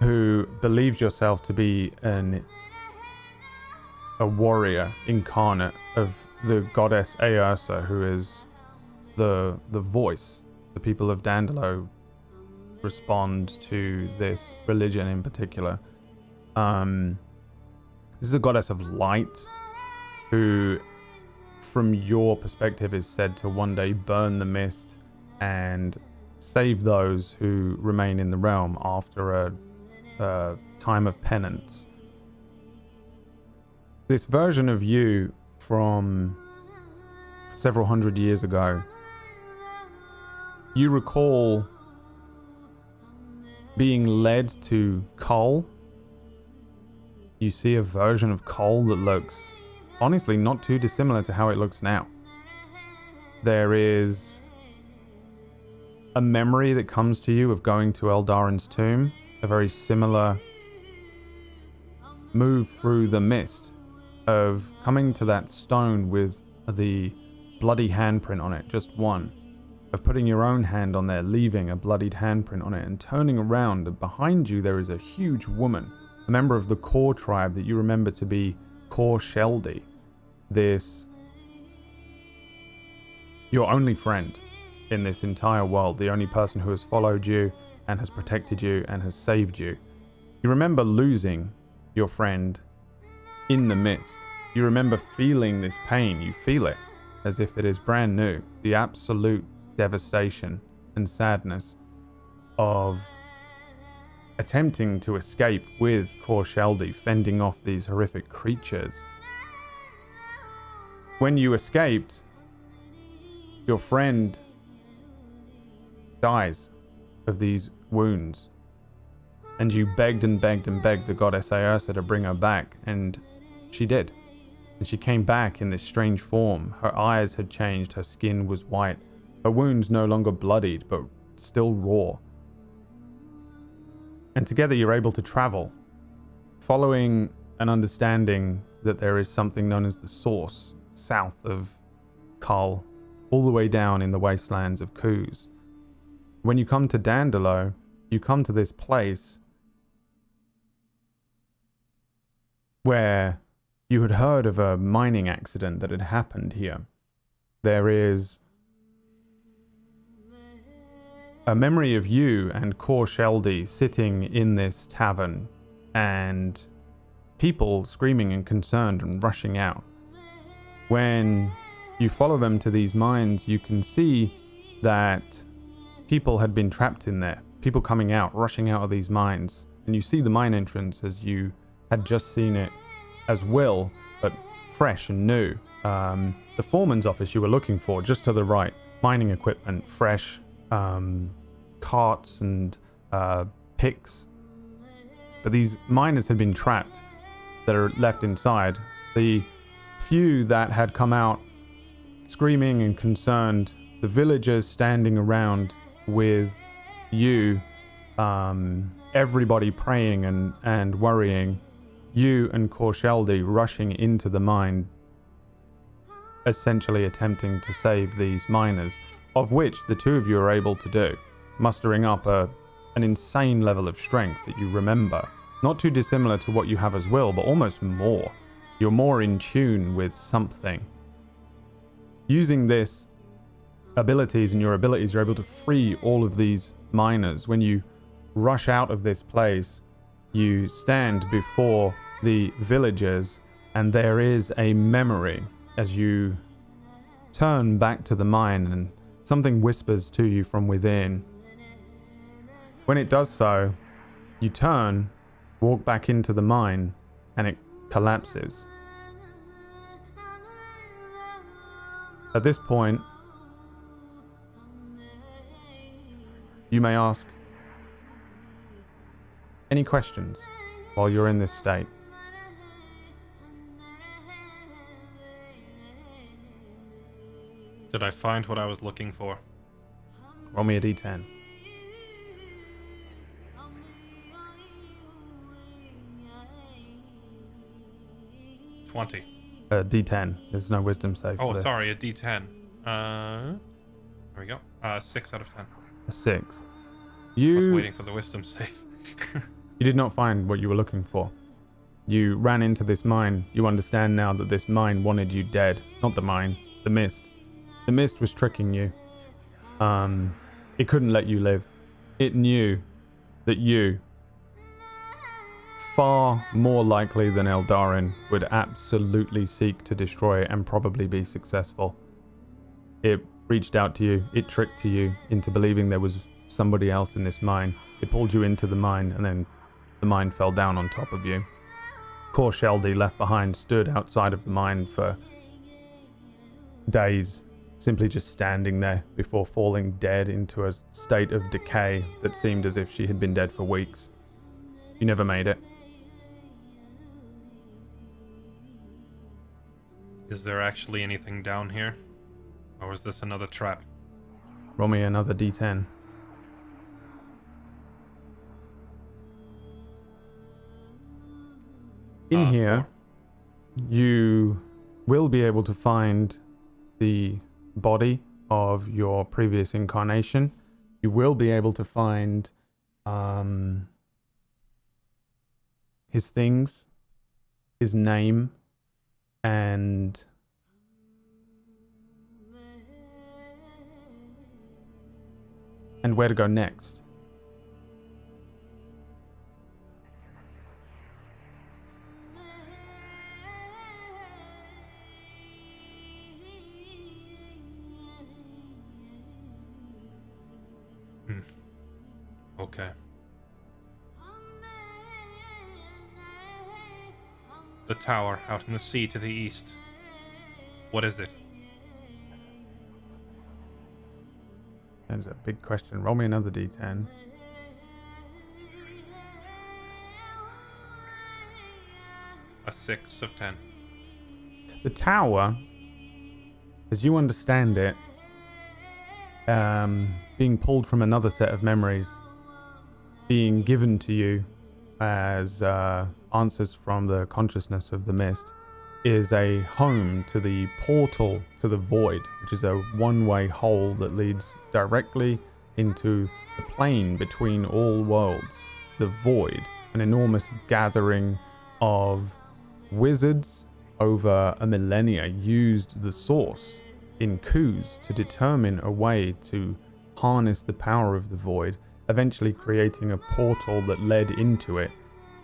S2: who believed yourself to be a warrior incarnate of the goddess Aersa, who is the voice. The people of Dandelo respond to this religion in particular. This is a goddess of light who, from your perspective, is said to one day burn the mist and save those who remain in the realm after a time of penance. This version of you from several hundred years ago, you recall being led to Cole. You see a version of Cole that looks, honestly, not too dissimilar to how it looks now. There is a memory that comes to you of going to Eldarin's tomb, a very similar move through the mist, of coming to that stone with the bloody handprint on it, just one, of putting your own hand on there, leaving a bloodied handprint on it, and turning around, and behind you there is a huge woman, a member of the core tribe that you remember to be Core Sheldy, this, your only friend in this entire world, the only person who has followed you and has protected you and has saved you. You remember losing your friend in the mist. You remember feeling this pain. You feel it as if it is brand new. The absolute devastation and sadness of attempting to escape with Core Sheldy, fending off these horrific creatures. When you escaped, your friend dies of these wounds, and you begged and begged and begged the goddess Aersa to bring her back, and she did. And she came back in this strange form. Her eyes had changed, her skin was white, her wounds no longer bloodied, but still raw. And together you're able to travel, following an understanding that there is something known as the Source, south of Kull, all the way down in the wastelands of Kuz. When you come to Dandelo, you come to this place where you had heard of a mining accident that had happened here. There is a memory of you and Core Sheldy sitting in this tavern, and people screaming and concerned and rushing out. When you follow them to these mines, you can see that people had been trapped in there. People coming out, rushing out of these mines. And you see the mine entrance as you had just seen it as Will, but fresh and new. The foreman's office you were looking for, just to the right. Mining equipment, fresh, carts and picks. But these miners had been trapped that are left inside. The few that had come out screaming and concerned, the villagers standing around with you, everybody praying and worrying, you and Core Sheldy rushing into the mine, essentially attempting to save these miners, of which the two of you are able to do, mustering up an insane level of strength that you remember. Not too dissimilar to what you have as Will, but almost more. You're more in tune with something. Using this abilities and your abilities, you're able to free all of these miners. When you rush out of this place, you stand before the villagers, and there is a memory as you turn back to the mine, and something whispers to you from within. When it does so, you turn, walk back into the mine, and it collapses. At this point, you may ask any questions while you're in this state.
S3: Did I find what I was looking for?
S2: Roll me a d10.
S3: 20.
S2: D10. There's no wisdom save
S3: Oh,
S2: for this.
S3: sorry, a D10. There we go. 6 out of 10.
S2: A 6.
S3: I was
S2: You
S3: waiting for the wisdom save.
S2: You did not find what you were looking for. You ran into this mine. You understand now that this mine wanted you dead. Not the mine, the mist. The mist was tricking you. It couldn't let you live. It knew that you, far more likely than Eldarin, would absolutely seek to destroy it and probably be successful. It reached out to you. It tricked you into believing there was somebody else in this mine. It pulled you into the mine, and then the mine fell down on top of you. Poor Sheldy, left behind, stood outside of the mine for days, simply just standing there before falling dead into a state of decay that seemed as if she had been dead for weeks. You never made it.
S3: Is there actually anything down here? Or is this another trap?
S2: Roll me another d10. In here,
S3: 4.
S2: you will be able to find the body of your previous incarnation. You will be able to find his things, his name, and where to go next.
S3: Okay. The tower out in the sea to the east. What is it?
S2: That's a big question. Roll me another d10.
S3: A 6 of 10.
S2: The tower, as you understand it, being pulled from another set of memories, being given to you as answers from the consciousness of the mist, is a home to the portal to the void, which is a one-way hole that leads directly into the plane between all worlds. The void, an enormous gathering of wizards over a millennia, used the source in coups to determine a way to harness the power of the void, eventually creating a portal that led into it.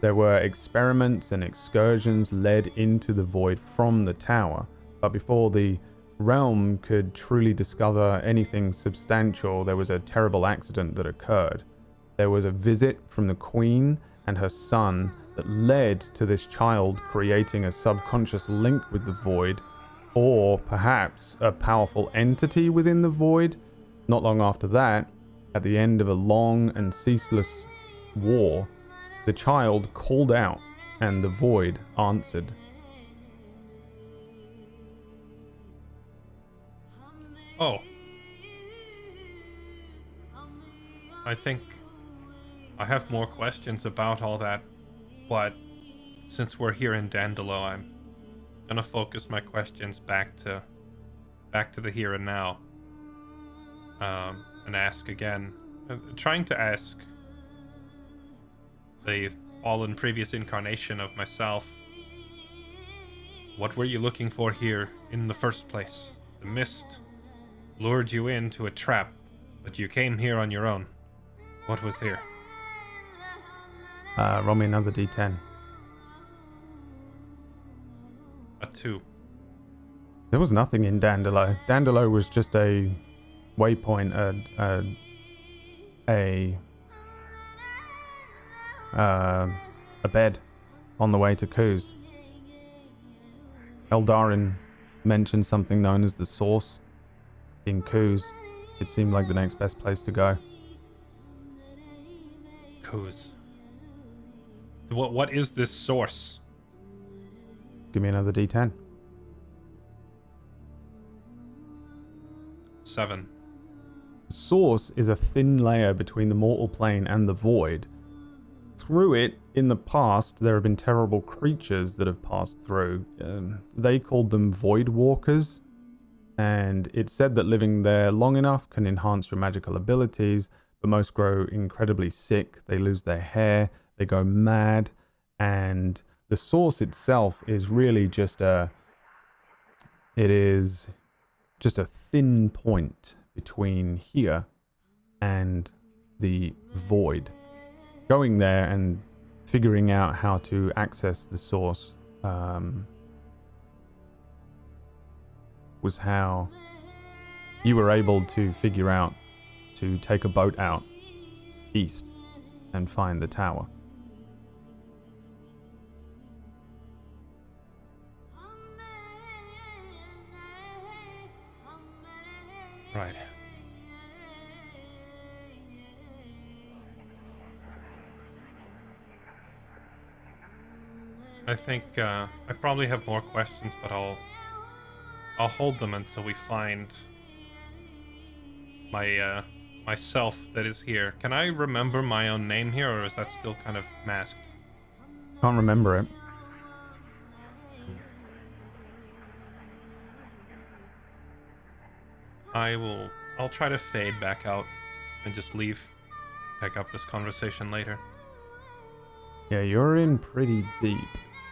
S2: There were experiments and excursions led into the void from the tower, but before the realm could truly discover anything substantial, there was a terrible accident that occurred. There was a visit from the Queen and her son that led to this child creating a subconscious link with the void, or perhaps a powerful entity within the void. Not long after that, at the end of a long and ceaseless war, the child called out and the void answered.
S3: Oh. I think I have more questions about all that, but since we're here in Dandelo, I'm gonna focus my questions back to the here and now, and ask again, trying to ask the fallen previous incarnation of myself, what were you looking for here in the first place? The mist lured you into a trap, but you came here on your own. What was here?
S2: Roll me another d10.
S3: A 2.
S2: There was nothing in Dandelo. Dandelo was just a waypoint, a bed on the way to Kuz. Eldarin mentioned something known as the Source in Coos. It seemed like the next best place to go.
S3: Coos. What is this source?
S2: Give me another D10.
S3: 7.
S2: The Source is a thin layer between the mortal plane and the void. Through it, in the past, there have been terrible creatures that have passed through. They called them Void Walkers, and it's said that living there long enough can enhance your magical abilities, but most grow incredibly sick, they lose their hair, they go mad, and the Source itself is really just a thin point between here and the void. Going there and figuring out how to access the Source was how you were able to figure out to take a boat out east and find the tower.
S3: Right. I think I probably have more questions, but I'll hold them until we find my myself that is here. Can I remember my own name here, or is that still kind of masked?
S2: Can't remember it.
S3: I'll try to fade back out and just leave. Pick up this conversation later.
S2: Yeah, you're in pretty deep.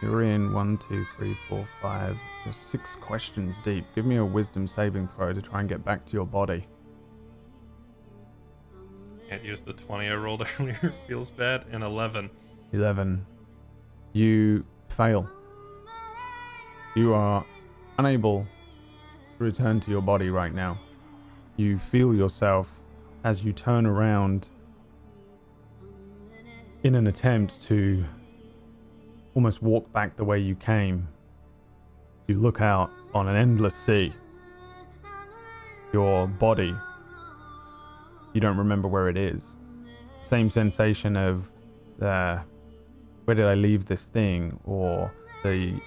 S2: You're in 1, 2, 3, 4, 5. You're 6 questions deep. Give me a wisdom saving throw to try and get back to your body.
S3: Can't use the 20 I rolled earlier. Feels bad. And 11.
S2: 11. You fail. You are unable to return to your body right now. You feel yourself as you turn around in an attempt to almost walk back the way you came. You look out on an endless sea. Your body, you don't remember where it is. Same sensation of where did I leave this thing, or the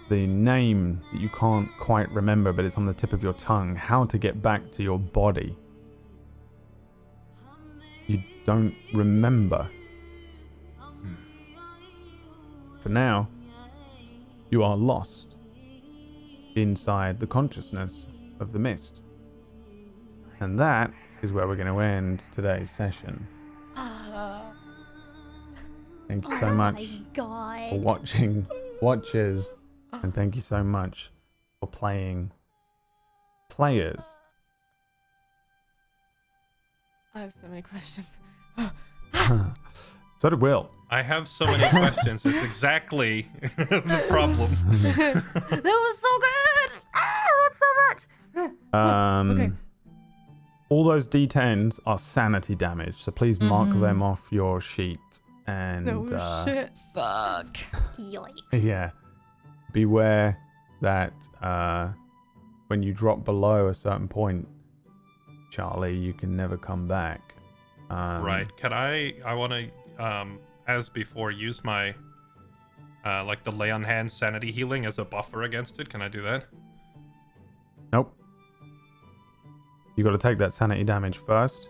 S2: name that you can't quite remember, but it's on the tip of your tongue. How to get back to your body. You don't remember. For now, you are lost inside the consciousness of the mist. And that is where we're going to end today's session. Thank you so much for watching, watchers, and thank you so much for playing players.
S4: I have so many questions.
S2: So did Will.
S3: I have so many questions. It's exactly the problem.
S4: That was so good! That's so much! Okay.
S2: All those D10s are sanity damage, so please mark them off your sheet. And
S4: No shit.
S6: Fuck.
S5: Yikes.
S2: yeah, beware that when you drop below a certain point, Charlie, you can never come back.
S3: Right. Can I want to, as before, use my, like the lay on hands sanity healing as a buffer against it? Can I do that?
S2: Nope. You got to take that sanity damage first.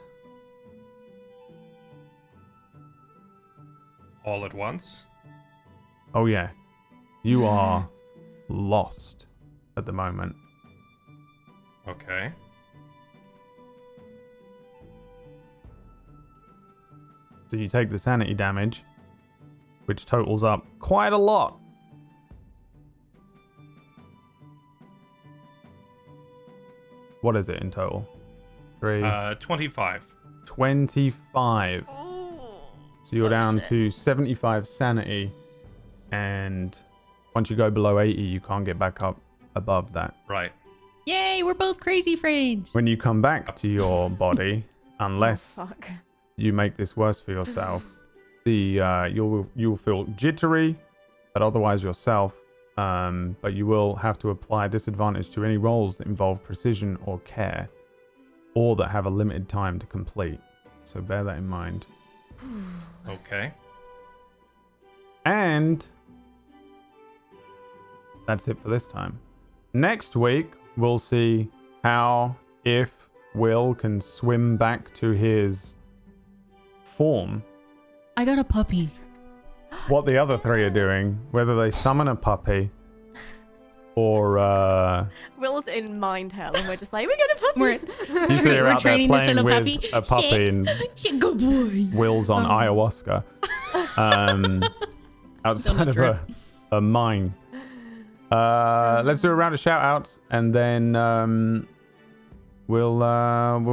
S3: All at once?
S2: Oh yeah, you are lost at the moment.
S3: Okay.
S2: So you take the sanity damage, which totals up quite a lot. What is it in total?
S3: 25.
S2: 25. So you're down
S4: shit.
S2: to 75 sanity, and once you go below 80, you can't get back up above that.
S3: Right.
S6: Yay, we're both crazy friends.
S2: When you come back to your body, unless
S4: Fuck.
S2: you make this worse for yourself, you'll feel jittery, but otherwise yourself. but you will have to apply disadvantage to any rolls that involve precision or care, or that have a limited time to complete. So bear that in mind.
S3: Okay.
S2: And that's it for this time. Next week, we'll see how, if Will can swim back to his form,
S6: I got a puppy.
S2: what the other three are doing, whether they summon a puppy or
S4: Will's in mind hell, and we're just like, we got a puppy.
S2: you three are
S6: we're
S2: out there
S6: training this
S2: playing
S6: little
S2: with
S6: puppy.
S2: a puppy
S6: Shit.
S2: and
S6: Shit, good boy.
S2: Will's on ayahuasca outside of a mine. Let's do a round of shout outs and then we'll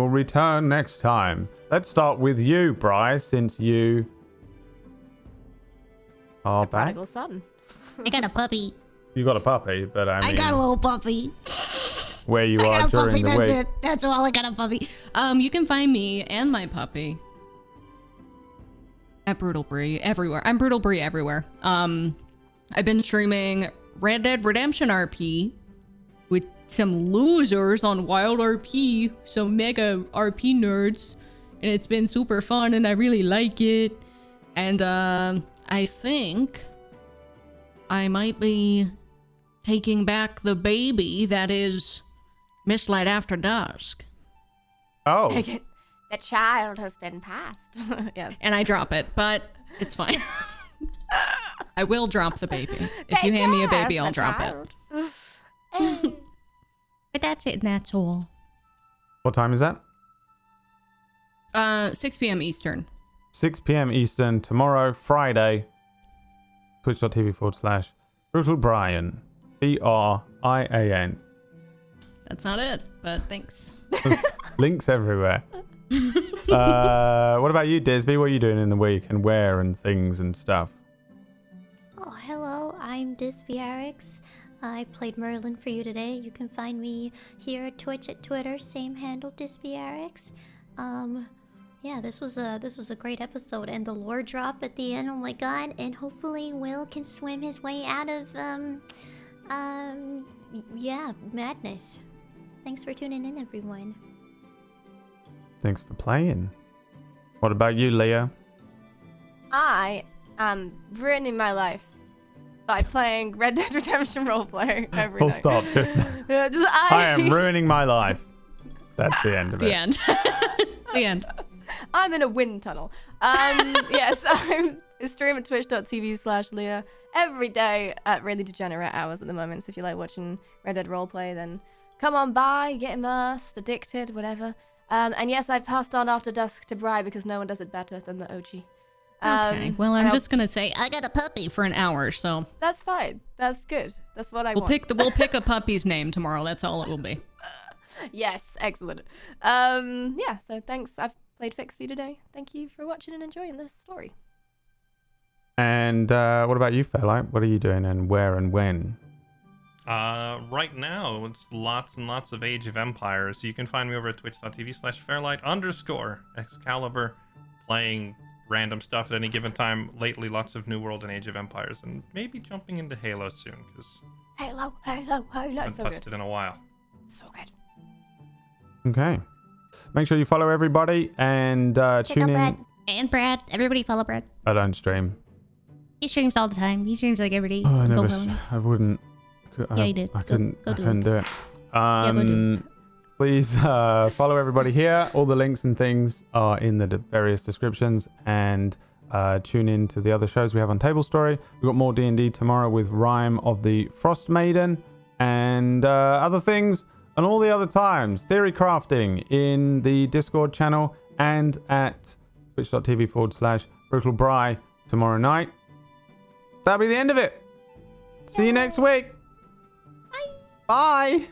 S2: return next time. Let's start with you, Bryce, since you are back.
S4: Prodigal son.
S6: I got a puppy.
S2: You got a puppy, but I mean,
S6: I got a little puppy.
S2: where you
S6: I
S2: are
S6: got a
S2: during
S6: puppy.
S2: the
S6: That's
S2: week.
S6: it. That's all. I got a puppy. You can find me and my puppy at Brutal Brie everywhere. I'm Brutal Brie everywhere. I've been streaming Red Dead Redemption RP with some losers on Wild RP, some mega RP nerds, and it's been super fun, and I really like it. And I think I might be taking back the baby that is Mistlight After Dusk.
S2: Oh,
S4: The child has been passed. Yes.
S6: And I drop it, but it's fine. I will drop the baby. If you hand me a baby, I'll drop it. But that's it, and that's all.
S2: what time is that?
S6: 6 p.m. Eastern.
S2: 6 p.m. Eastern tomorrow, Friday. Twitch.tv/Brutal Brian. BRIAN.
S6: That's not it, but thanks.
S2: Links everywhere. What about you, Disby? What are you doing in the week and where and things and stuff?
S5: Oh, hello, I'm Disbiarix. I played Merlin for you today. You can find me here at Twitch, at Twitter, same handle, Disbiarix. Yeah, this was a great episode, and the lore drop at the end. Oh my god! And hopefully Will can swim his way out of yeah, madness. Thanks for tuning in, everyone.
S2: Thanks for playing. What about you, Leah?
S4: I am ruining my life by playing Red Dead Redemption roleplay every
S2: Full
S4: night.
S2: stop. Just I am ruining my life. That's the end of it.
S6: The end. The end.
S4: I'm in a wind tunnel. Yes, I'm stream at twitch.tv/Leah every day at really degenerate hours at the moment. So if you like watching Red Dead roleplay, then come on by, get immersed, addicted, whatever. And yes, I've passed on After Dusk to Bri because no one does it better than the OG.
S6: Okay. Well, I'm just gonna say I got a puppy for an hour, so
S4: That's fine. That's good. That's what I
S6: we'll
S4: want.
S6: we'll pick a puppy's name tomorrow. That's all it will be.
S4: Yes, excellent. Yeah, so thanks. I've played Fix for you today. Thank you for watching and enjoying this story.
S2: And what about you, Fairlight? What are you doing and where and when?
S3: Right now, it's lots and lots of Age of Empires. You can find me over at twitch.tv/Fairlight_Excalibur, playing random stuff at any given time. Lately, lots of New World and Age of Empires, and maybe jumping into Halo soon, because
S4: Halo.
S3: I haven't
S4: So
S3: touched
S4: good.
S3: it in a while.
S4: So good.
S2: Okay. Make sure you follow everybody and tune in.
S5: Brad.
S6: And Brad, everybody follow Brad.
S2: I don't stream.
S6: He streams all the time. He streams like every day.
S2: Oh, I
S6: Go
S2: never.
S6: follow him.
S2: I wouldn't.
S6: Yeah, you did.
S2: I
S6: Go-
S2: couldn't.
S6: go
S2: I
S6: do
S2: couldn't
S6: it.
S2: do it.
S6: go do
S2: Please follow everybody here. All the links and things are in the various descriptions, and tune in to the other shows we have on Table Story. We've got more D&D tomorrow with Rhyme of the Frost Maiden and other things, and all the other times. Theory crafting in the Discord channel and at twitch.tv/Brutal Bri tomorrow night. That'll be the end of it. See you next week. Bye.